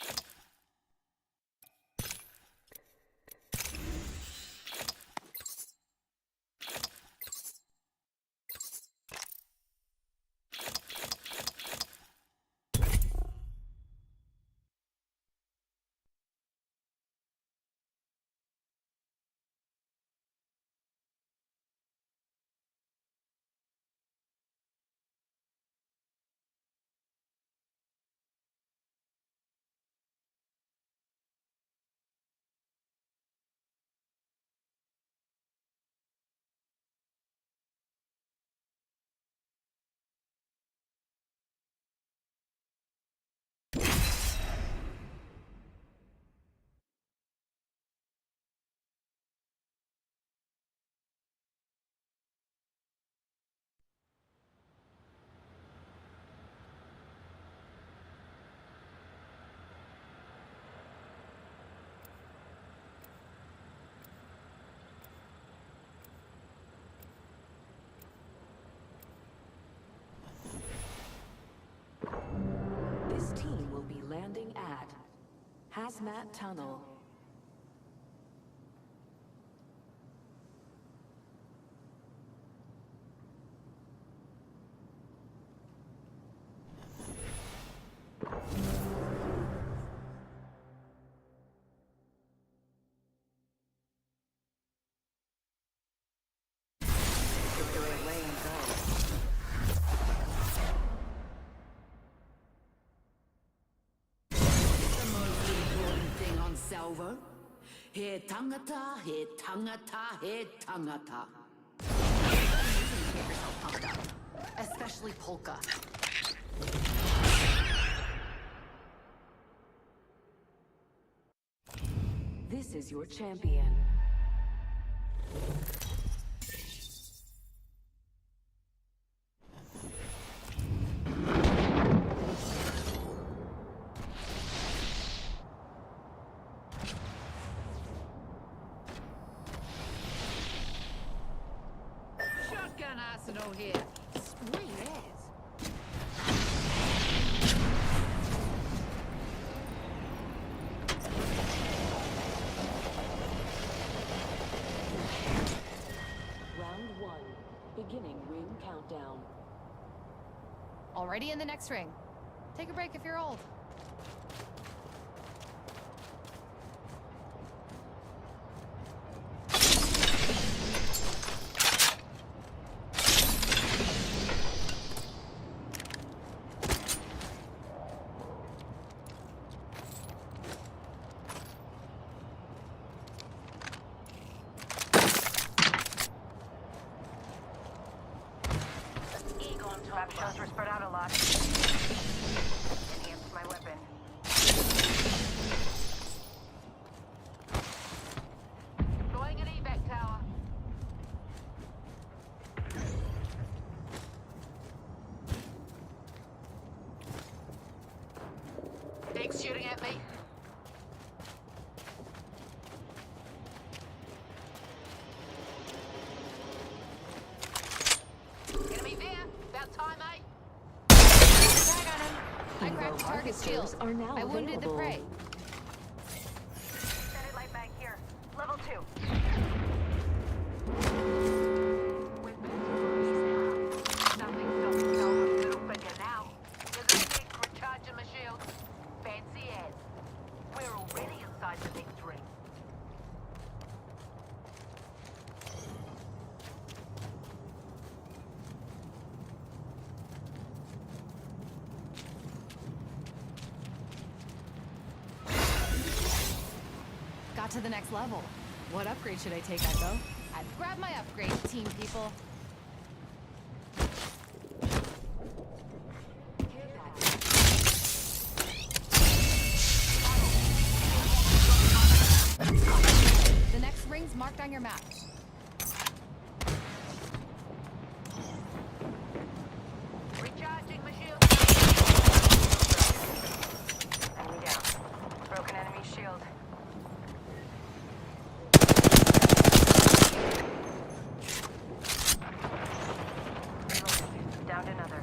This team will be landing at Hazmat Tunnel. Salvo. He tangata, he tangata, he tangata. Get yourself pumped up, especially polka. This is your champion. Shotgun arsenal here. Sweet ass. Round 1. Beginning ring countdown. Already in the next ring. Take a break if you're old. Lab shows were spread out a lot. Enhanced my weapon. Going an evac tower. Things shooting at me. Enemy there. About time, mate. Tag on him. I cracked the target's shield. Are now I wounded the available. prey. Extended light mag here. Level 2. Nothing stops Salvo's little figure now. There's a stick recharging my shield. Fancy as. We're already inside the next ring. Got to the next level. What upgrade should I take, Echo? I'd grab my upgrade, team people. The next ring's marked on your map. Recharging my shield. Enemy down. Broken enemy shield. Reloaded. Downed another.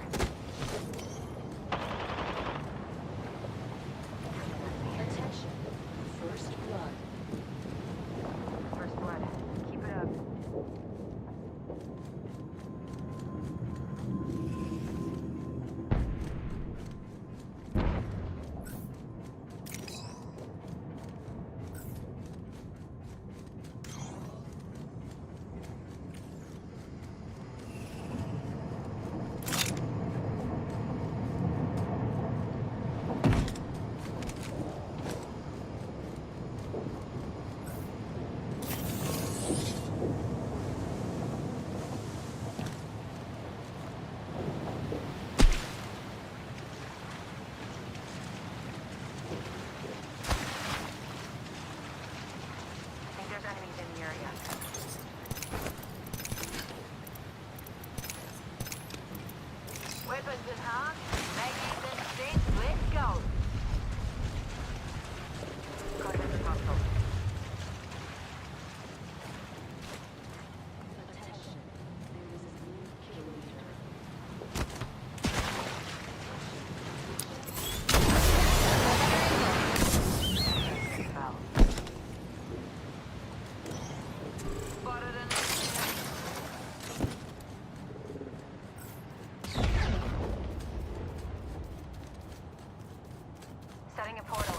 Setting a portal.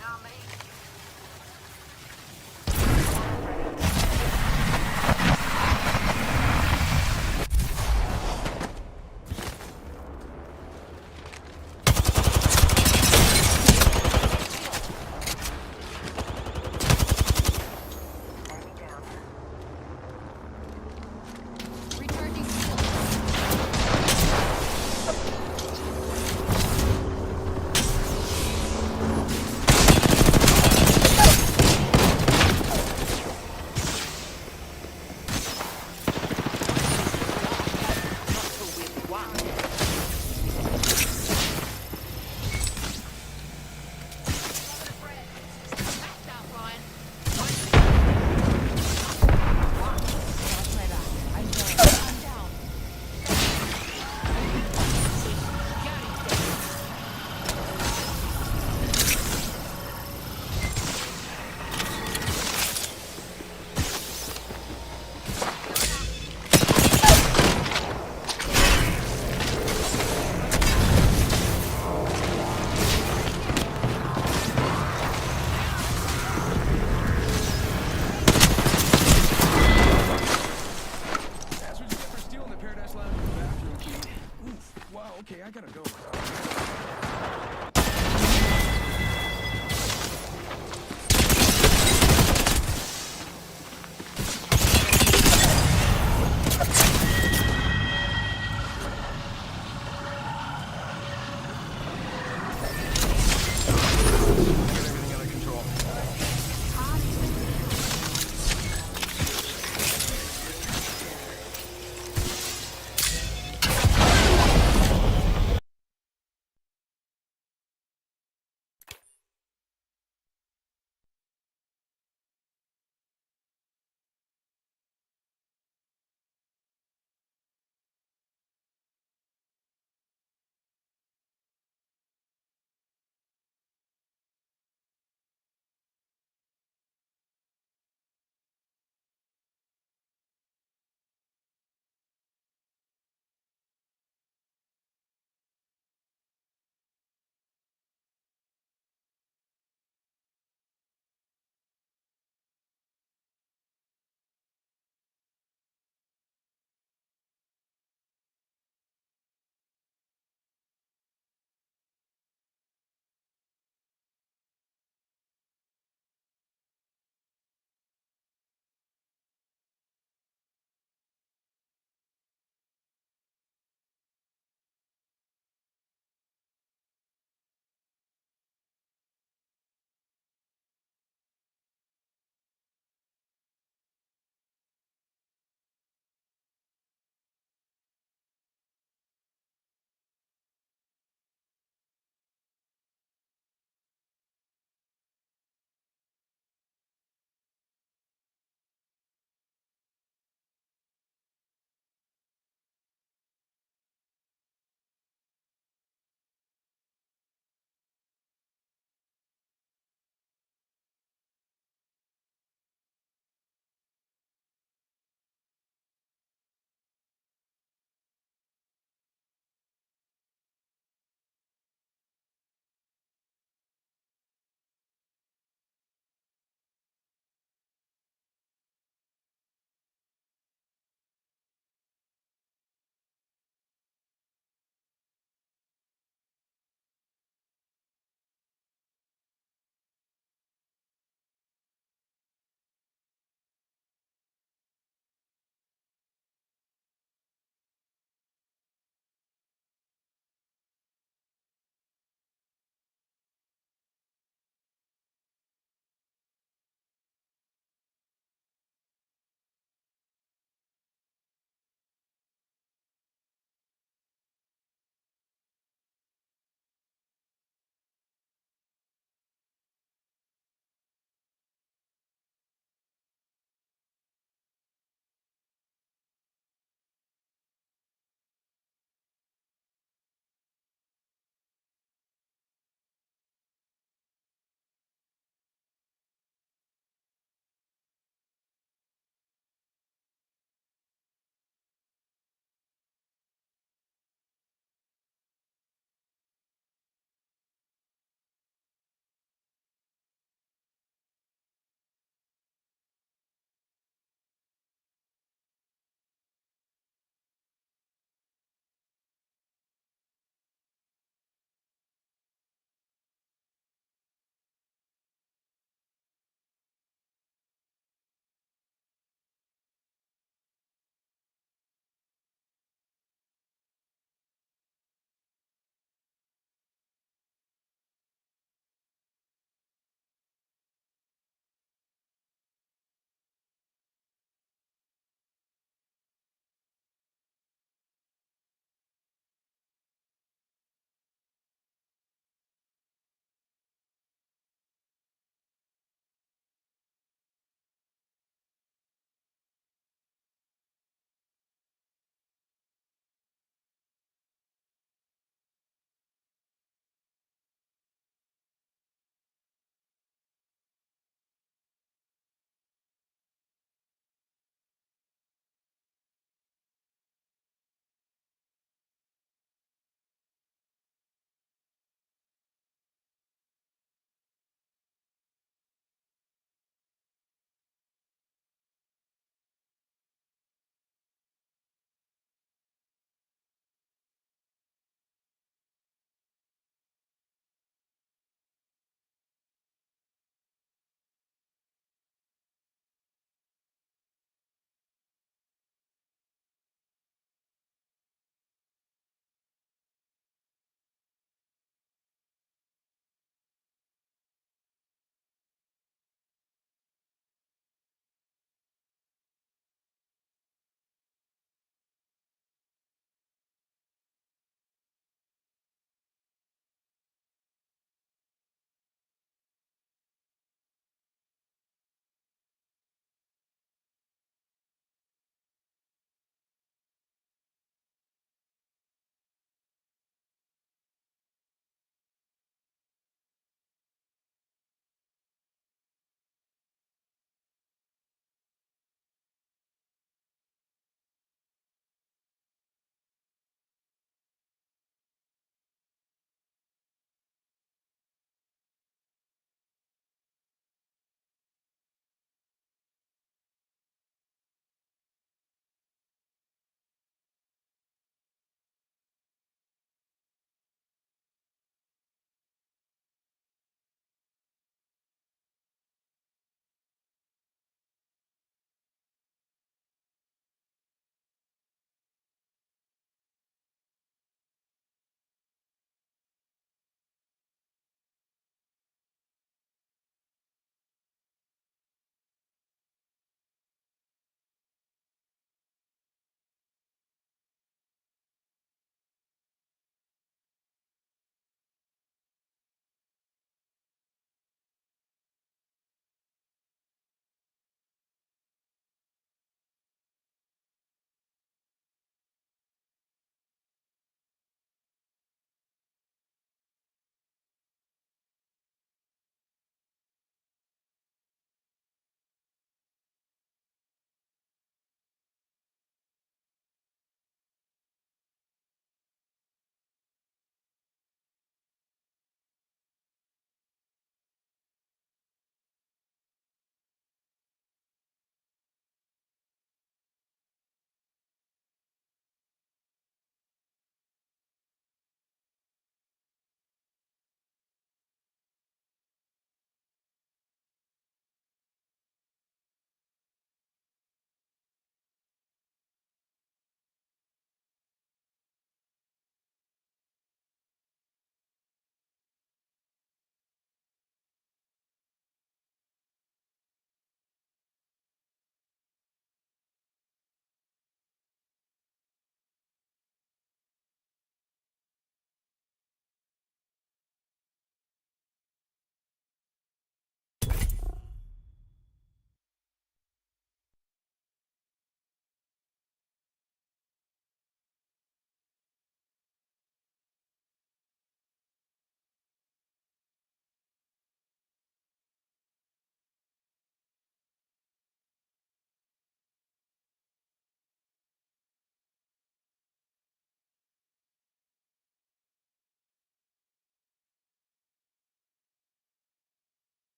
Not me. Enemy down.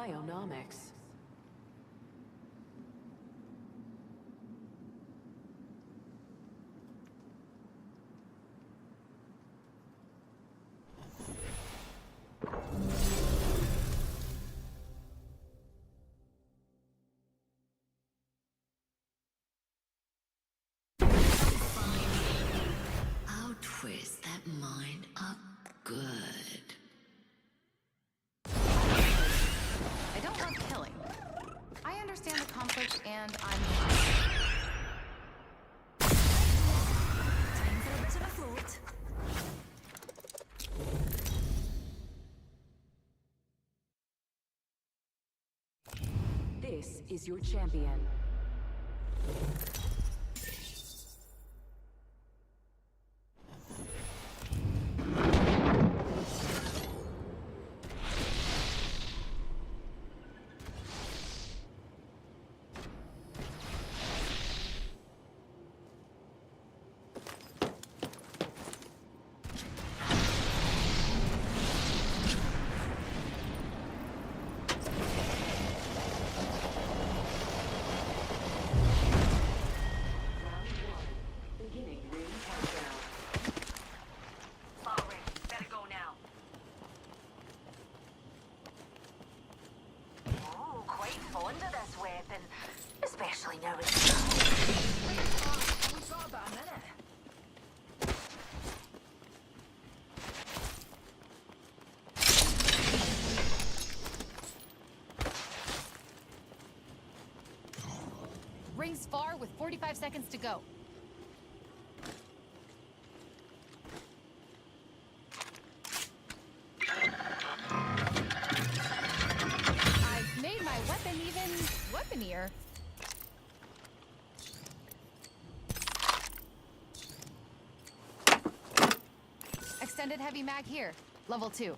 bionomics. I'll twist that mind up good. I don't love killing. I understand the conflict and I'm fine. Time for a bit of a float. This is your champion. Especially now it's we've got about a minute. Rings far with 45 seconds to go. I've made my weapon even weaponier. Extended heavy mag here, level 2.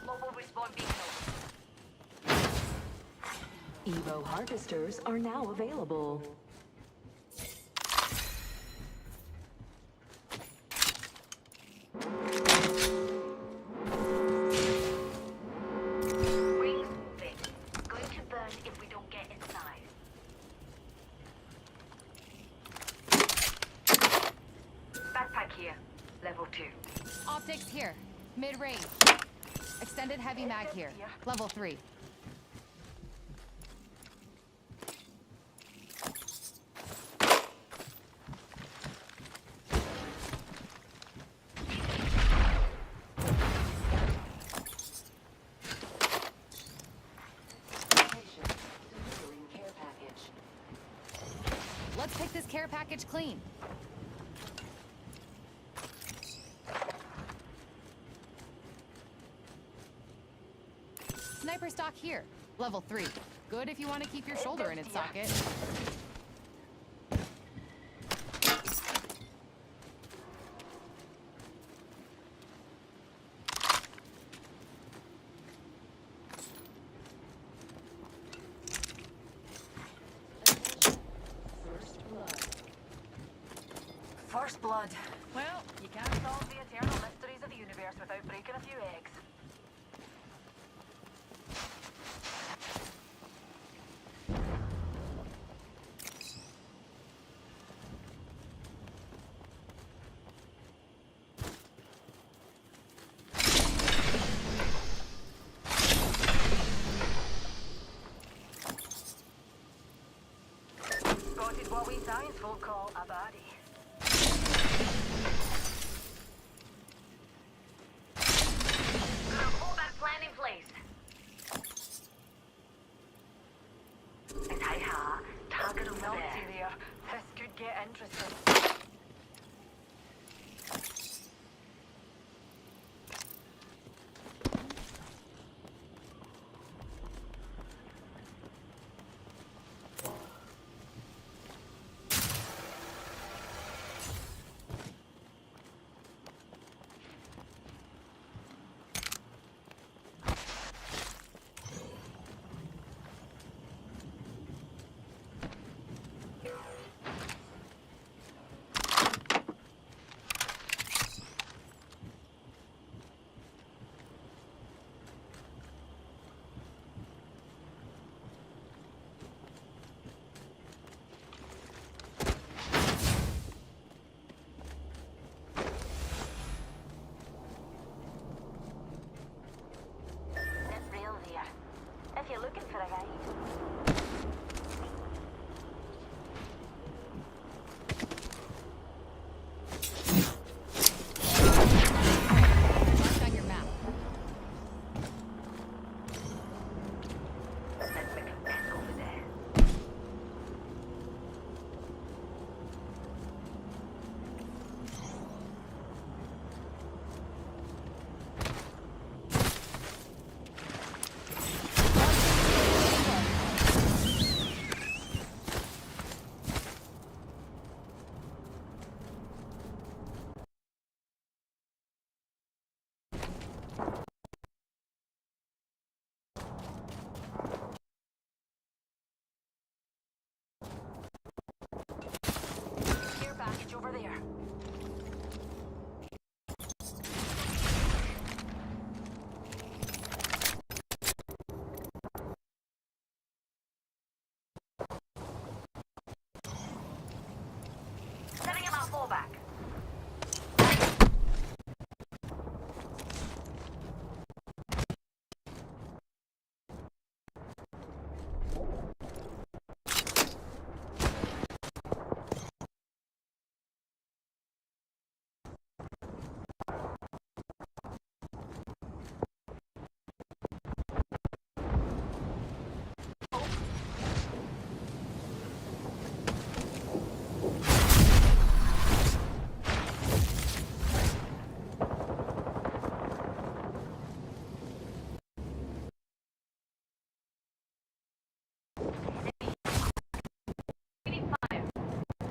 Mobile respawn beacon. Evo harvesters are now available. Rings moving. Going to burn if we don't get inside. Backpack here, level 2. Optics here, mid-range. Extended heavy mag here, level 3. Let's pick this care package clean. Sniper stock here, level 3. Good if you want to keep your shoulder in its socket. First blood. Well, you can't solve the eternal mysteries of the universe without breaking a few eggs. Spotted what we science folk call a body. Gonna pull that plan in place. And hi-ha, target over there. This could get interesting. here. Setting him on fallback.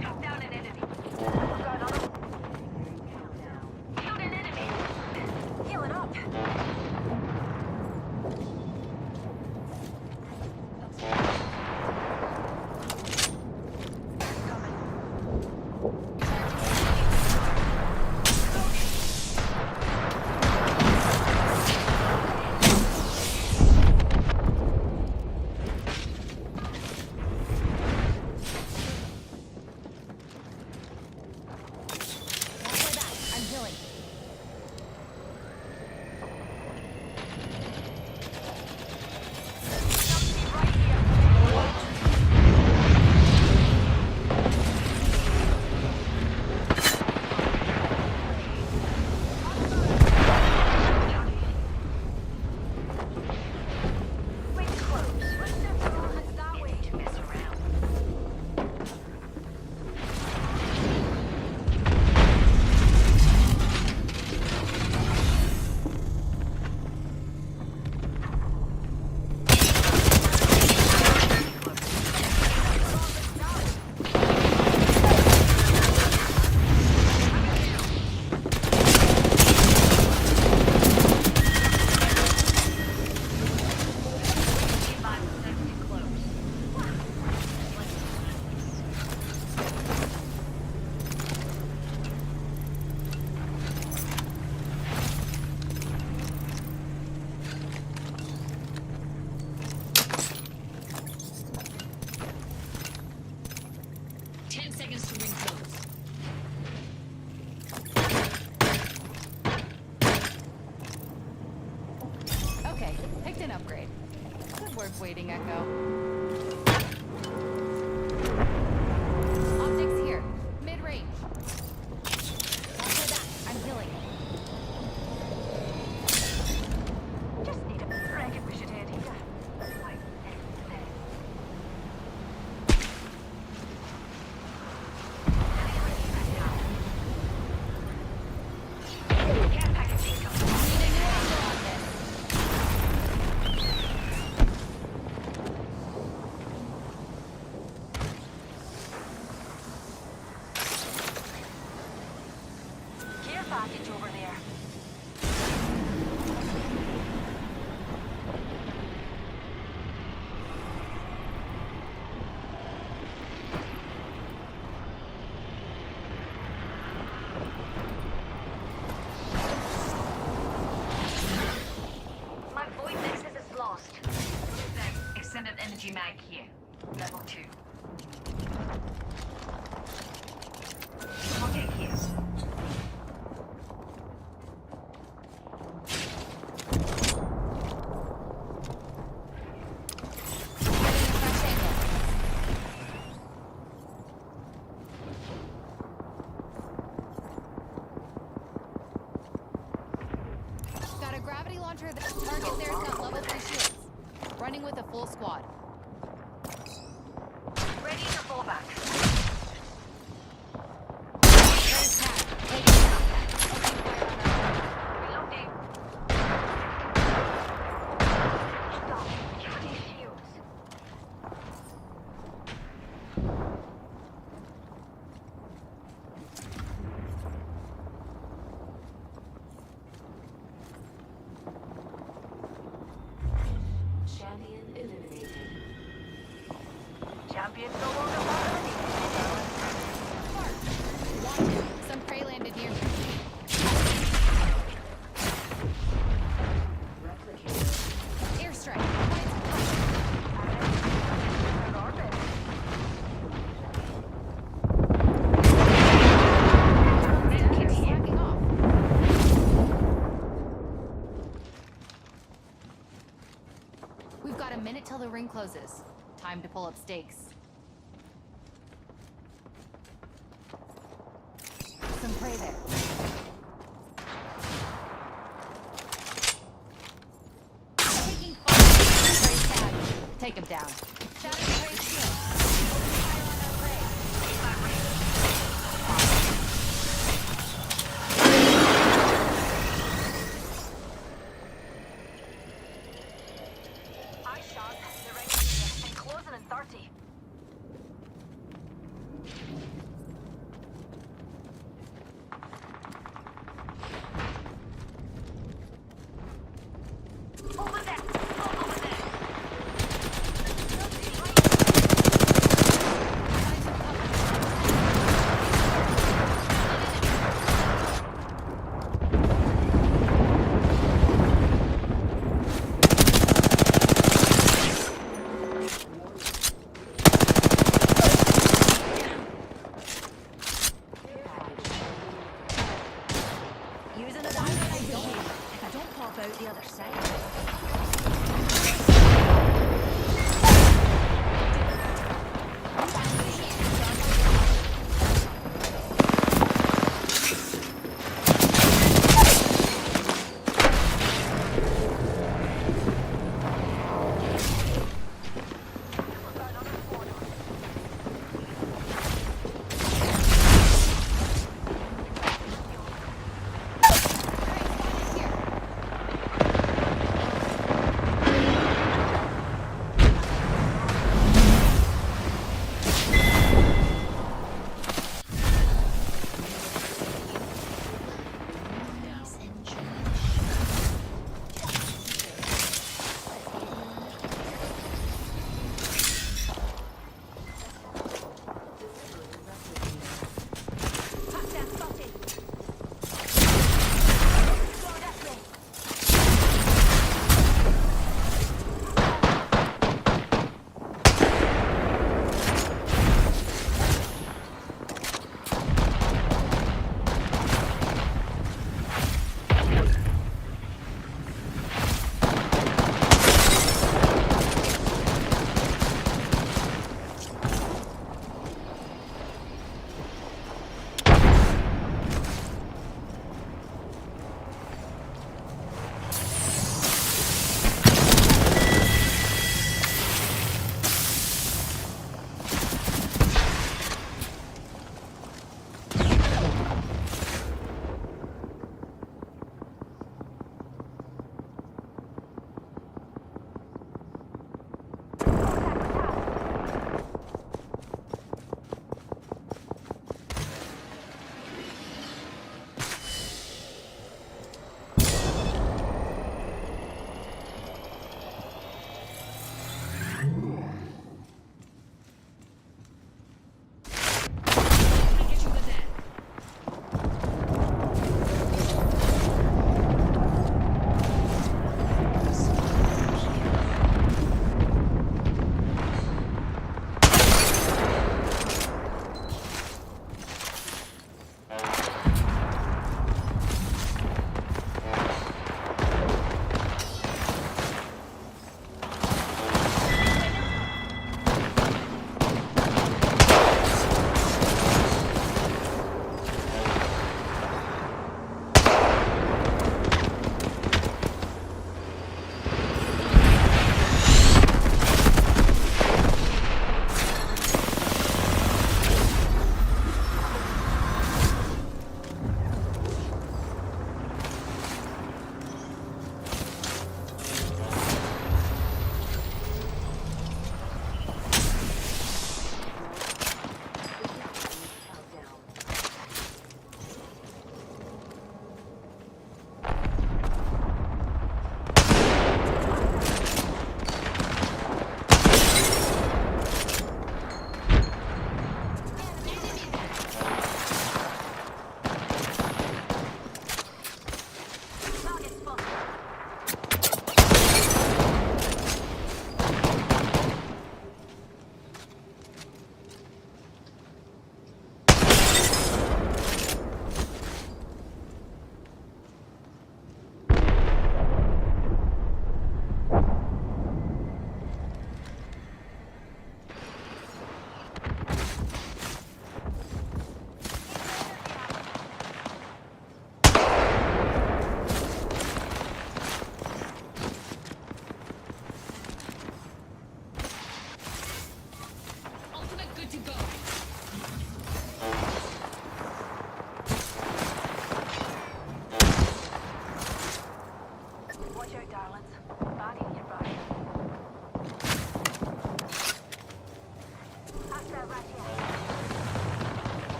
Drop down an enemy. Got on. Killed an enemy. Healing up. I'm healing. Okay, picked an upgrade. Good work, Waiting Echo. Optics here. Mid-range. After that, I'm healing. Just need a recognition here. Like, care package incoming. Need a new angle on this. Care package over there. My void nexus is lost. Extended energy mag here. Level 2. Okay, here. Getting a fresh angle. Got a gravity launcher that target there's got level 3 shields. Running with a full squad. Ready to fall back. There's Pat. Taking it out. Opening fire on our Reloading. Stop. Kill these shields. Champion eliminated. Champions no longer part of the the ring closes. Time to pull up stakes. Some prey there. Taking fire. Prey's tagged. Take him down. Shatter the prey's shield. Fire on our prey. I shot. They're right here. And closing in 30. Over there! Over there! Using it out, I don't. If I don't pop out the other side.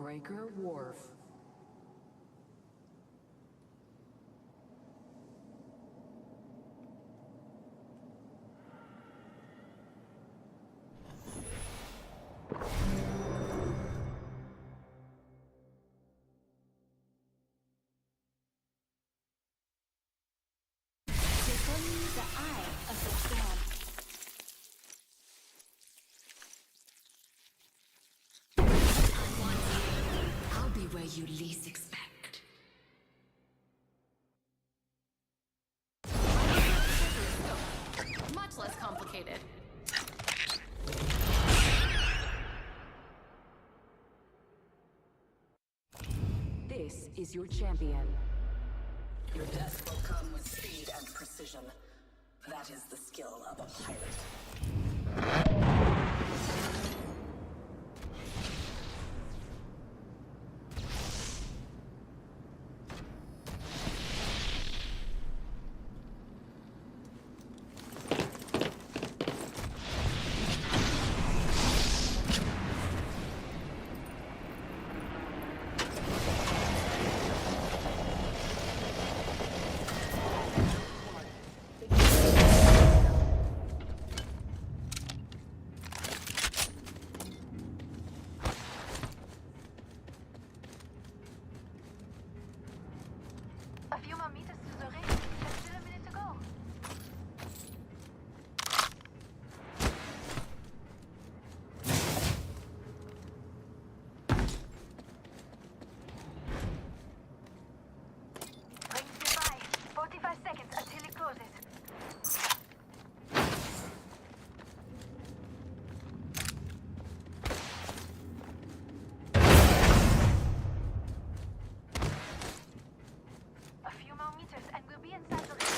Breaker Wharf. The eye of the storm. I'll be where you least expect. Much less complicated. This is your champion. Your death will come with speed and precision. That is the skill of a pirate. A few more meters to the ring. There's still a minute to go. Ring's nearby. 45 seconds until it closes. A few more meters and we'll be inside the ring. 30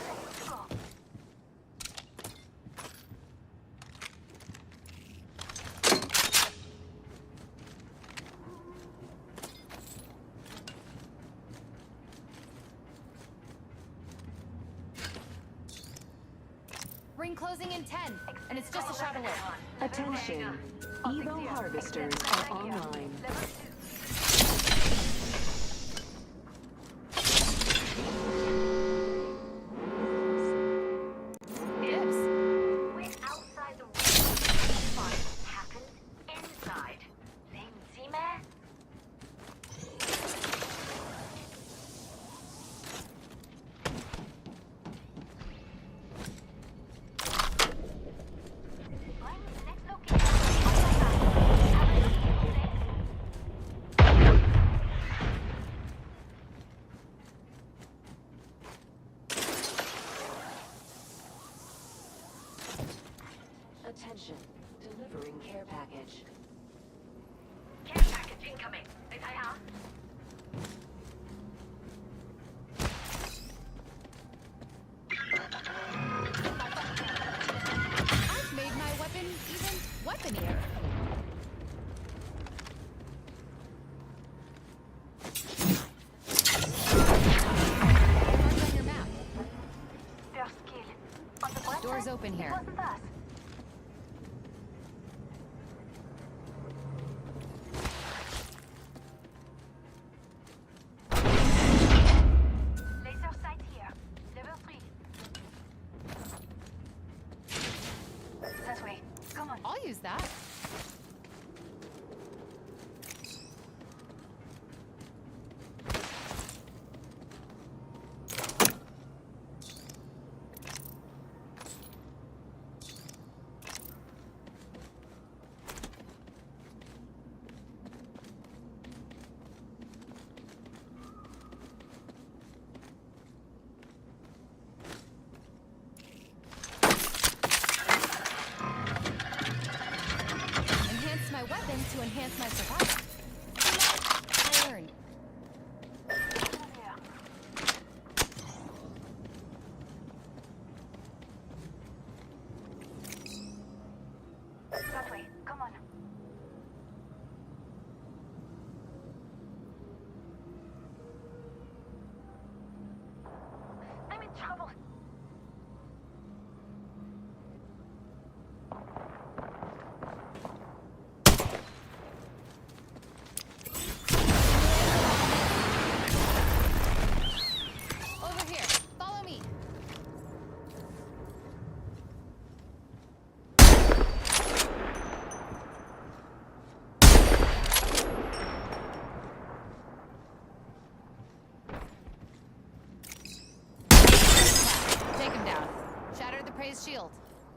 seconds to go. Ring closing in 10, and it's just a shot away. Attention. Evo harvesters are online. Level 2. Dibs. We're outside the ring. Fun happens inside. Sehen Sie mehr? Going to the next location. Have a look. Attention. Delivering care package. Care package incoming. Is I out? I've made my weapon even weaponier. Marked on your map. First kill. On the bright Doors side, open it here. wasn't us. Laser sight here. Level 3. That way. Come on. I'll use that. Enhance my weapon to enhance my survival. I learned. That way. Come on. I'm in trouble.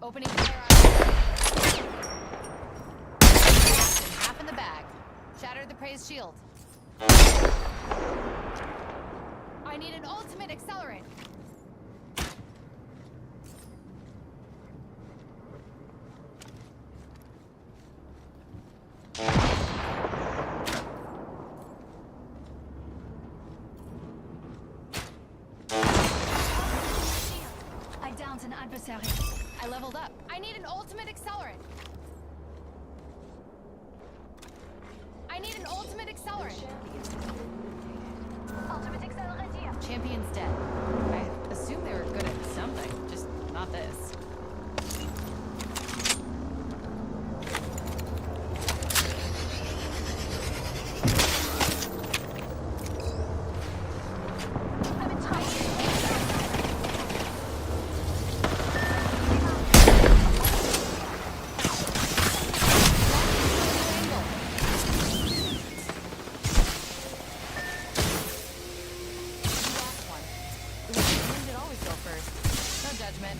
Opening fire on. Half in the bag. Shattered the praise shield. I need an ultimate accelerant. I downed an adversary. I leveled up. I need an ultimate accelerant. I need an ultimate accelerant. Ultimate accelerant here. Champion's dead. I assume they were good at something, just not this. I'm in time. Last one. It always go first. No judgment.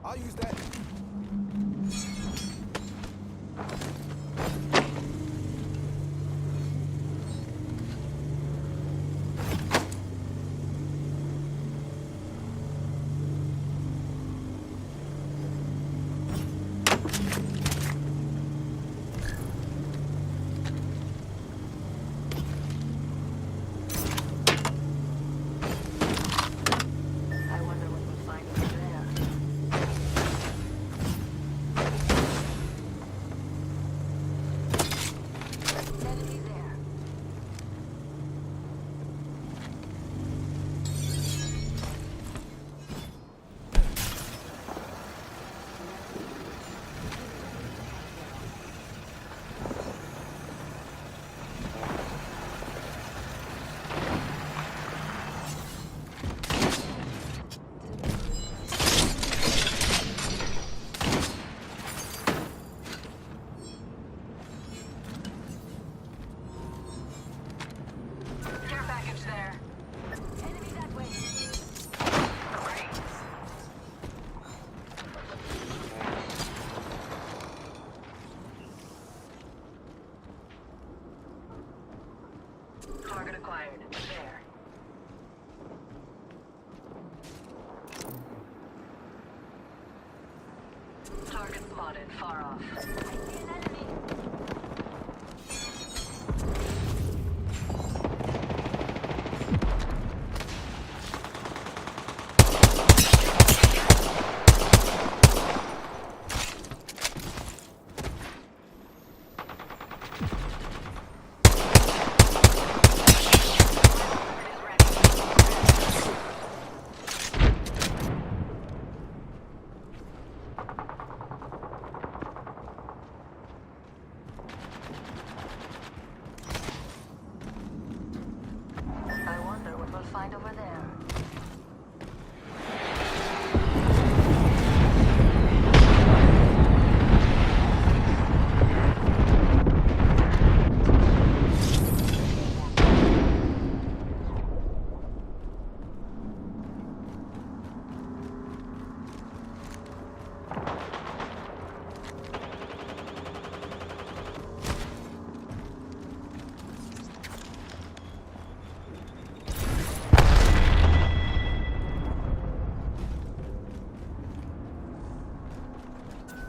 I'll use that. I wonder what we'll find over there. Enemy there. Care package there. Enemy that way. Great. Target acquired. There. Target spotted. Far off. I see an enemy. I wonder what we'll find over there.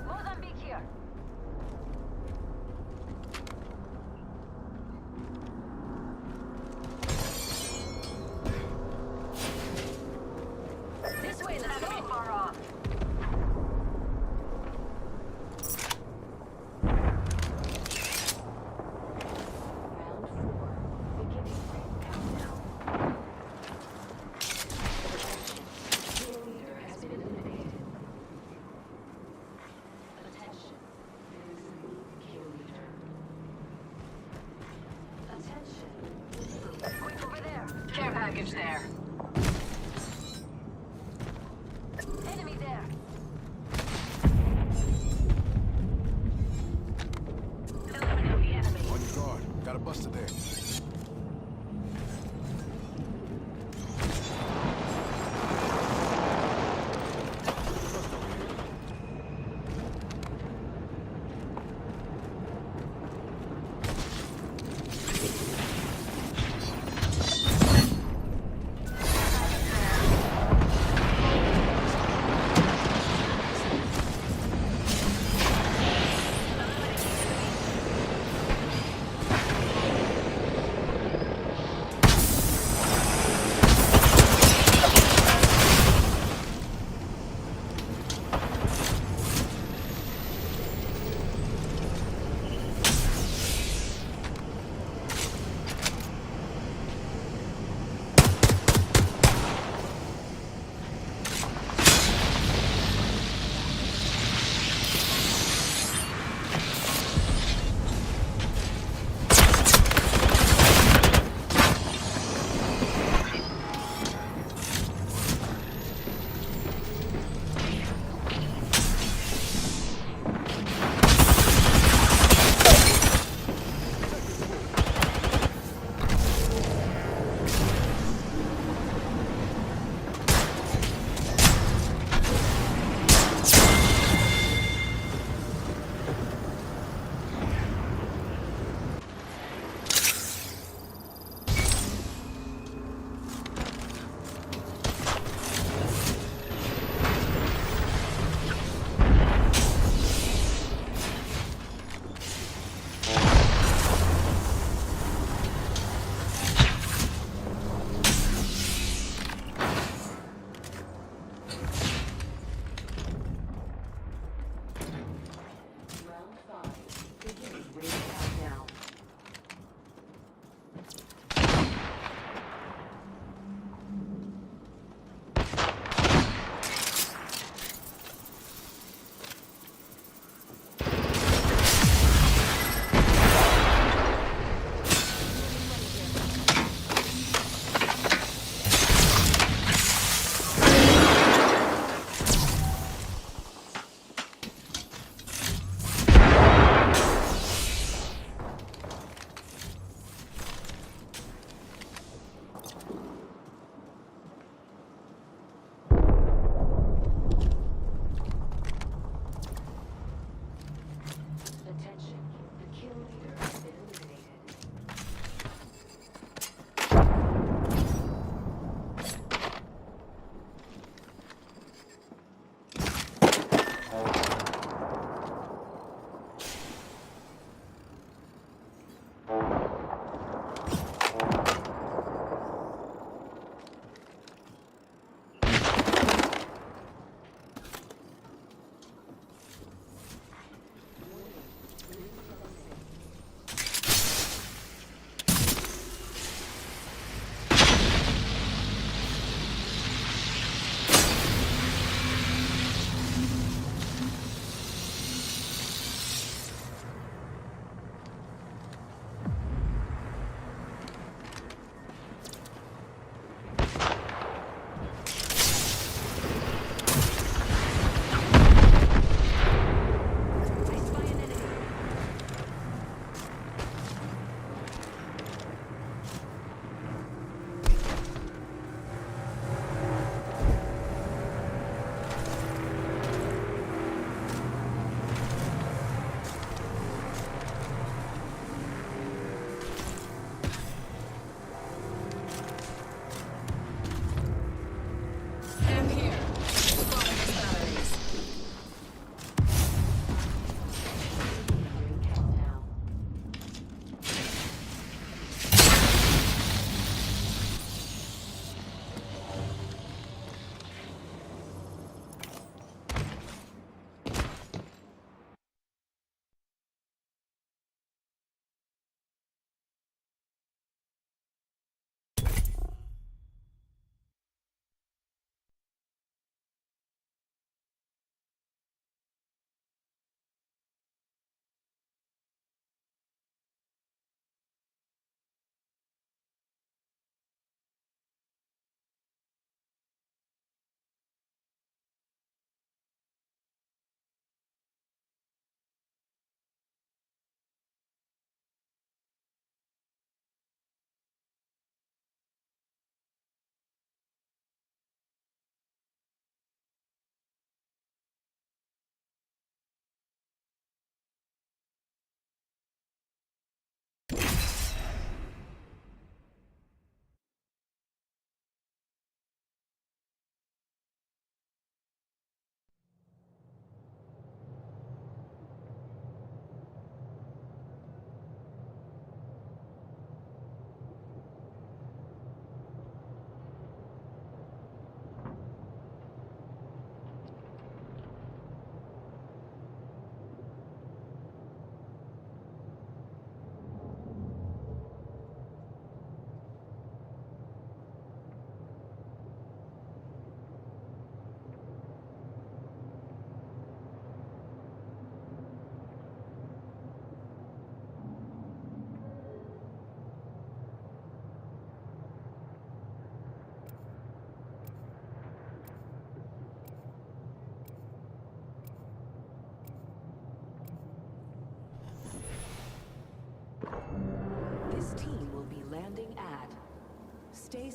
Mozambique here. This way, let's go. Far off. Round 4. Beginning ring countdown. Your leader has been eliminated. Attention. Losing kill leader. Attention. Quick over there. Care package there. Enemy there. Eliminate the enemy. On your guard. Got a buster there.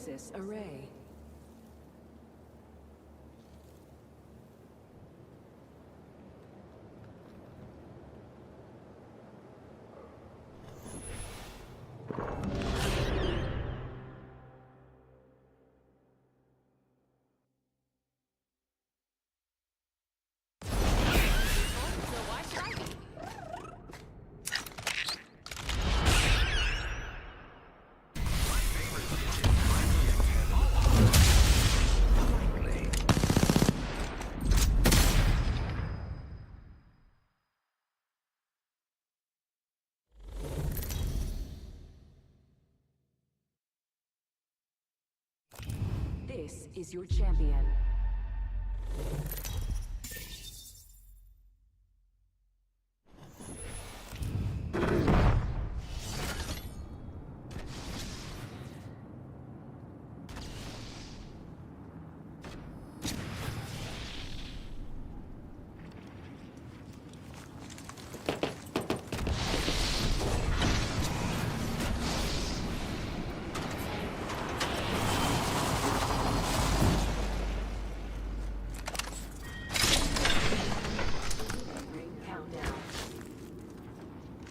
Nemesis array. This is your champion.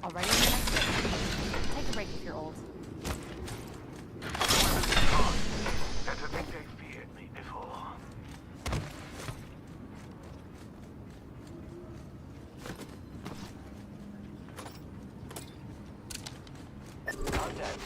Already in the next bit. Take a break if you're old. And to think they feared me before. Contact.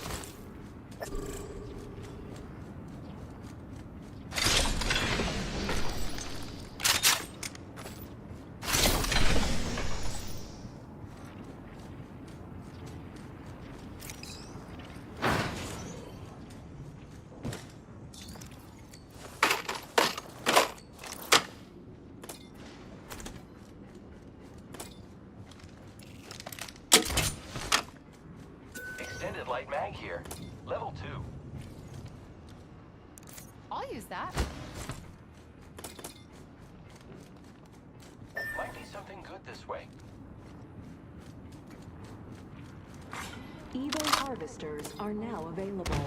Extended light mag here. Level 2. I'll use that. Might be something good this way. Evo harvesters are now available.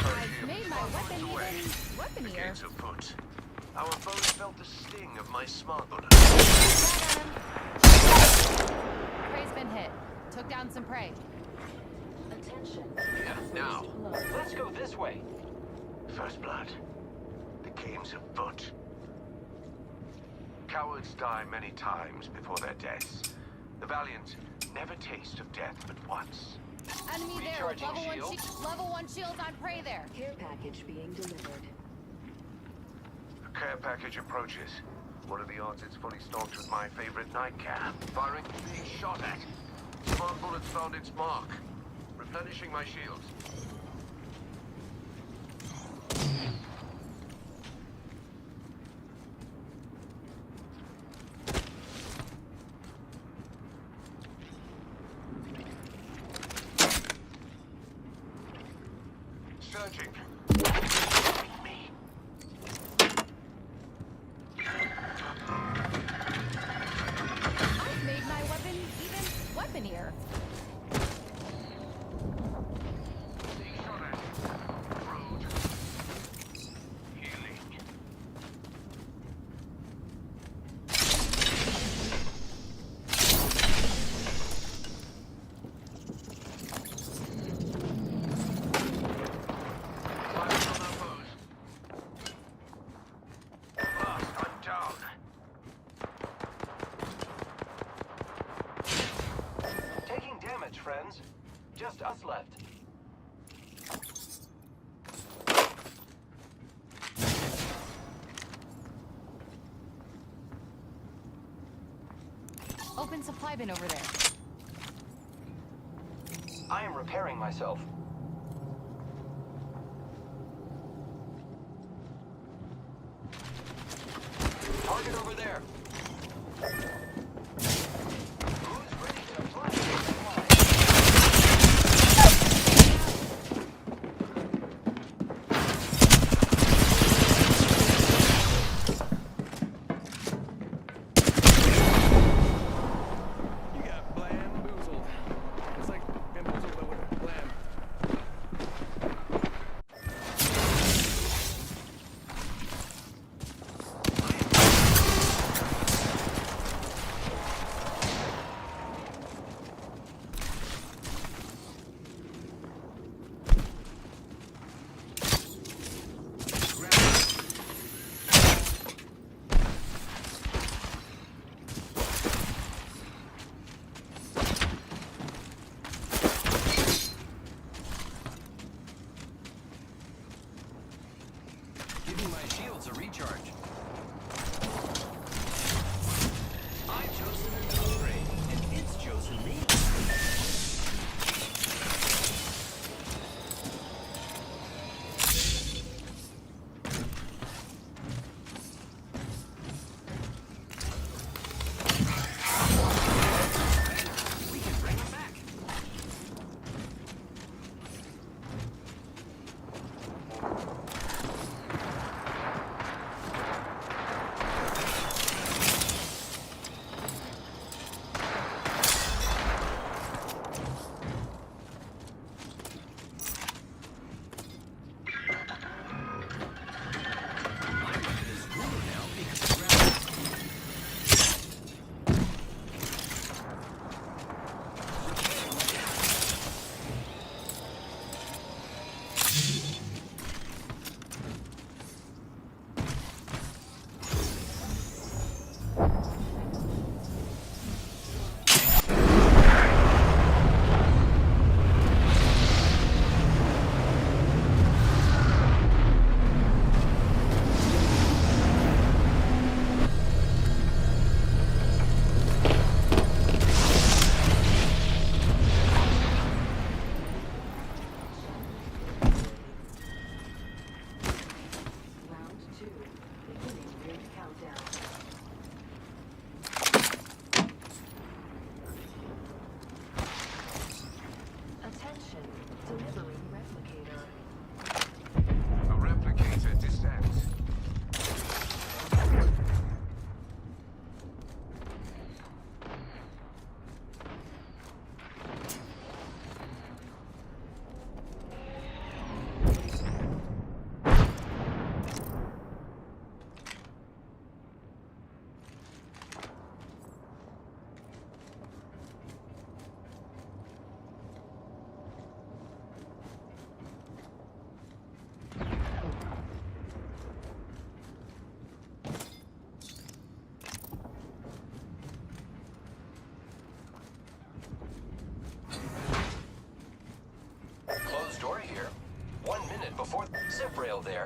I've made my weapon even weaponier. Gates of foot. Our foes felt the sting of my smart bullet. Prey's been hit. Took down some prey. Attention. Yeah, now. Let's go this way. First blood. The games of foot. Cowards die many times before their deaths. The valiant never taste of death but once. Enemy there. Recharging Level one, shields. level 1 shields on prey there. Care package being delivered. The care package approaches. What are the odds it's fully stocked with my favorite nightcap? Firing, being shot at. Smart bullets found its mark. Replenishing my shields. Surging. Me. I've made my weapon even weaponier. Being shot at. Rude. Healing. Fire on our foes. I'm down. Taking damage, friends. Just us left. Open supply bin over there. I am repairing myself. Target over there. Who's ready to fly?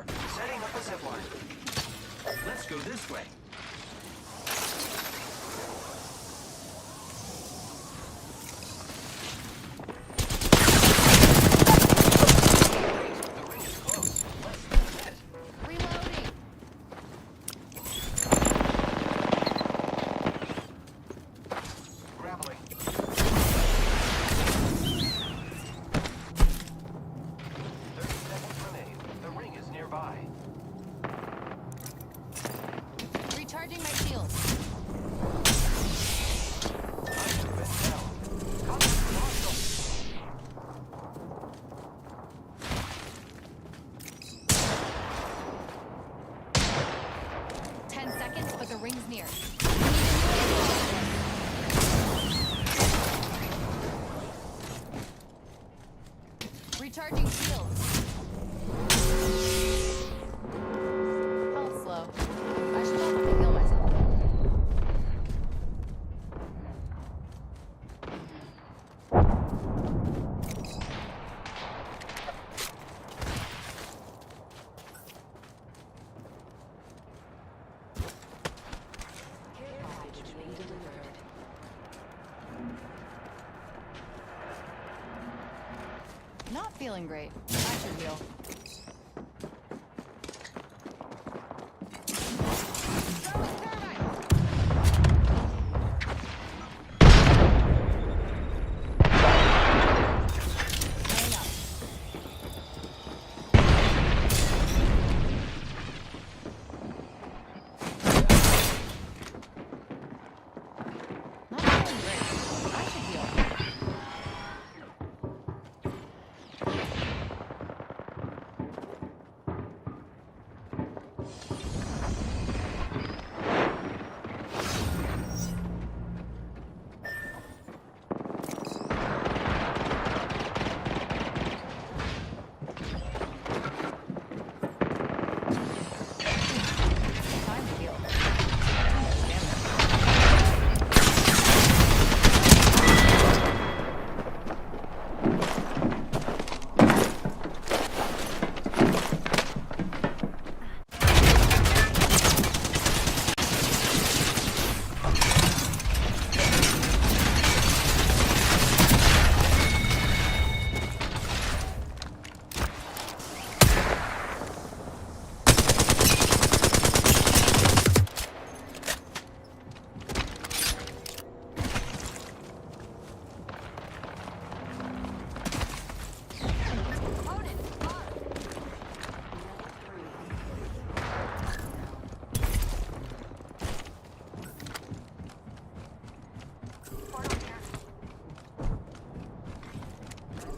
there. Setting up a zip line. Let's go this way. Recharging my shields. But the ring's near. Recharging shields. How slow. I should probably heal myself. Not feeling great. I should heal.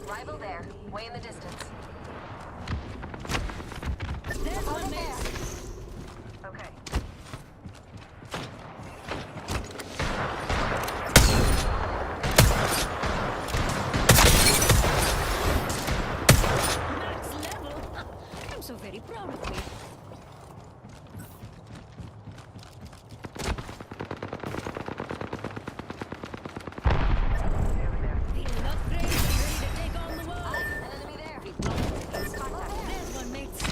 Rival there, way in the distance. There's one there. Okay. Max level? I'm so very proud of me. Feeling upgrade, ready to take on the world. An enemy there. There's one, mates.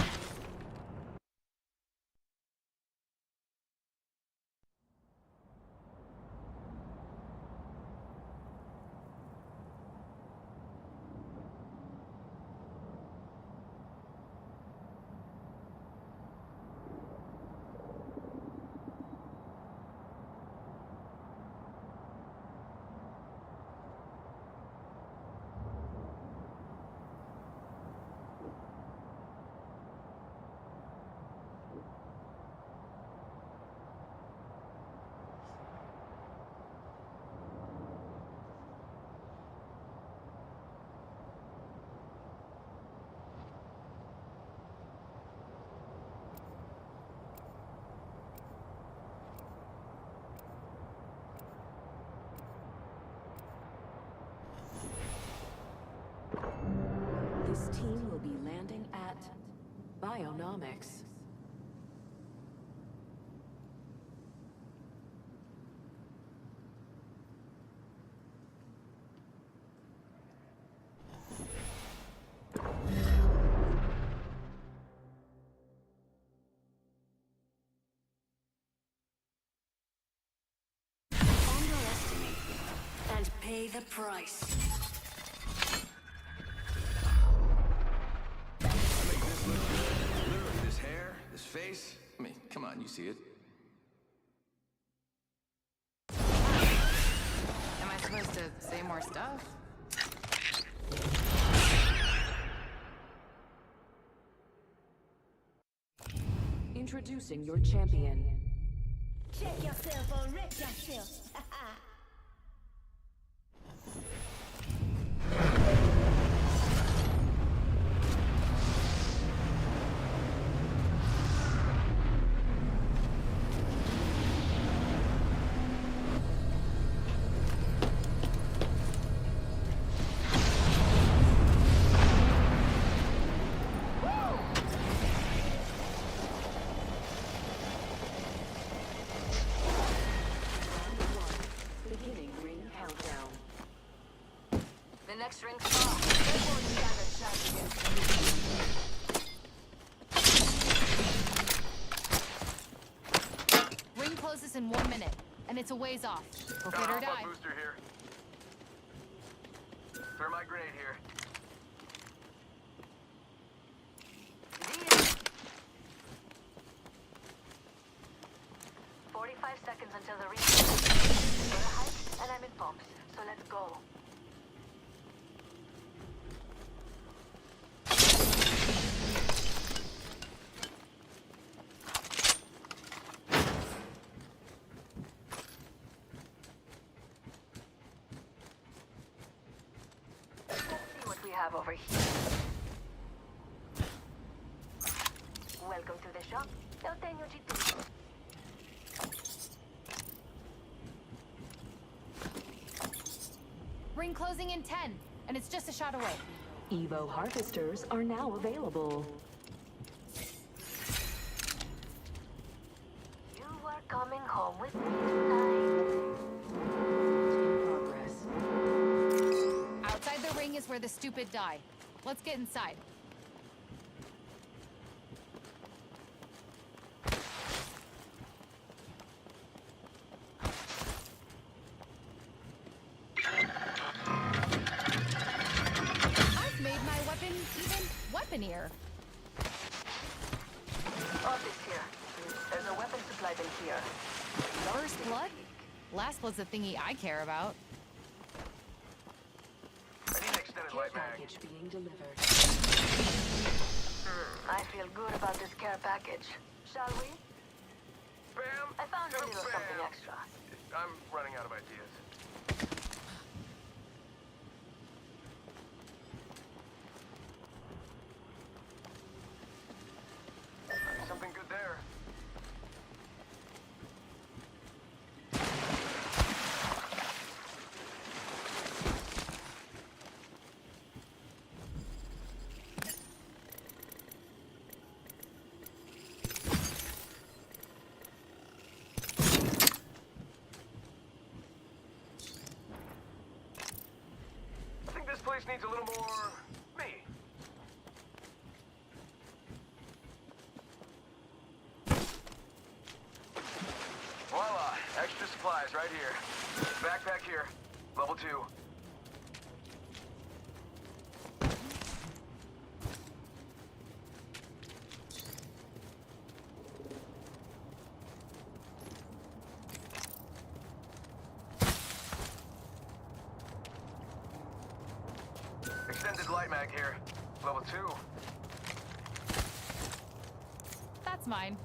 This team will be landing at Bionomics. pay the price. I make this look good. Literally, this hair, this face. I mean, come on, you see it. Am I supposed to say more stuff? Introducing your champion. Check yourself or wreck yourself. Beginning ring countdown. The next ring's far. They won't stand a chance against me. Ring closes in 1 minute, and it's a ways off. Hook it or die. Booster here. Thermite grenade here. 45 seconds until the reset. We're a hike, and I'm in pumps, so let's go. Let's see what we have over here. Welcome to the shop. Eu tenho de tudo. Ring closing in 10, and it's just a shot away. Evo harvesters are now available. You are coming home with me tonight. In progress. Outside the ring is where the stupid die. Let's get inside. I've made my weapon even weaponier. Office here. There's a weapon supply bin here. First blood? Last blood's the thingy I care about. I need an extended light mag. Package being delivered. I feel good about this care package. Shall we? Bam! I found a little Bam. something extra. I'm running out of ideas. Something good there. I think this place needs a little more me. Voila, extra supplies right here. Backpack here, level 2. Extended light mag here, level 2. That's mine.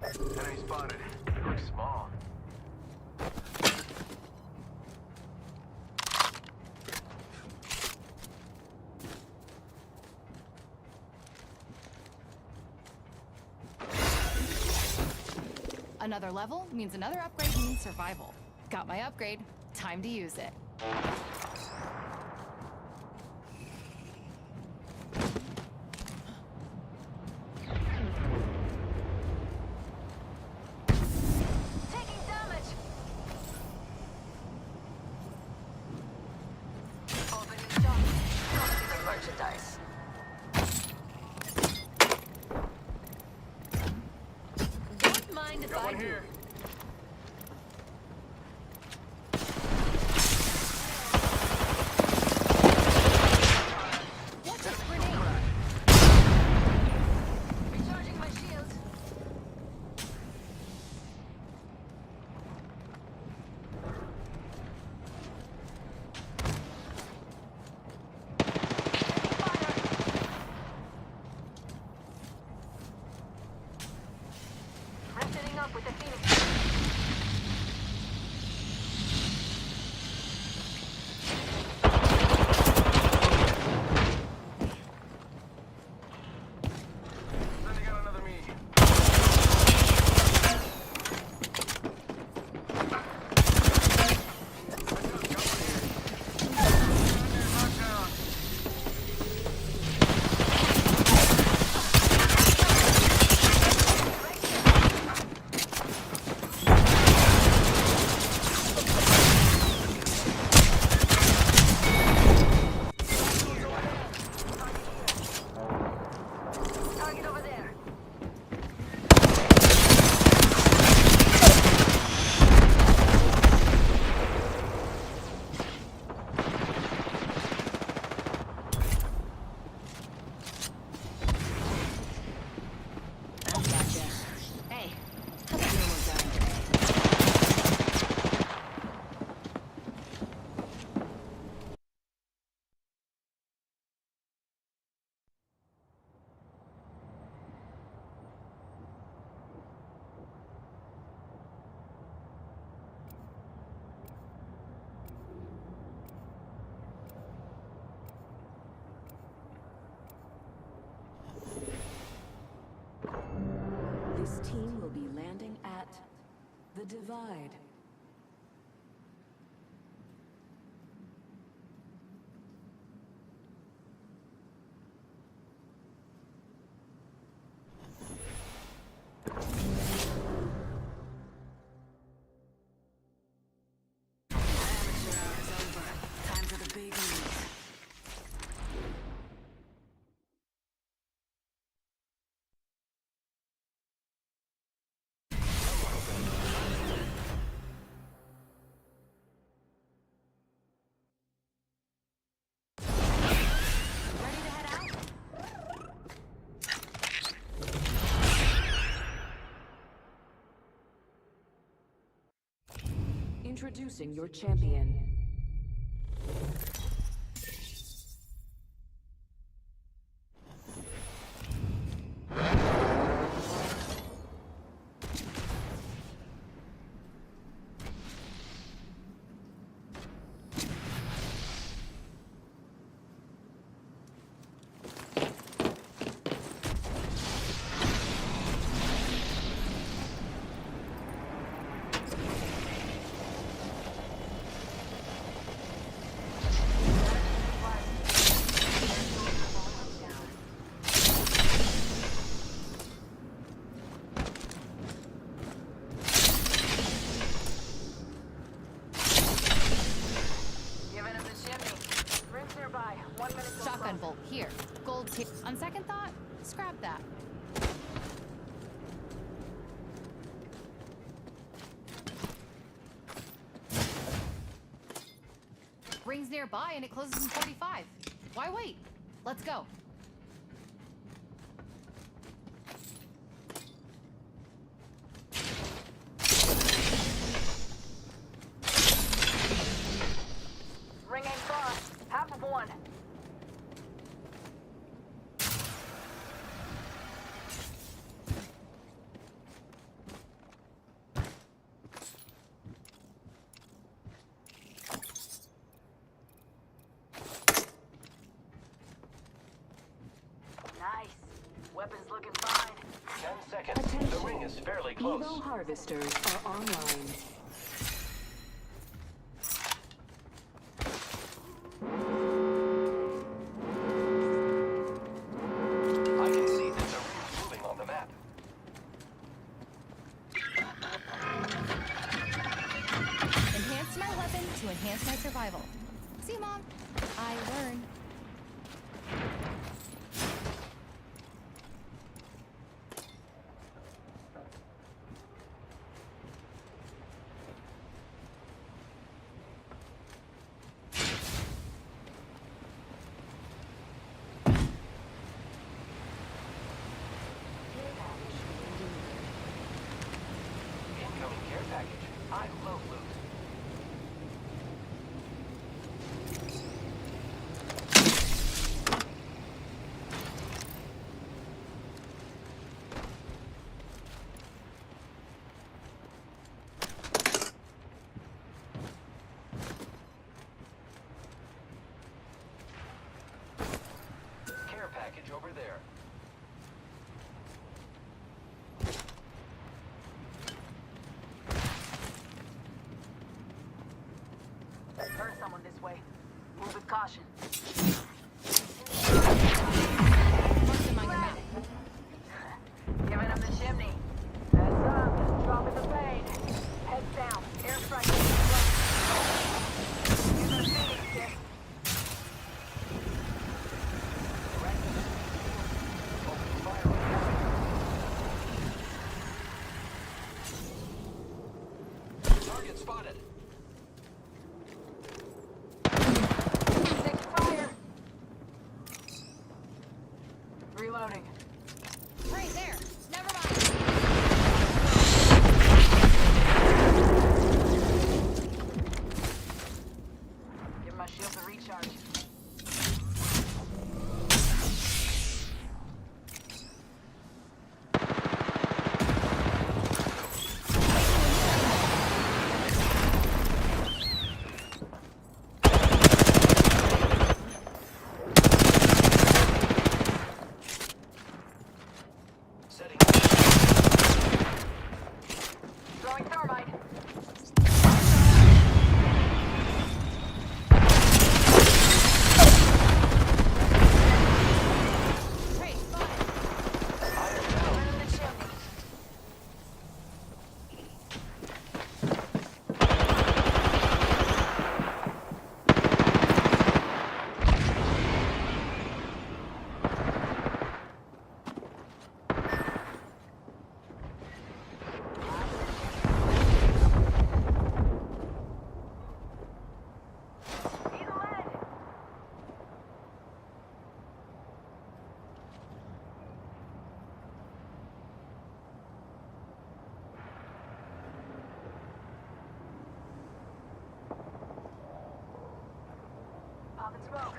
Enemy spotted. Looks small. Another level means another upgrade means survival. Got my upgrade. Time to use it. Taking damage. Opening shop. Costing merchandise. Don't mind if Got I one do. here. divide. Time for the big leagues. Ready to head out? Introducing your champion. Giving him the chimney. Rooms nearby. 1 minute till Shotgun close. bolt here. Gold tip. On second thought, scrap that. Rings nearby and it closes in 45. Why wait? Let's go. Ring ain't far. Half of one. Nice. Weapons looking fine. 10 seconds. The ring is fairly close. Evo harvesters are online. I can see that the ring's moving on the map. Enhance my weapon to enhance my survival. See, Mom? I learn. Incoming care package. I love loot. Care package over there. Heard someone this way. Move with caution. Marked him on your map. Giving him the chimney. Heads up. Dropping the pain. Heads down. Airstrike. Giving a Phoenix kick. Open fire on target. Target spotted. Take fire. Reloading. Right there. Never mind. Give my shield a recharge. Setting. Throwing thermite. Pop and smoke.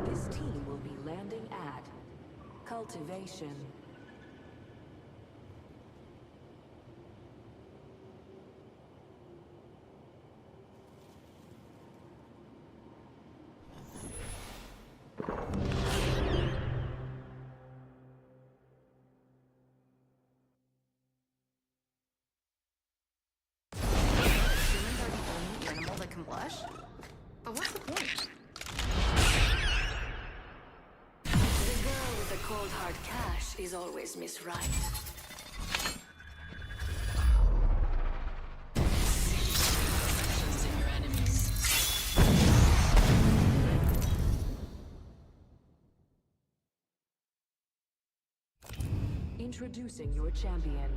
This team will be landing at Cultivation. Humans are the only animal that can blush? But what's the point? The girl with the cold hard cash is always Miss Right. In your enemies. Introducing your champion.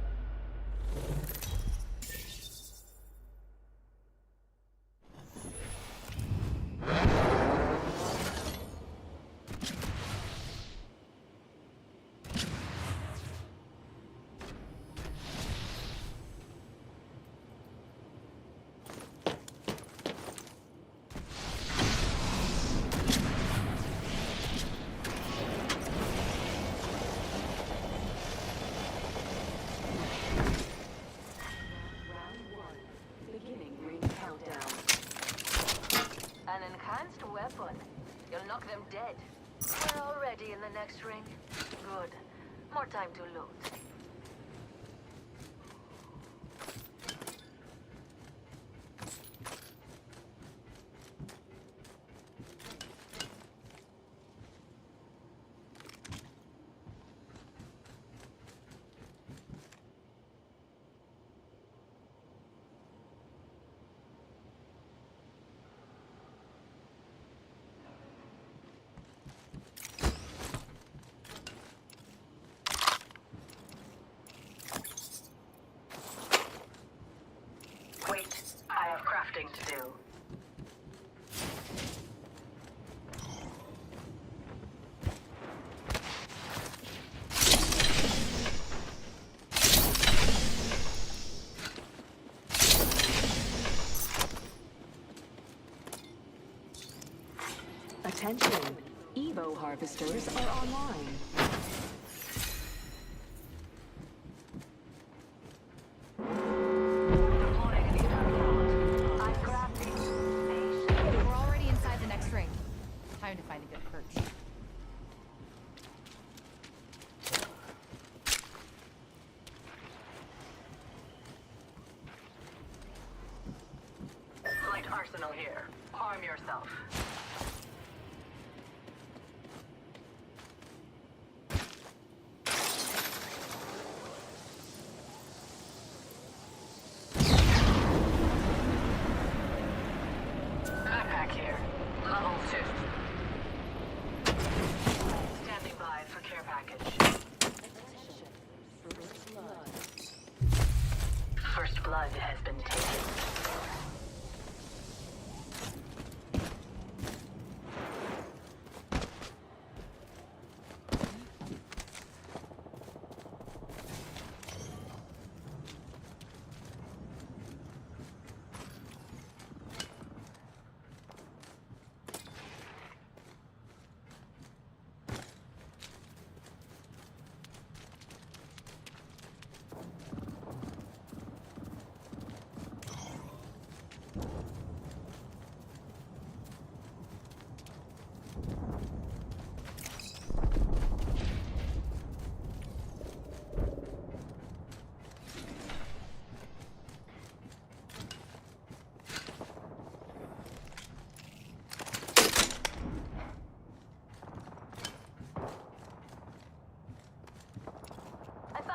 An enhanced weapon. You'll knock them dead. We're already in the next ring. Good. More time to loot. Wait, I have crafting to do. Attention! Evo harvesters are online. We're already inside the next ring. Time to find a good perch. Arsenal here. Arm yourself. Backpack here. Level 2. Standing by for care package. First blood has been taken.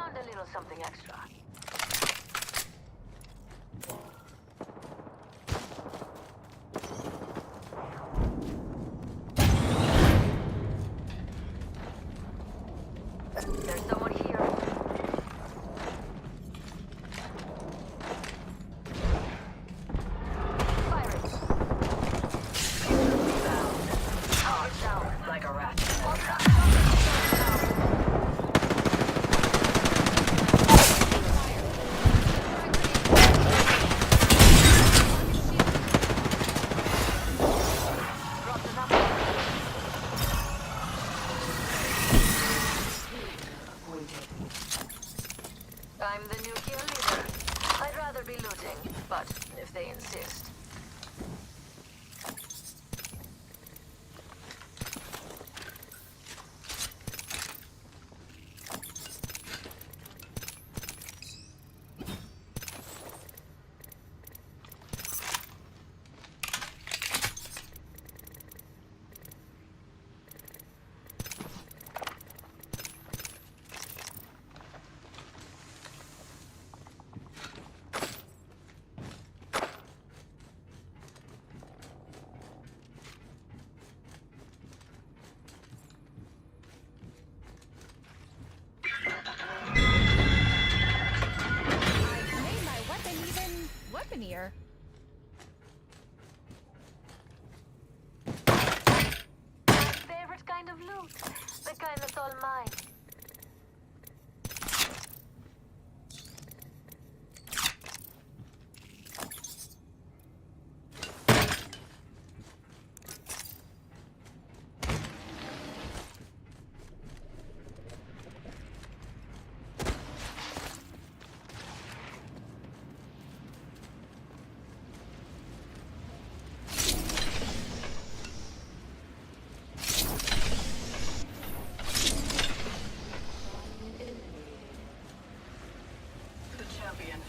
A little something extra. There's someone here. Firing. Oh, it sounds like a rat. I'm the new kill leader. I'd rather be looting, but if they insist. Weaponier. Favorite kind of loot. The kind that's all mine.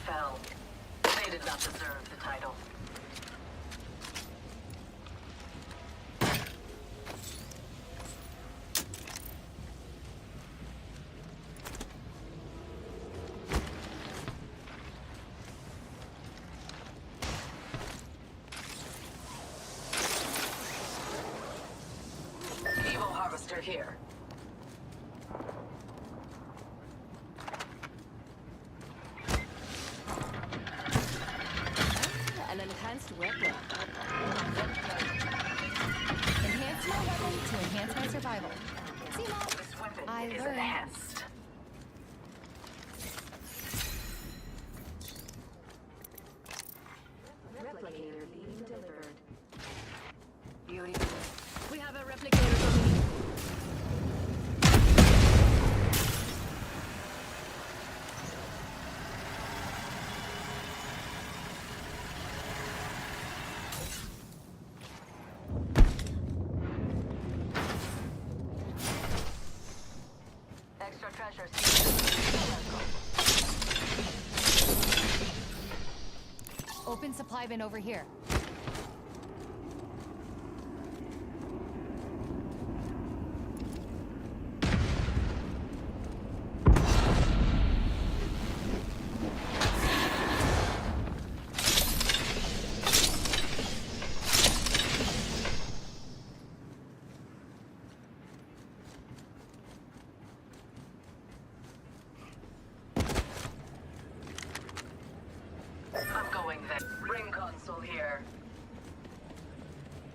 Fell. They did not deserve the title. Evil Harvester here. An enhanced weapon. Enhance my weapon to enhance my survival. See, Mom? This weapon I is learned. enhanced. Replicator being delivered. Beautiful. We have a replicator coming in. Extra treasures. Open supply bin over here. I'm going there. Ring console here.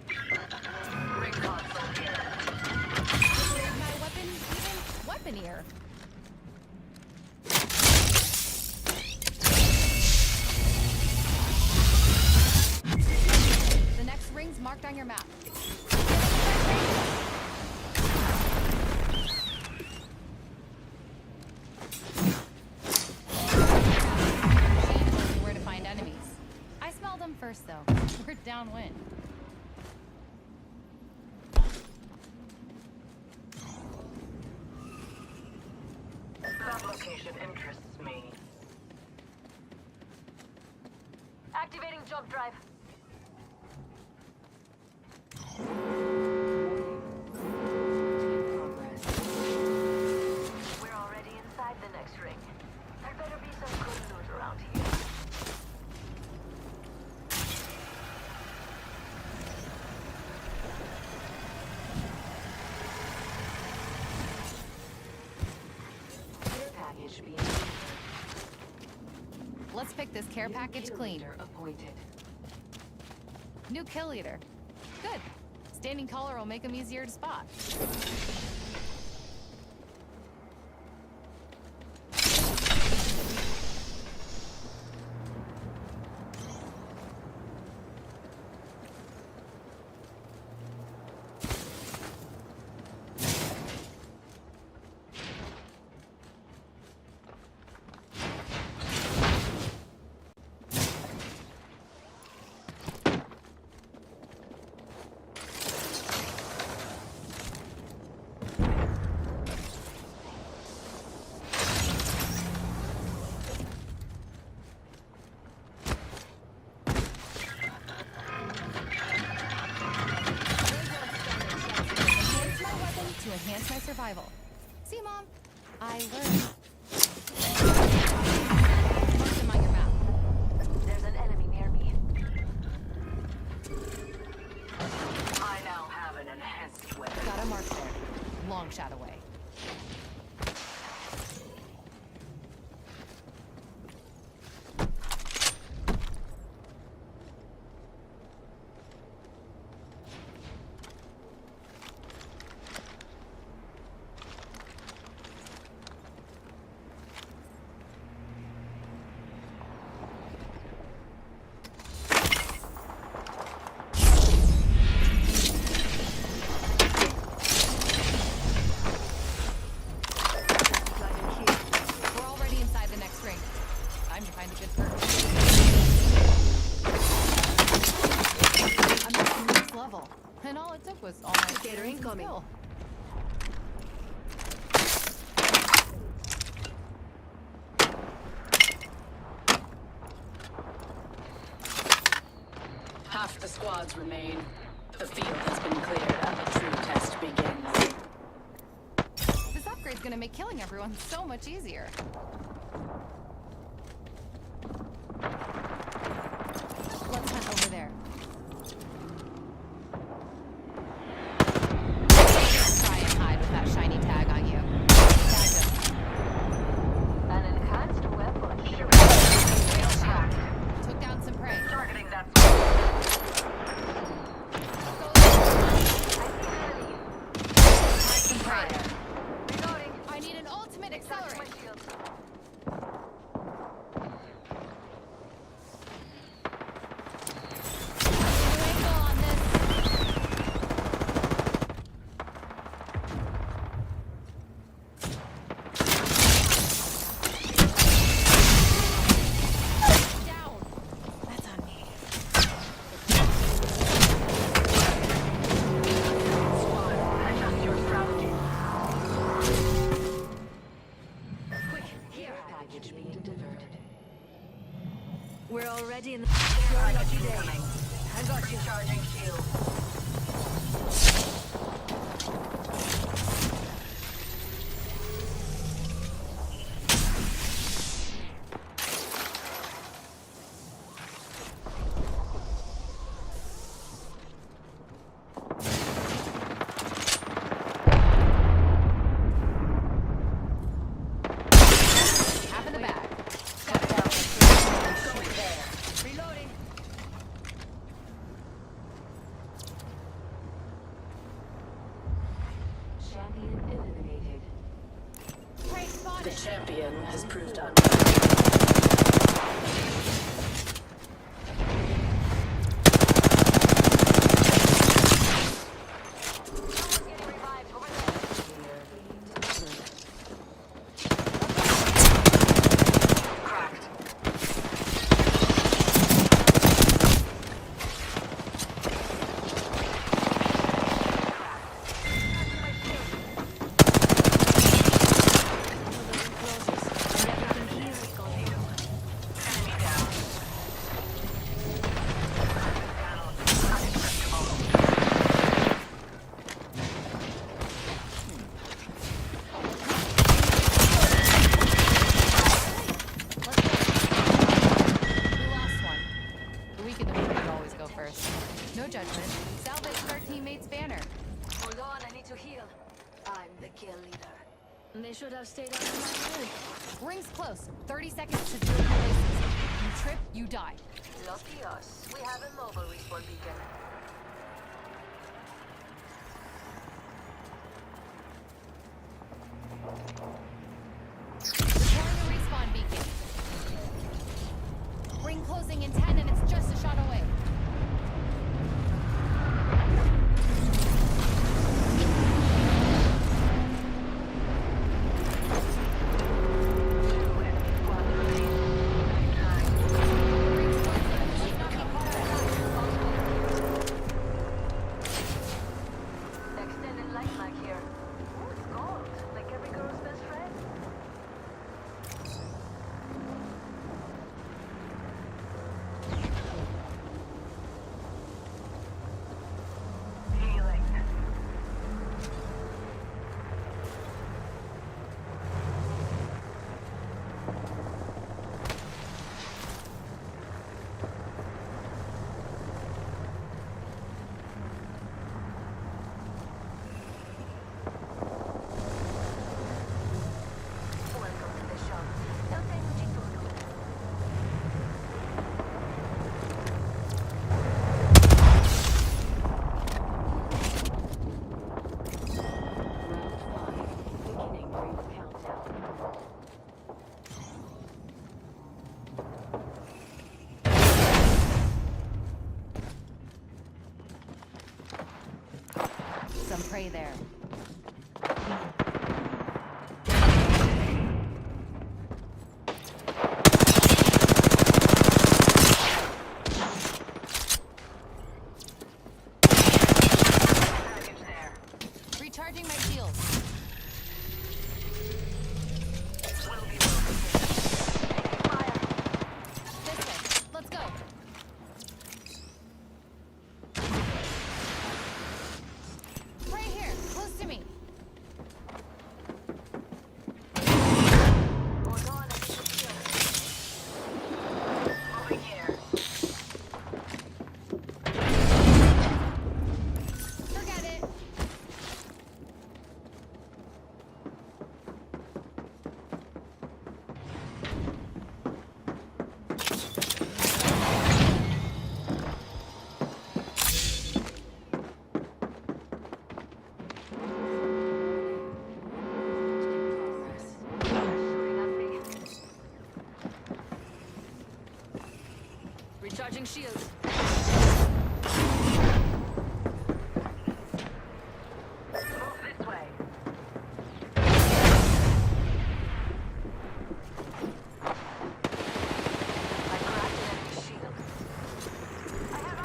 Ring console here. Is my weapon even weaponier? The next ring's marked on your map. Where to find enemies. I smelled them first, though. We're downwind. That location interests me. Activating jump drive. We're already inside the next ring. There better be some good loot around here. Care package being Let's pick this care package clean. leader appointed. New kill leader. Good. Standing collar will make them easier to spot. To enhance my survival. See, Mom? I learned. Mark them on your map. There's an enemy near me. I now have an enhanced weapon. Got a mark there. Long shot away. We're already inside the next ring. Time to find a good perch. I'm at the next level. And all it took was all my Gator incoming. skill. Half the squads remain. The field has been cleared and the true test begins. This upgrade's gonna make killing everyone so much easier. Let's hunt over there. Try and hide with that shiny tag on you. Tagged him. An enhanced weapon. Took down some prey. Targeting that. Hide some prey. Reloading. I need an ultimate Charging my accelerate. shields. New angle on this. Down. That's on me. Adjust your strategy. Quick, care package being diverted. We're already in the... Care package incoming. I got you. Charging shield. Half in the bag. Going there. judgment. Salvaged our teammate's banner. Hold on, I need to heal. I'm the kill leader. They should have stayed out of my way. Rings close. 30 seconds to do your laces. You trip, you die. Lucky us. We have a mobile respawn beacon. Deploying a respawn beacon. Ring closing in 10 and it's just a shot away. Extended light mag here. Ooh, it's gold. Like every girl's best friend. Healing. Welcome to the shop. Now take what you do. Beginning ring countdown. Some prey there. Package there. Recharging my shields. We'll be moving. Taking fire. This way. Let's go. Right here. Close to me. Hold on, I need to heal. Moving here. Forget it. Shooting at me. Recharging shields. Move this way. I cracked an enemy shield. I have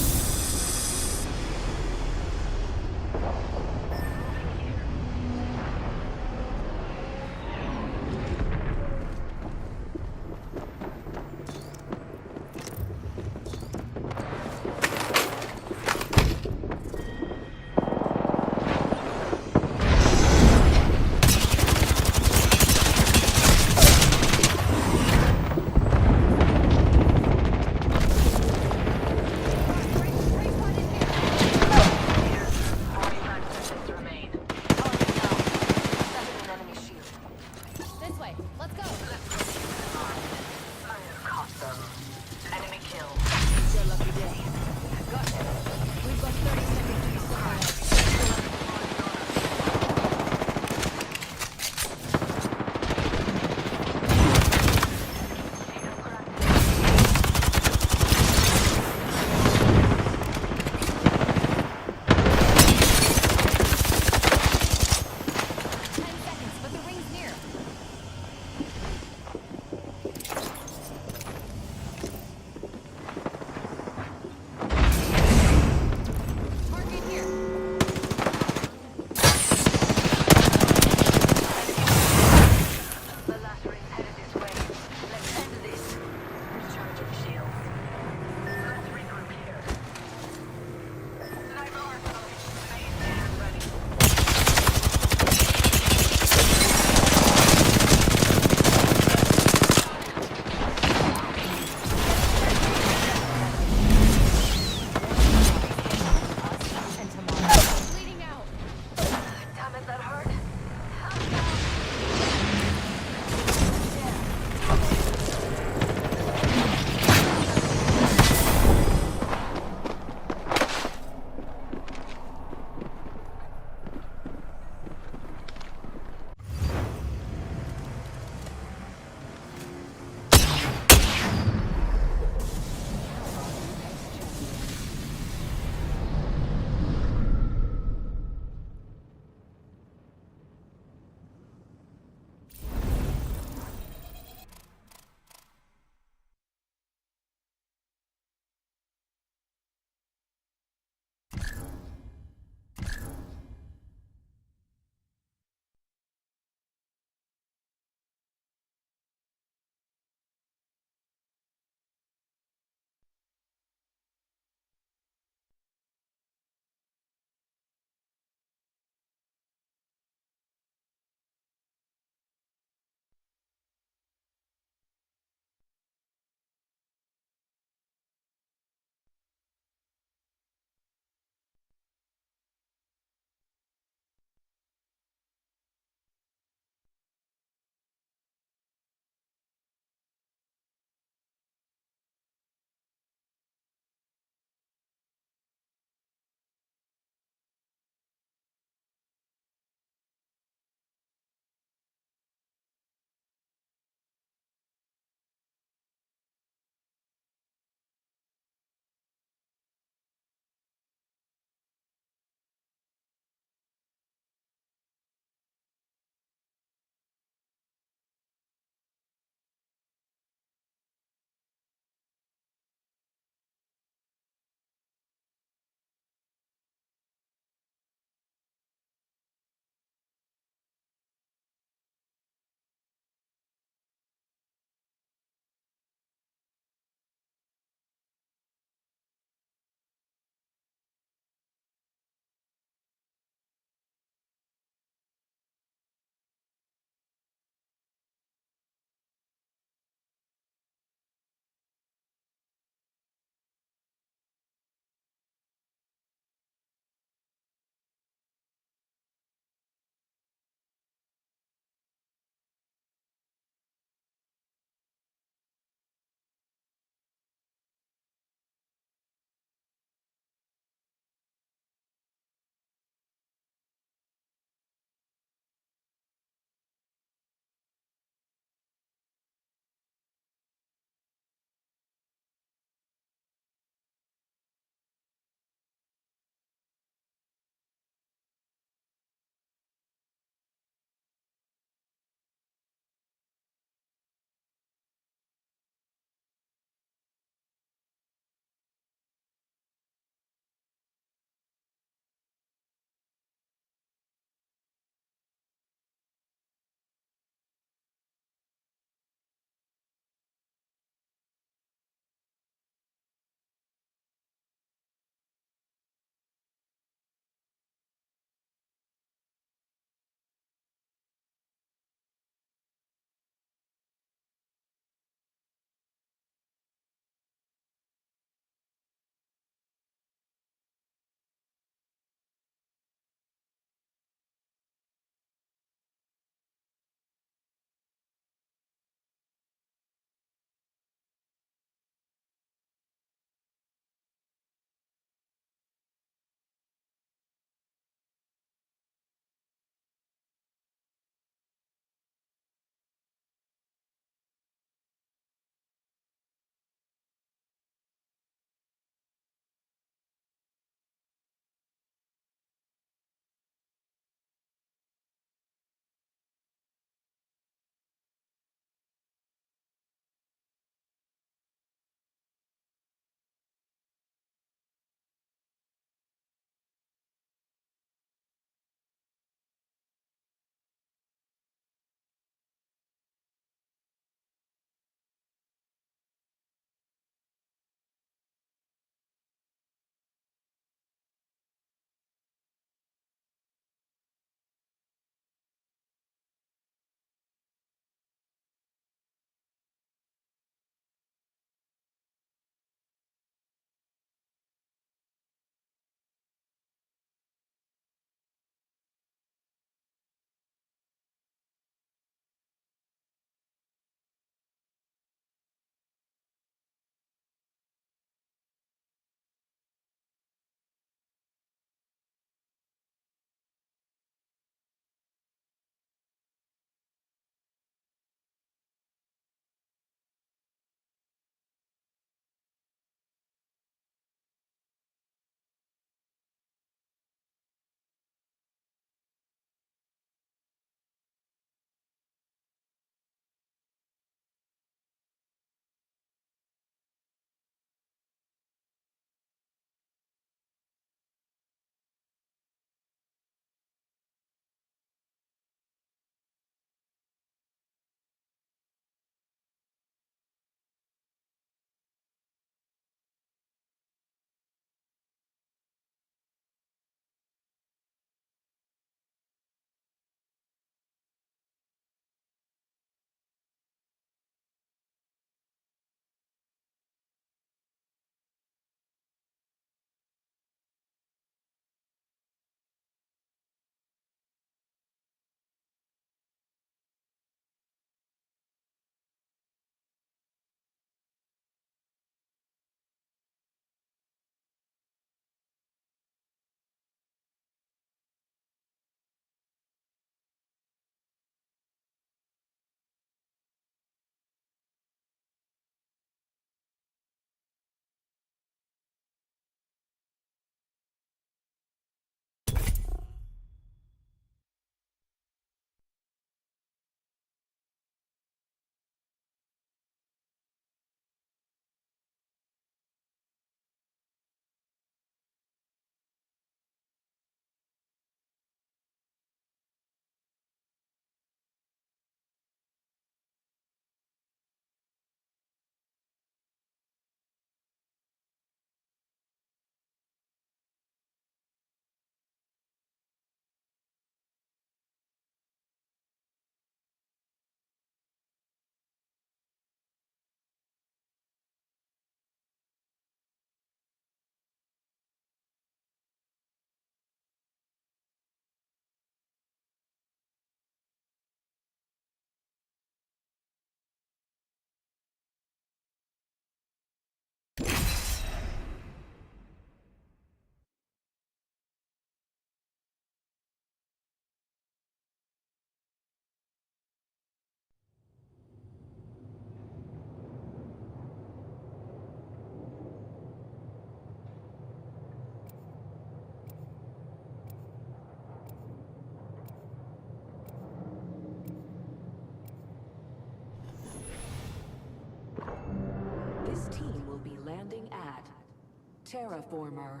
Terraformer.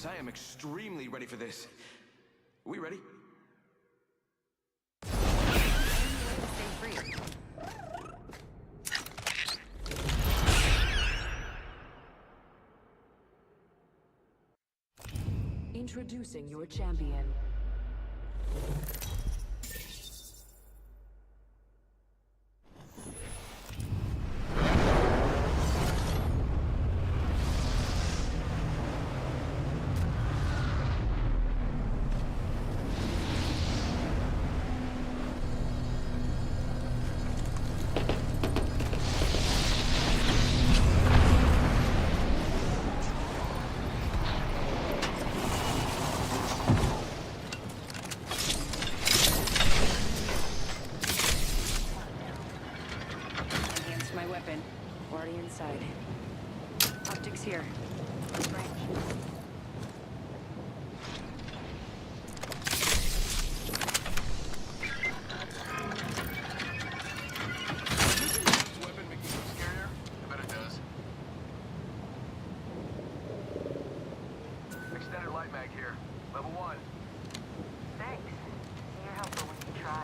I am extremely ready for this. We ready? Stay free. Introducing your champion. Already inside. Optics here. Range. Weapon make you look scarier? I bet it does. Extended light mag here. Level 1. Thanks. You're helpful when you try.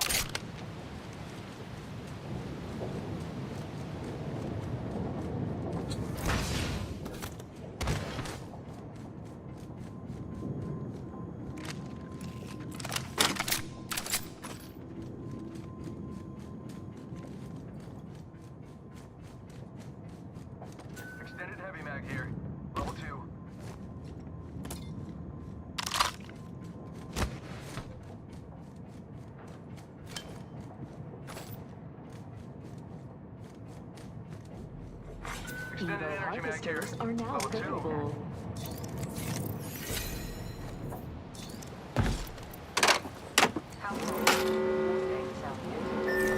Extended heavy mag here. Level 2. Extended energy mag here. Are now Level 2. available.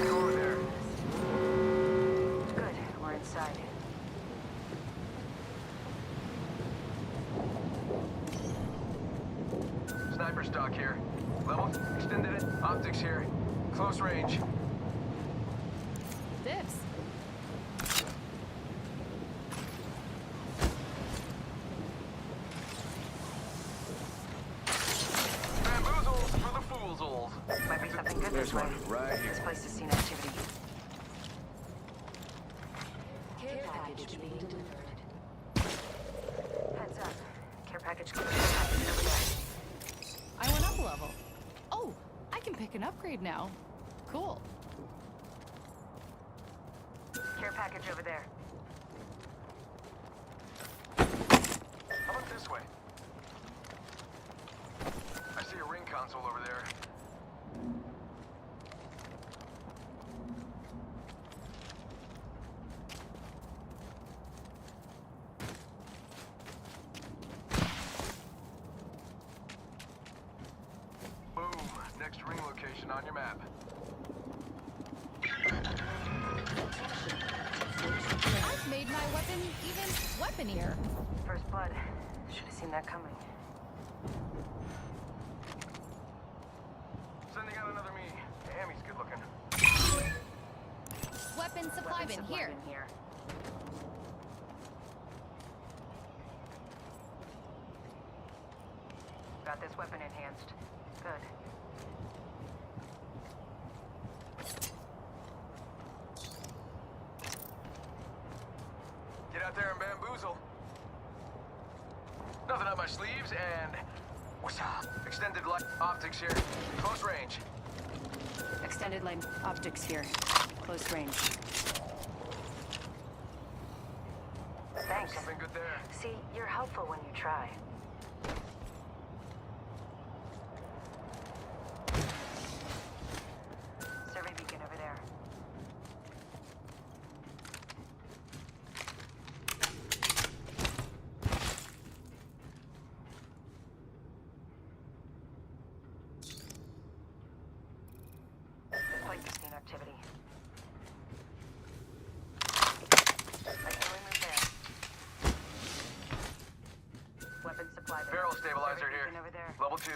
Go over there. Good. We're inside. Sniper stock here. Level. Extended it. Optics here. Close range. Dibs. Bamboozles for the foolsholes. Might be something good There's this way. one right here. This place has seen activity. Care package being delivered. Heads up. Care package coming over there. I went up a level. Oh, I can pick an upgrade now. Cool. Care package over there. How about this way? I see a ring console over there. Boom. Next ring location on your map. I've made my weapon even weaponier. First blood. Should have seen that coming. Sending out another me. Damn, he's good looking. Weapon supply bin Supply here. bin here. Got this weapon enhanced. Good. Get out there and bamboozle. Nothing up my sleeves and... What's up? Extended light optics here. Close range. Extended light optics here. Close range. Thanks. Something good there. See, you're helpful when you try. Survey beacon over there. 2.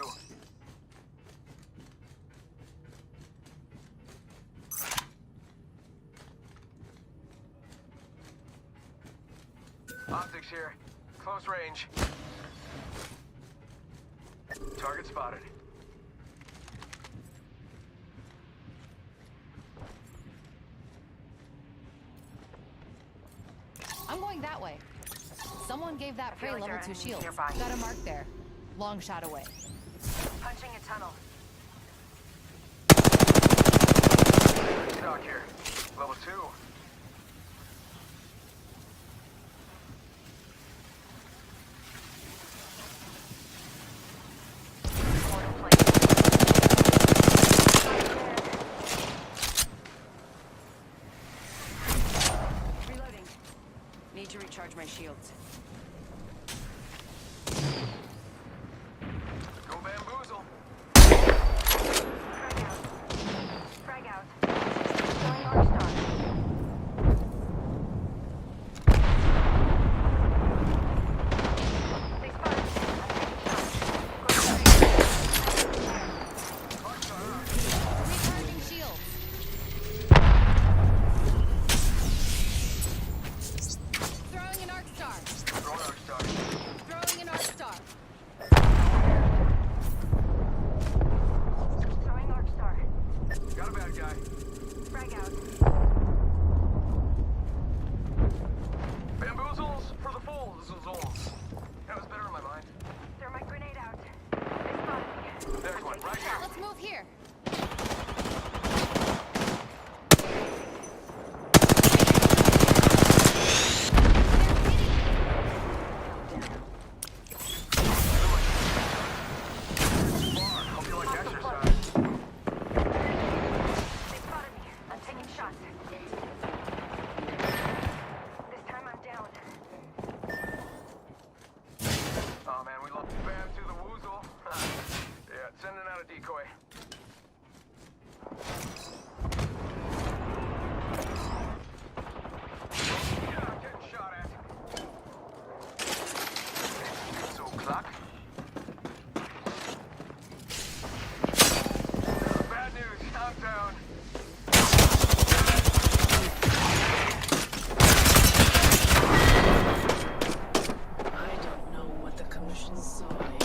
Optics here. Close range. Target spotted. I'm going that way. Someone gave that prey level 2 shield. Nearby. Got a mark there. Long shot away. Punching a tunnel. Stock here. Level 2. Reloading. Need to recharge my shields. Go bamboozle. Frag out. Going Arc Star. They spotted me. Recharging shields. Throwing an arc star. Throwing Arc Star. Throwing an arc star. Throwing Arc Star. Got a bad guy. Frag out. Bamboozles for the fools. That was better in my mind. Thermite grenade out. They spotted me. There's one right here. Let's move here. Hope you like exercise. They spotted me. I'm taking shots. This time I'm down. Oh man, we lost bam to the woozle. Yeah, sending out a decoy. Yeah, I'm getting shot at. So, clock. Bad news, I'm down. I don't know what the commission saw in you.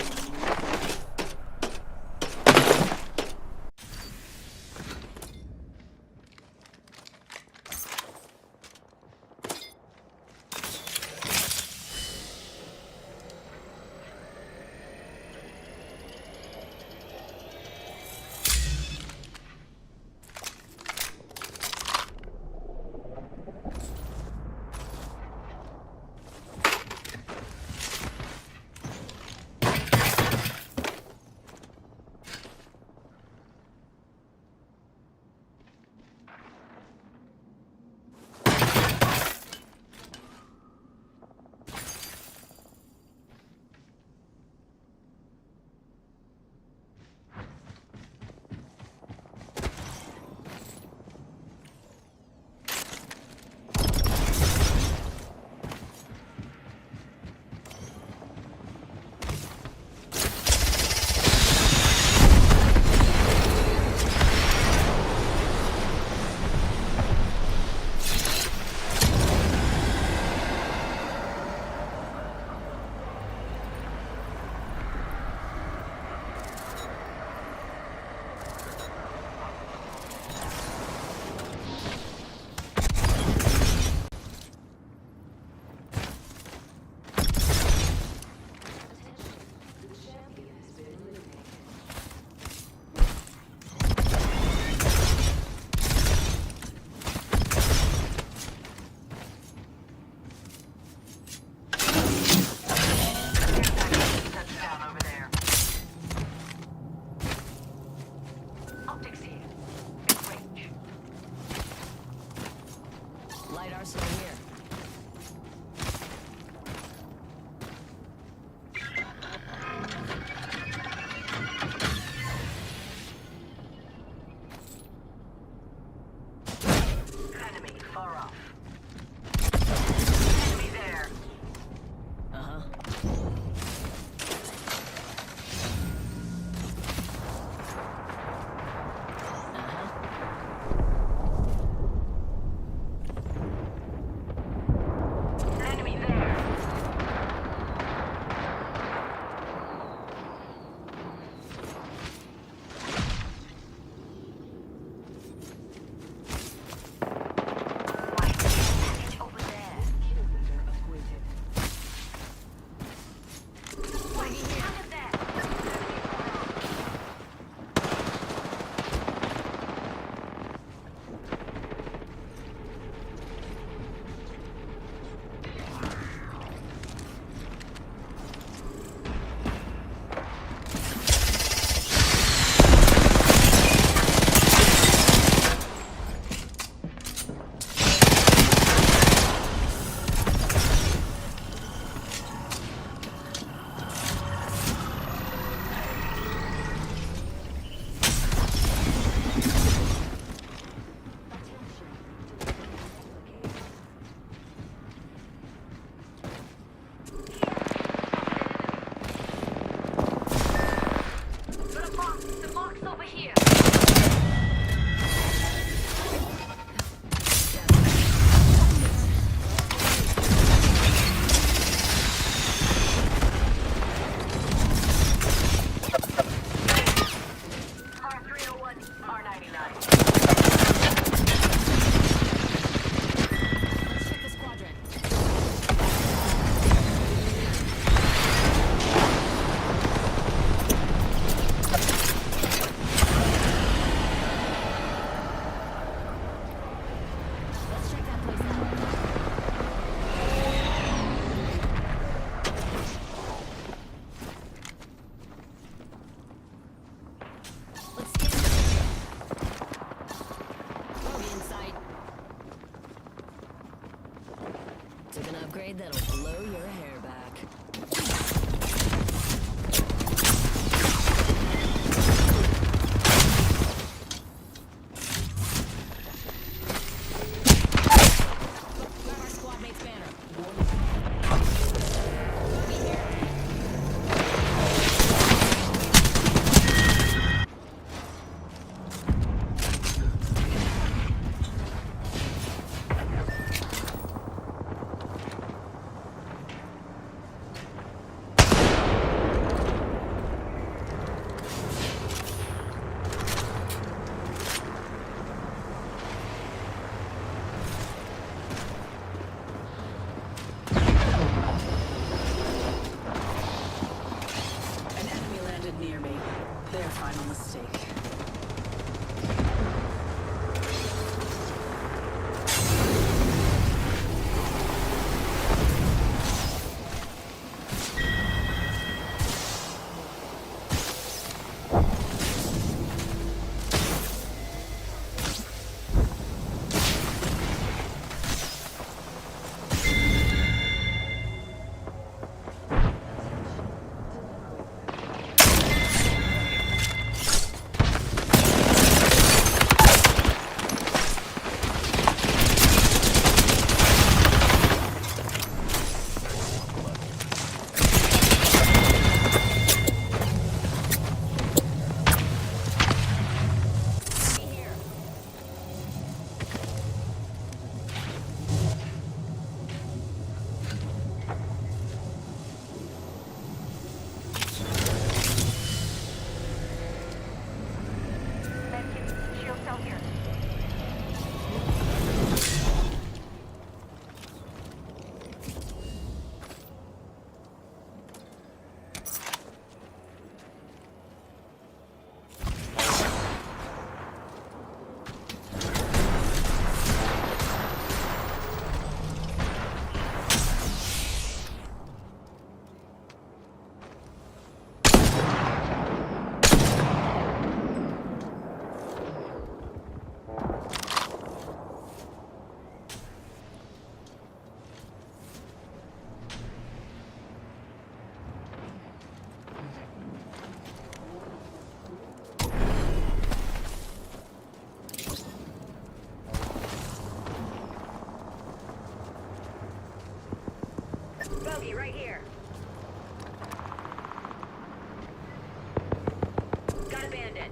upgrade that'll blow your hair back. Grab our squad mate's banner. Be here. An enemy landed near me. Their final mistake. Medkit, shield cell here. Bogey right here. Got a bandit.